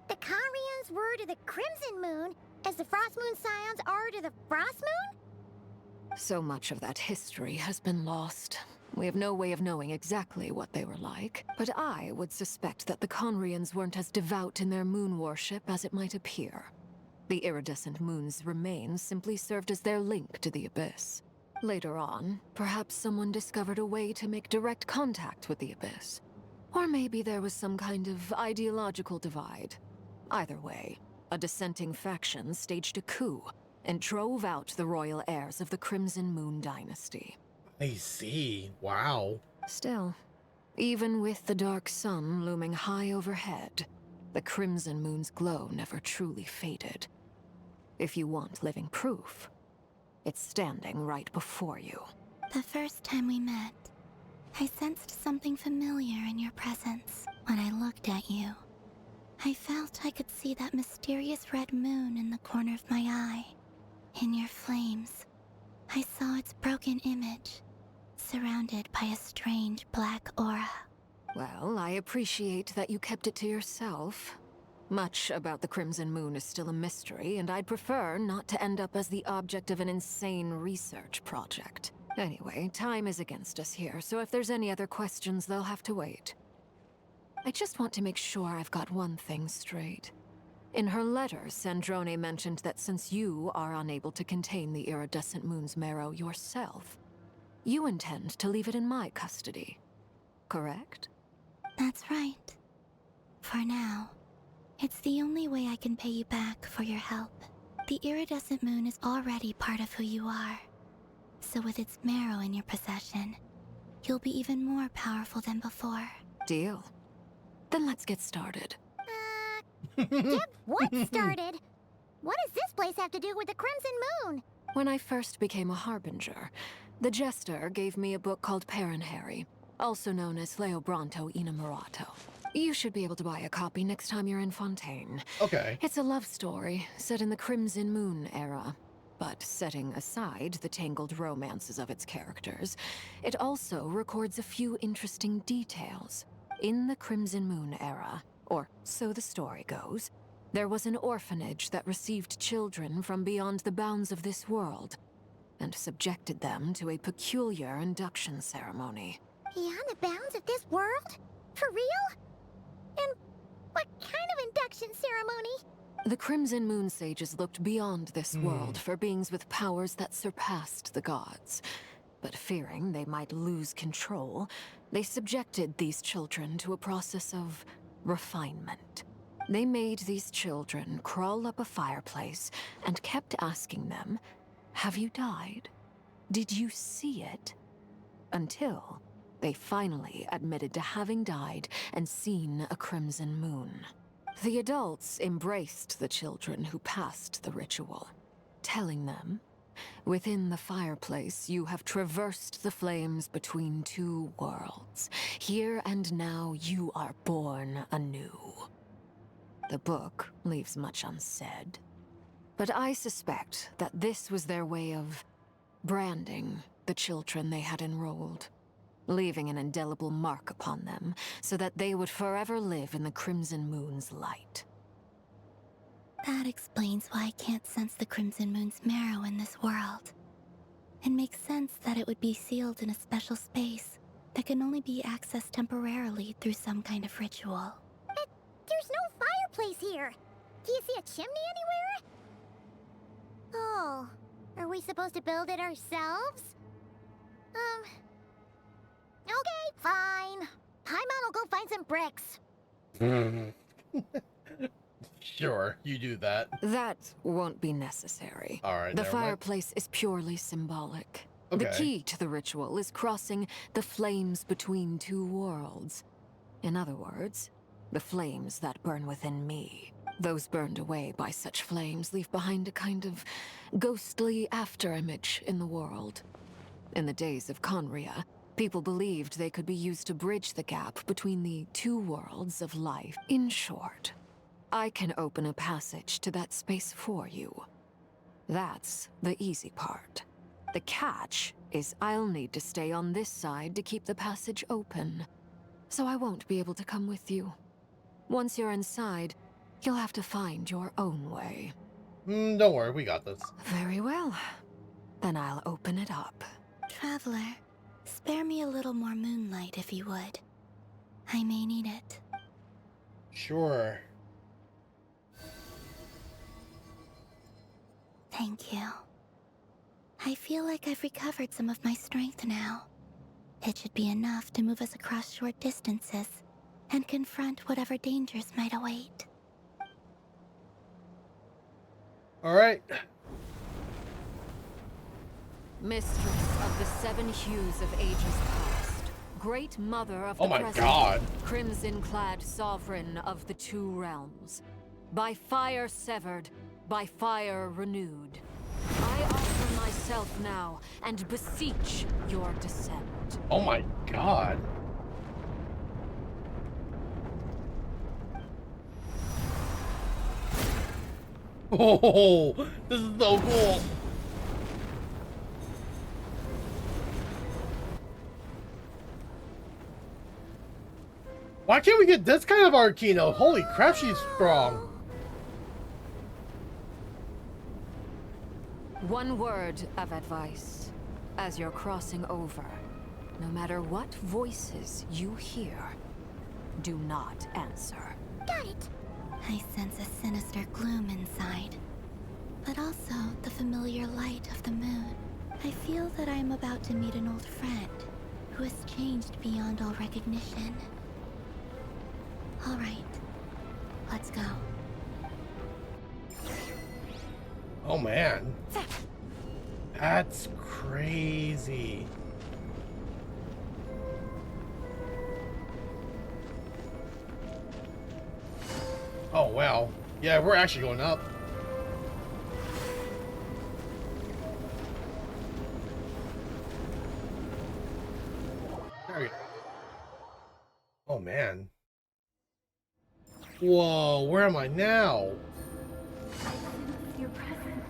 the Conrians were to the Crimson Moon as the Frost Moon Scions are to the Frost Moon? So much of that history has been lost. We have no way of knowing exactly what they were like, but I would suspect that the Conrians weren't as devout in their moon worship as it might appear. The iridescent moon's remains simply served as their link to the Abyss. Later on, perhaps someone discovered a way to make direct contact with the Abyss. Or maybe there was some kind of ideological divide. Either way, a dissenting faction staged a coup and drove out the royal heirs of the Crimson Moon dynasty. I see. Wow. Still, even with the dark sun looming high overhead, the Crimson Moon's glow never truly faded. If you want living proof, it's standing right before you. The first time we met, I sensed something familiar in your presence. When I looked at you, I felt I could see that mysterious red moon in the corner of my eye. In your flames, I saw its broken image, surrounded by a strange black aura. Well, I appreciate that you kept it to yourself. Much about the Crimson Moon is still a mystery, and I'd prefer not to end up as the object of an insane research project. Anyway, time is against us here, so if there's any other questions, they'll have to wait. I just want to make sure I've got one thing straight. In her letter, Sandrone mentioned that since you are unable to contain the iridescent moon's marrow yourself, you intend to leave it in my custody, correct? That's right. For now, it's the only way I can pay you back for your help. The iridescent moon is already part of who you are. So with its marrow in your possession, you'll be even more powerful than before. Deal. Then let's get started. Get what started? What does this place have to do with the Crimson Moon? When I first became a Harbinger, the Jester gave me a book called Paranhari, also known as Leobranto Inamorato. You should be able to buy a copy next time you're in Fontaine. Okay. It's a love story set in the Crimson Moon era. But setting aside the tangled romances of its characters, it also records a few interesting details. In the Crimson Moon era, or so the story goes, there was an orphanage that received children from beyond the bounds of this world, and subjected them to a peculiar induction ceremony. Beyond the bounds of this world? For real? And what kind of induction ceremony? The Crimson Moon sages looked beyond this world for beings with powers that surpassed the gods. But fearing they might lose control, they subjected these children to a process of refinement. They made these children crawl up a fireplace and kept asking them, "Have you died? Did you see it?" Until they finally admitted to having died and seen a crimson moon. The adults embraced the children who passed the ritual, telling them, "Within the fireplace, you have traversed the flames between two worlds. Here and now, you are born anew." The book leaves much unsaid, but I suspect that this was their way of branding the children they had enrolled, leaving an indelible mark upon them so that they would forever live in the Crimson Moon's light. That explains why I can't sense the Crimson Moon's marrow in this world. It makes sense that it would be sealed in a special space that can only be accessed temporarily through some kind of ritual. But there's no fireplace here! Do you see a chimney anywhere? Oh, are we supposed to build it ourselves? Okay, fine. Paimon will go find some bricks. Sure, you do that. That won't be necessary. All right, the never mind. fireplace is purely symbolic. Okay. The key to the ritual is crossing the flames between two worlds. In other words, the flames that burn within me. Those burned away by such flames leave behind a kind of ghostly afterimage in the world. In the days of Conria, people believed they could be used to bridge the gap between the two worlds of life. In short, I can open a passage to that space for you. That's the easy part. The catch is I'll need to stay on this side to keep the passage open. so I won't be able to come with you. Once you're inside, you'll have to find your own way. Don't worry, we got this. Very well. Then I'll open it up. Traveler, spare me a little more moonlight if you would. I may need it. Sure. Thank you. I feel like I've recovered some of my strength now. It should be enough to move us across short distances and confront whatever dangers might await. All right. Mistress of the 7 hues of ages past, great mother of the Oh my present, God. crimson-clad sovereign of the 2 realms, by fire severed, by fire renewed. I offer myself now and beseech your descent. Oh my God. Oh, this is so cool. Why can't we get this kind of Arcano? Holy crap, she's strong. One word of advice. As you're crossing over, no matter what voices you hear, do not answer. Got it! I sense a sinister gloom inside, but also the familiar light of the moon. I feel that I am about to meet an old friend who has changed beyond all recognition. All right, let's go. Oh man. That's crazy. Oh wow. Yeah, we're actually going up. There we go. Oh man. Whoa, where am I now? Your presence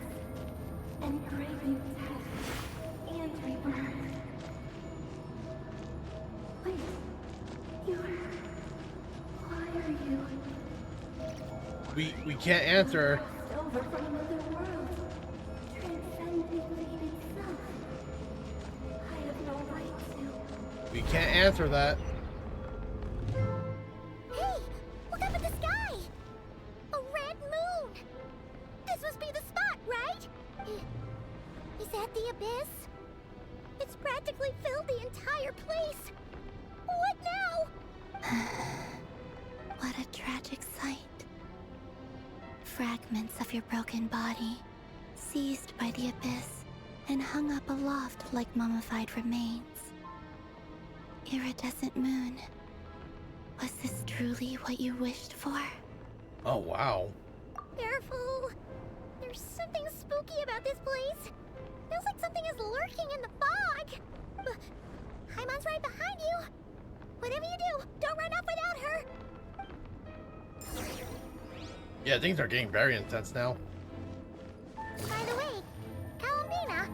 and craving death and rebirth. Wait, why are you We can't answer. over from another world, transcending fate itself? I have no right to. We can't answer that. Hey, look up at the sky! A red moon! This must be the spot, right? Is that the abyss? It's practically filled the entire place. What now? What a tragic sight. Fragments of your broken body, seized by the abyss and hung up aloft like mummified remains. Iridescent moon, was this truly what you wished for? Oh wow. Careful! There's something spooky about this place. Feels like something is lurking in the fog. Haimon's right behind you. Whatever you do, don't run off without her. Yeah, things are getting very intense now. By the way, Kalamina,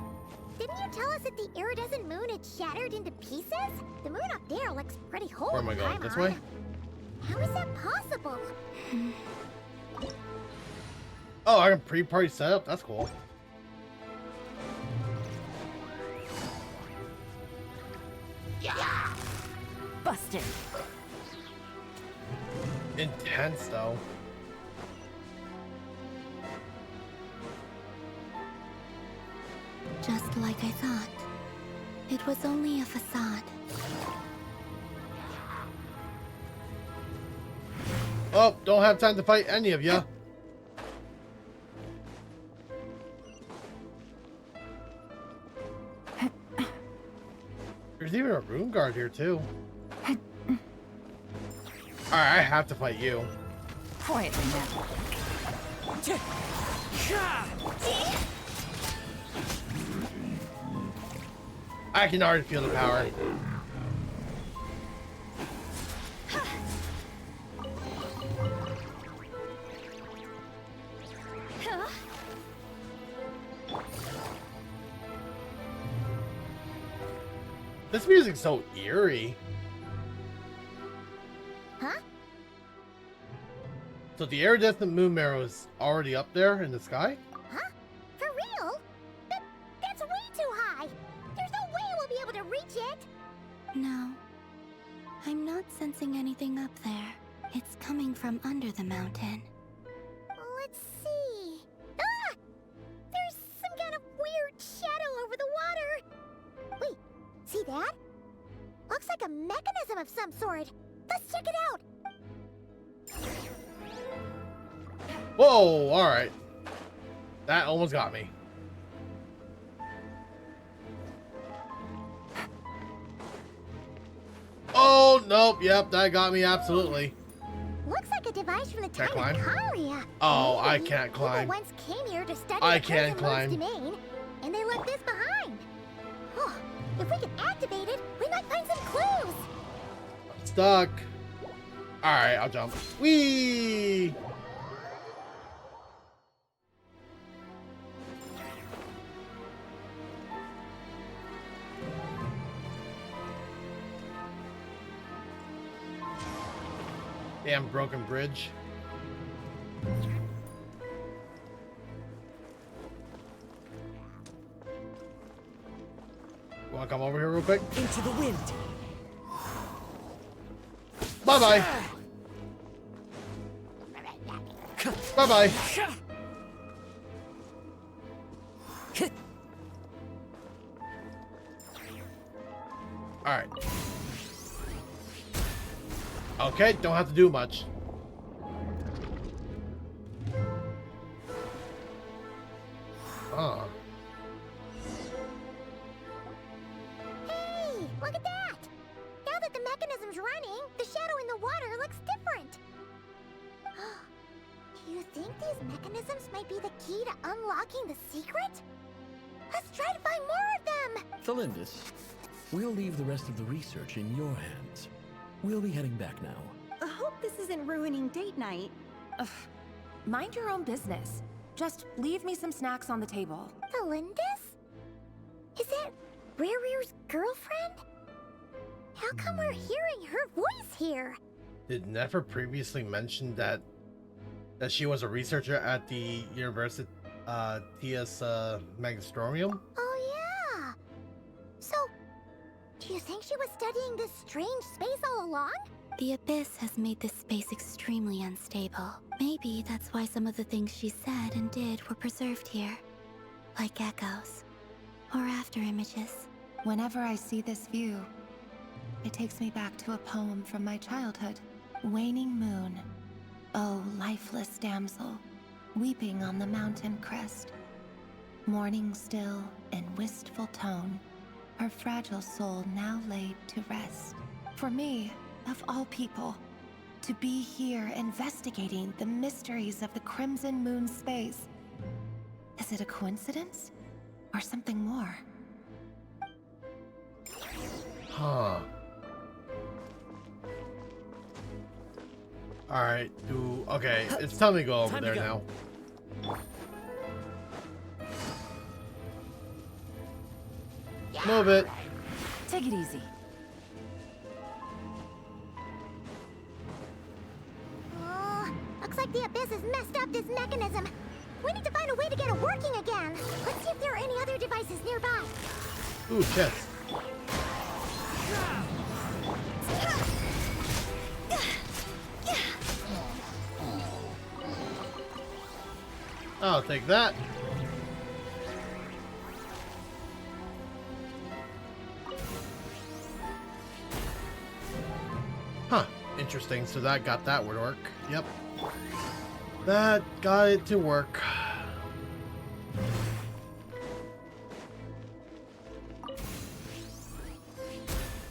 didn't you tell us that the iridescent moon had shattered into pieces? The moon up there looks pretty whole. Where am I going? This way? How is that possible? Oh, I can pre-party setup. That's cool. Yeah. Busted. Intense though. Just like I thought. It was only a facade. Oh, don't have time to fight any of ya. There's even a rune guard here too. Alright, I have to fight you. Quietly now. I can already feel the power. This music's so eerie. So the iridescent moon marrow is already up there in the sky? Huh? For real? That's way too high! There's no way we'll be able to reach it! No. I'm not sensing anything up there. It's coming from under the mountain. Let's see... Ah! There's some kind of weird shadow over the water! Wait, see that? Looks like a mechanism of some sort. Let's check it out! Whoa, alright. That almost got me. Oh, nope, yep, that got me absolutely. Looks like a device from the Can I time of climb? Kalia. Oh, I Maybe can't people climb. once came here to study I the can't Crimson Moon's climb. domain, and they left this behind. Oh, if we can activate it, we might find some clues. Stuck. Alright, I'll jump. Whee! Damn broken bridge. Wanna come over here real quick? Into the wind. Bye-bye. Bye-bye. Alright. Okay, don't have to do much. Hey, look at that! Now that the mechanism's running, the shadow in the water looks different. Do you think these mechanisms might be the key to unlocking the secret? Let's try to find more of them! Thalindis, we'll leave the rest of the research in your hands. We'll be heading back now. I hope this isn't ruining date night. Ugh. Mind your own business. Just leave me some snacks on the table. Thalindis? Is that Rare's girlfriend? How come we're hearing her voice here? Did Nefer previously mention that she was a researcher at the University TS Magisterium? Oh yeah! So, do you think she was studying this strange space all along? The Abyss has made this space extremely unstable. Maybe that's why some of the things she said and did were preserved here. Like echoes. Or after images. Whenever I see this view, it takes me back to a poem from my childhood. Waning moon, oh lifeless damsel, weeping on the mountain crest. Mourning still in wistful tone, her fragile soul now laid to rest. For me, of all people, to be here investigating the mysteries of the Crimson Moon space. Is it a coincidence? Or something more? Huh. Alright, okay, it's time to go over there now. Move it. Take it easy. Looks like the Abyss has messed up this mechanism. We need to find a way to get it working again. Let's see if there are any other devices nearby. Ooh, chest. I'll take that. Huh, interesting. So that got that would work. Yep. That got it to work.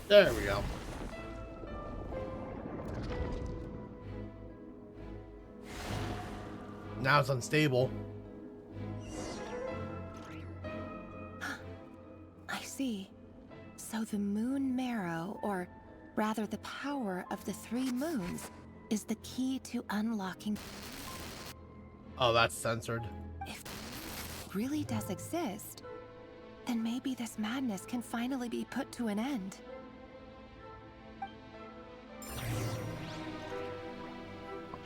There we go. Now it's unstable. I see. So the moon marrow, or rather the power of the 3 moons, is the key to unlocking. Oh, that's censored. If it really does exist, then maybe this madness can finally be put to an end.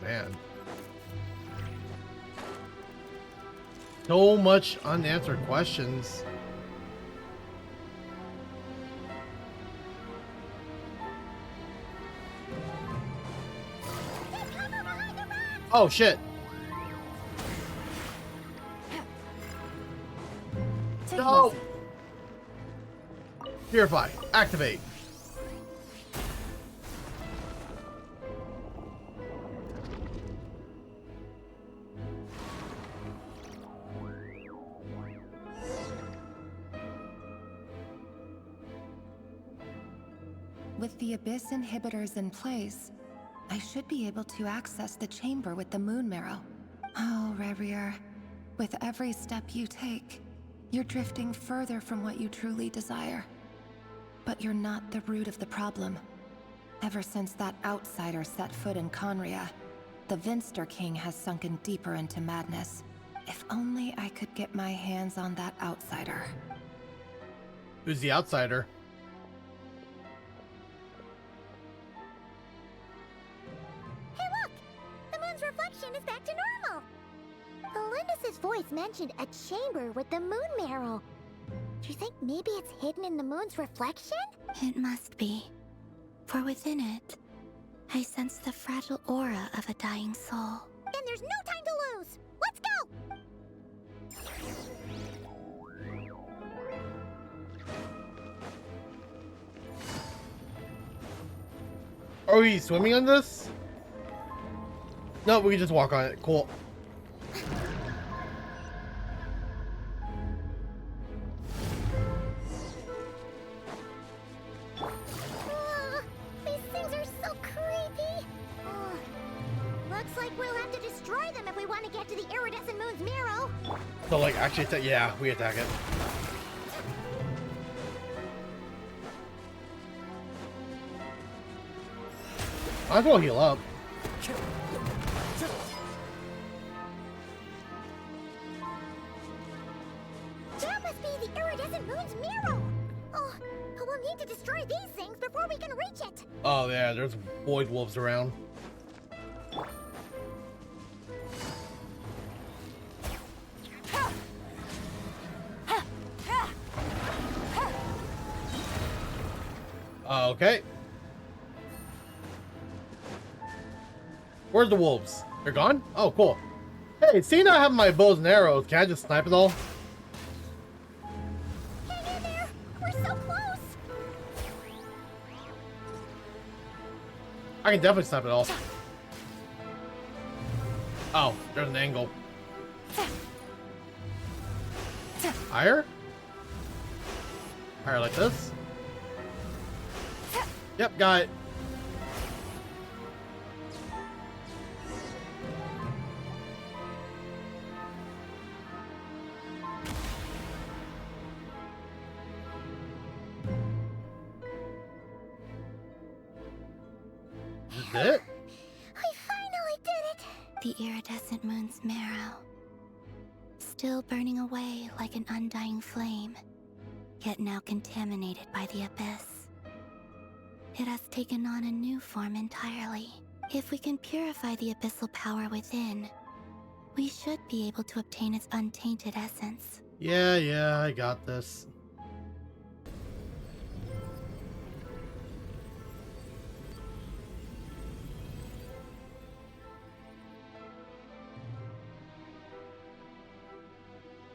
Man. so much unanswered questions. Oh shit. No. Purify. Activate. With the Abyss inhibitors in place, I should be able to access the chamber with the Moon Marrow. Oh, Rerir, with every step you take, you're drifting further from what you truly desire. But you're not the root of the problem. Ever since that outsider set foot in Conria, the Vinster King has sunken deeper into madness. If only I could get my hands on that outsider. Who's the outsider? Reflection is back to normal. Elendis' voice mentioned a chamber with the moon marrow. Do you think maybe it's hidden in the moon's reflection? It must be. For within it, I sense the fragile aura of a dying soul. Then there's no time to lose. Let's go. Are we swimming on this? No, we can just walk on it. Cool. These things are so creepy. Looks like we'll have to destroy them if we want to get to the iridescent moon's marrow. So, like, actually, yeah, we attack it. Might as well heal up. That must be the iridescent moon's marrow. Oh, we'll need to destroy these things before we can reach it. Oh yeah, there's void wolves around. Okay. Where's the wolves? They're gone? Oh, cool. Hey, seeing I have my bows and arrows, can I just snipe it all? Hang in there! We're so close! I can definitely snipe it all. Oh, there's an angle. Higher? Higher like this? Yep, got it. It? We finally did it! The iridescent moon's marrow. Still burning away like an undying flame, yet now contaminated by the abyss. It has taken on a new form entirely. If we can purify the abyssal power within, we should be able to obtain its untainted essence. Yeah, I got this.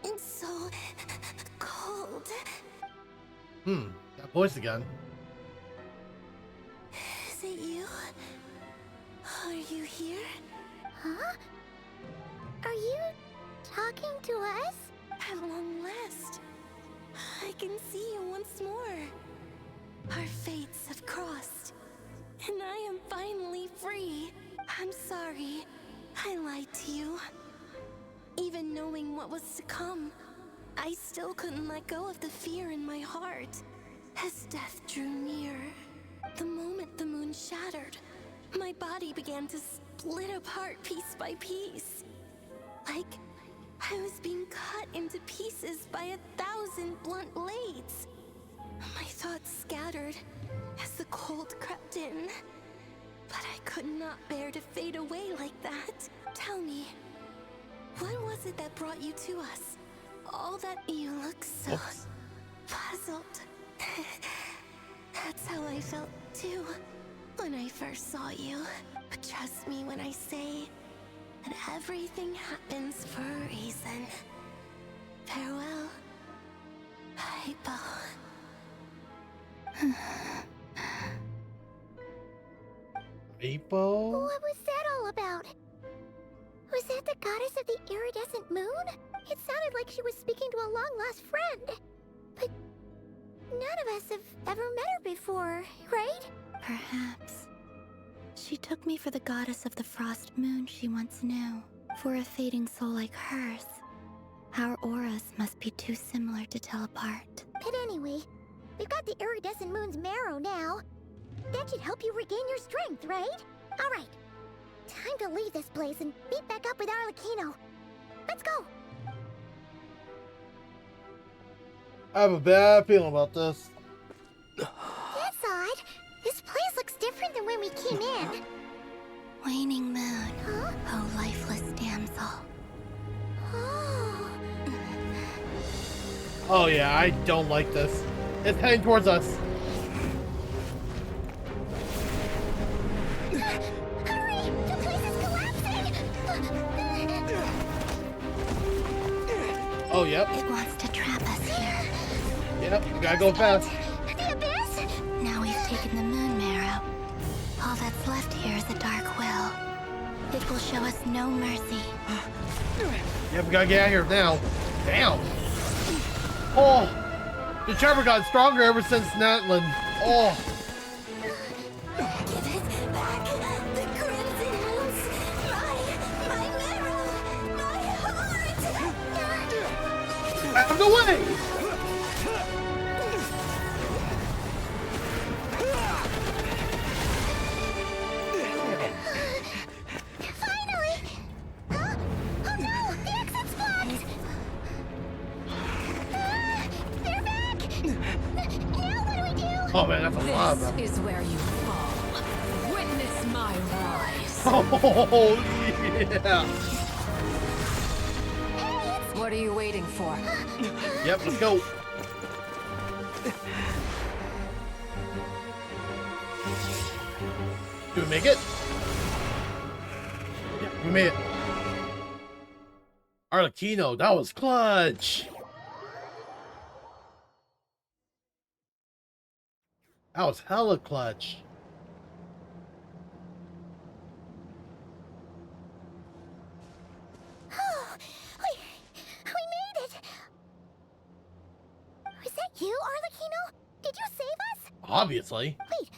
It's so cold. That voice again. Is it you? Are you here? Huh? Are you talking to us? At long last, I can see you once more. Our fates have crossed, and I am finally free. I'm sorry, I lied to you. Even knowing what was to come, I still couldn't let go of the fear in my heart. As death drew near, the moment the moon shattered, my body began to split apart piece by piece. Like I was being cut into pieces by 1,000 blunt blades. My thoughts scattered as the cold crept in. But I could not bear to fade away like that. Tell me, What was it that brought you to us? All that you look so puzzled. That's how I felt too when I first saw you. But trust me when I say that everything happens for a reason. Farewell, Hypo. Hypo? What was that all about? Was that the goddess of the iridescent moon? It sounded like she was speaking to a long-lost friend. But none of us have ever met her before, right? Perhaps. She took me for the goddess of the frost moon she once knew. For a fading soul like hers, our auras must be too similar to tell apart. But anyway, we've got the iridescent moon's marrow now. That should help you regain your strength, right? Alright, time to leave this place and meet back up with Arlecchino. Let's go! I have a bad feeling about this. That's odd. This place looks different than when we came in. Waning moon, oh lifeless damsel. Oh yeah, I don't like this. It's heading towards us. Hurry! The place is collapsing! Oh, yep. It wants to trap us here. Yep, we gotta go fast. The abyss? Now we've taken the moon marrow. All that's left here is a dark will. It will show us no mercy. Yep, we gotta get out of here now. Damn. Oh, the tremor got stronger ever since Natlan. Oh. Give it back! The crimson moons! My marrow! My heart! Out of the way! Finally! Huh? Oh no! The exit's blocked! They're back! Now what do we do? Oh man, that's a lot of them. This is where you fall. Witness my rise. Oh yeah. What are you waiting for? Yep, let's go. Did we make it? Yeah, we made it. Arlecchino, that was clutch. That was hella clutch. Oh, we made it! Was that you, Arlecchino? Did you save us? Obviously. Wait,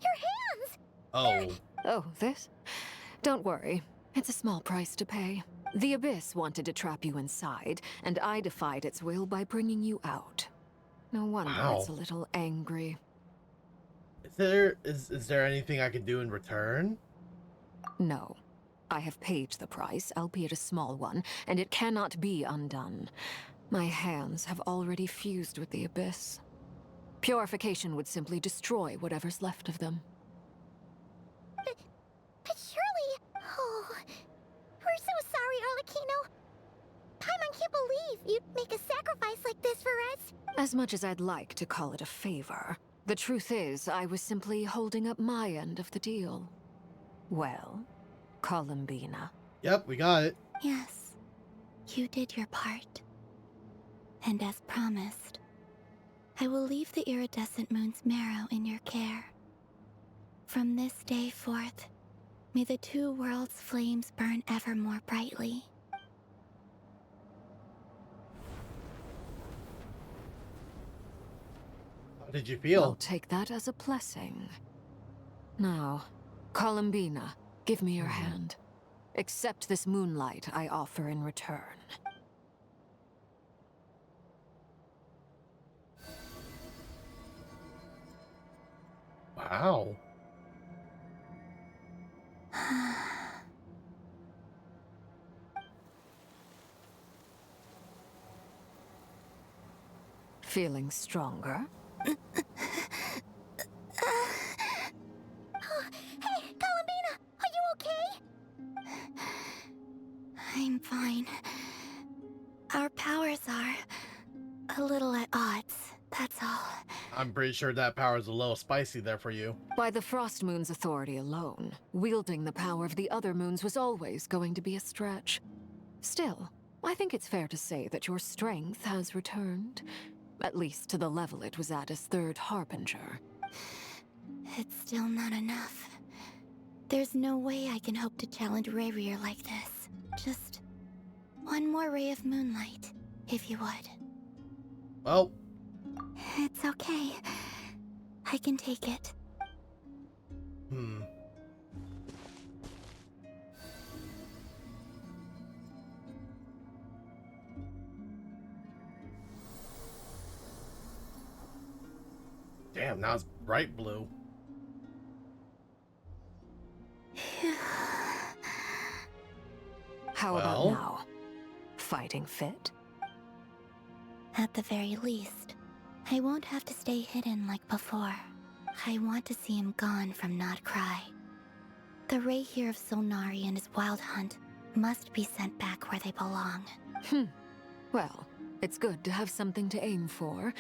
your hands! Oh. Oh, this? Don't worry. It's a small price to pay. The Abyss wanted to trap you inside, and I defied its will by bringing you out. No wonder it's a little angry. Is there anything I can do in return? No. I have paid the price, albeit a small one, and it cannot be undone. My hands have already fused with the Abyss. Purification would simply destroy whatever's left of them. But surely... Oh... We're so sorry, Arlecchino. Paimon can't believe you'd make a sacrifice like this for us. As much as I'd like to call it a favor, the truth is I was simply holding up my end of the deal. Well, Columbina. Yep, we got it. Yes, you did your part. And as promised, I will leave the iridescent moon's marrow in your care. From this day forth, may the two worlds' flames burn ever more brightly. How did you feel? I'll take that as a blessing. Now, Columbina, give me your hand. Accept this moonlight I offer in return. Wow. Feeling stronger? Hey, Columbina, are you okay? I'm fine. I'm pretty sure that power is a little spicy there for you. By the Frost Moon's authority alone, wielding the power of the other moons was always going to be a stretch. Still, I think it's fair to say that your strength has returned. At least to the level it was at as Third Harbinger. It's still not enough. There's no way I can hope to challenge Rayrier like this. Just one more ray of moonlight, if you would. Well, it's okay. I can take it. Damn, now it's bright blue. How about now? Fighting fit? At the very least, I won't have to stay hidden like before. I want to see him gone from Nodcry. The Ray here of Solnari and his wild hunt must be sent back where they belong. Well, it's good to have something to aim for.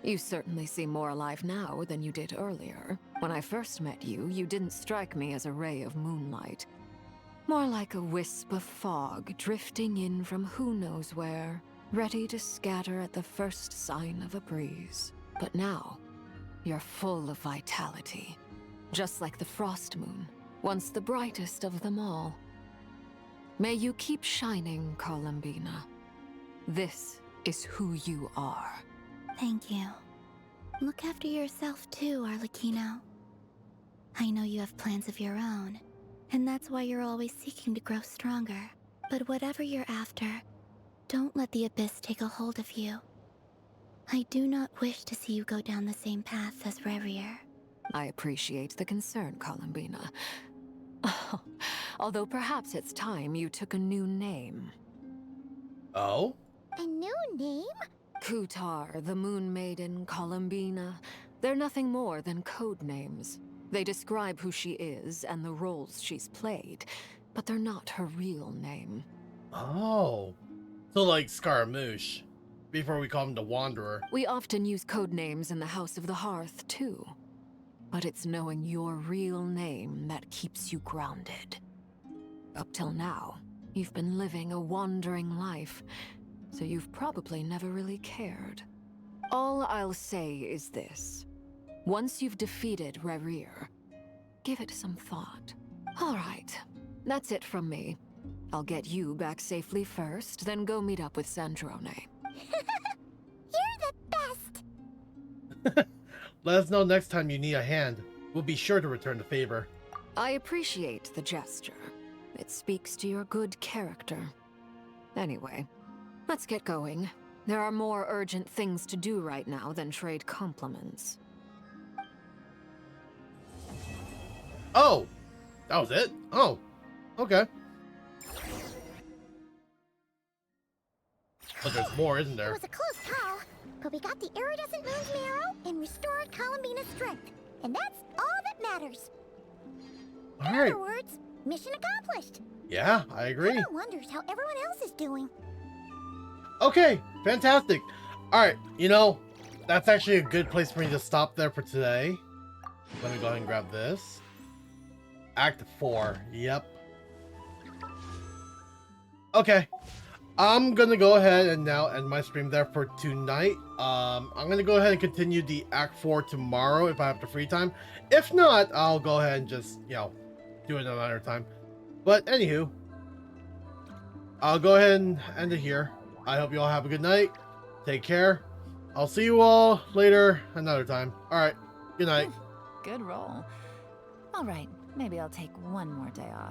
You certainly seem more alive now than you did earlier. When I first met you, you didn't strike me as a ray of moonlight. More like a wisp of fog drifting in from who knows where, ready to scatter at the first sign of a breeze. But now, you're full of vitality. Just like the Frost Moon, once the brightest of them all. May you keep shining, Columbina. This is who you are. Thank you. Look after yourself too, Arlecchino. I know you have plans of your own, and that's why you're always seeking to grow stronger. But whatever you're after, don't let the Abyss take a hold of you. I do not wish to see you go down the same path as Rayrier. I appreciate the concern, Columbina. Although perhaps it's time you took a new name. Oh? A new name? Kutar, the Moon Maiden, Columbina. They're nothing more than code names. They describe who she is and the roles she's played, but they're not her real name. Oh. So like Scaramouche, before we call him the Wanderer. We often use code names in the House of the Hearth, too. But it's knowing your real name that keeps you grounded. Up till now, you've been living a wandering life, so you've probably never really cared. All I'll say is this. Once you've defeated Rayrier, give it some thought. All right, that's it from me. I'll get you back safely first, then go meet up with Sandrone. You're the best! Let us know next time you need a hand. We'll be sure to return the favor. I appreciate the gesture. It speaks to your good character. Anyway, let's get going. There are more urgent things to do right now than trade compliments. Oh! That was it? Oh. Okay. But there's more, isn't there? It was a close call, but we got the iridescent moon's marrow and restored Columbina's strength. And that's all that matters. In other words, mission accomplished. Yeah, I agree. Everyone wonders how everyone else is doing. Okay, fantastic. Alright, you know, that's actually a good place for me to stop there for today. Let me go ahead and grab this. Act 4, yep. Okay, I'm gonna go ahead and now end my stream there for tonight. I'm gonna go ahead and continue the Act 4 tomorrow if I have the free time. If not, I'll go ahead and just, you know, do it another time. But anywho, I'll go ahead and end it here. I hope you all have a good night. Take care. I'll see you all later another time. Alright, good night. Good roll. All right, maybe I'll take one more day off.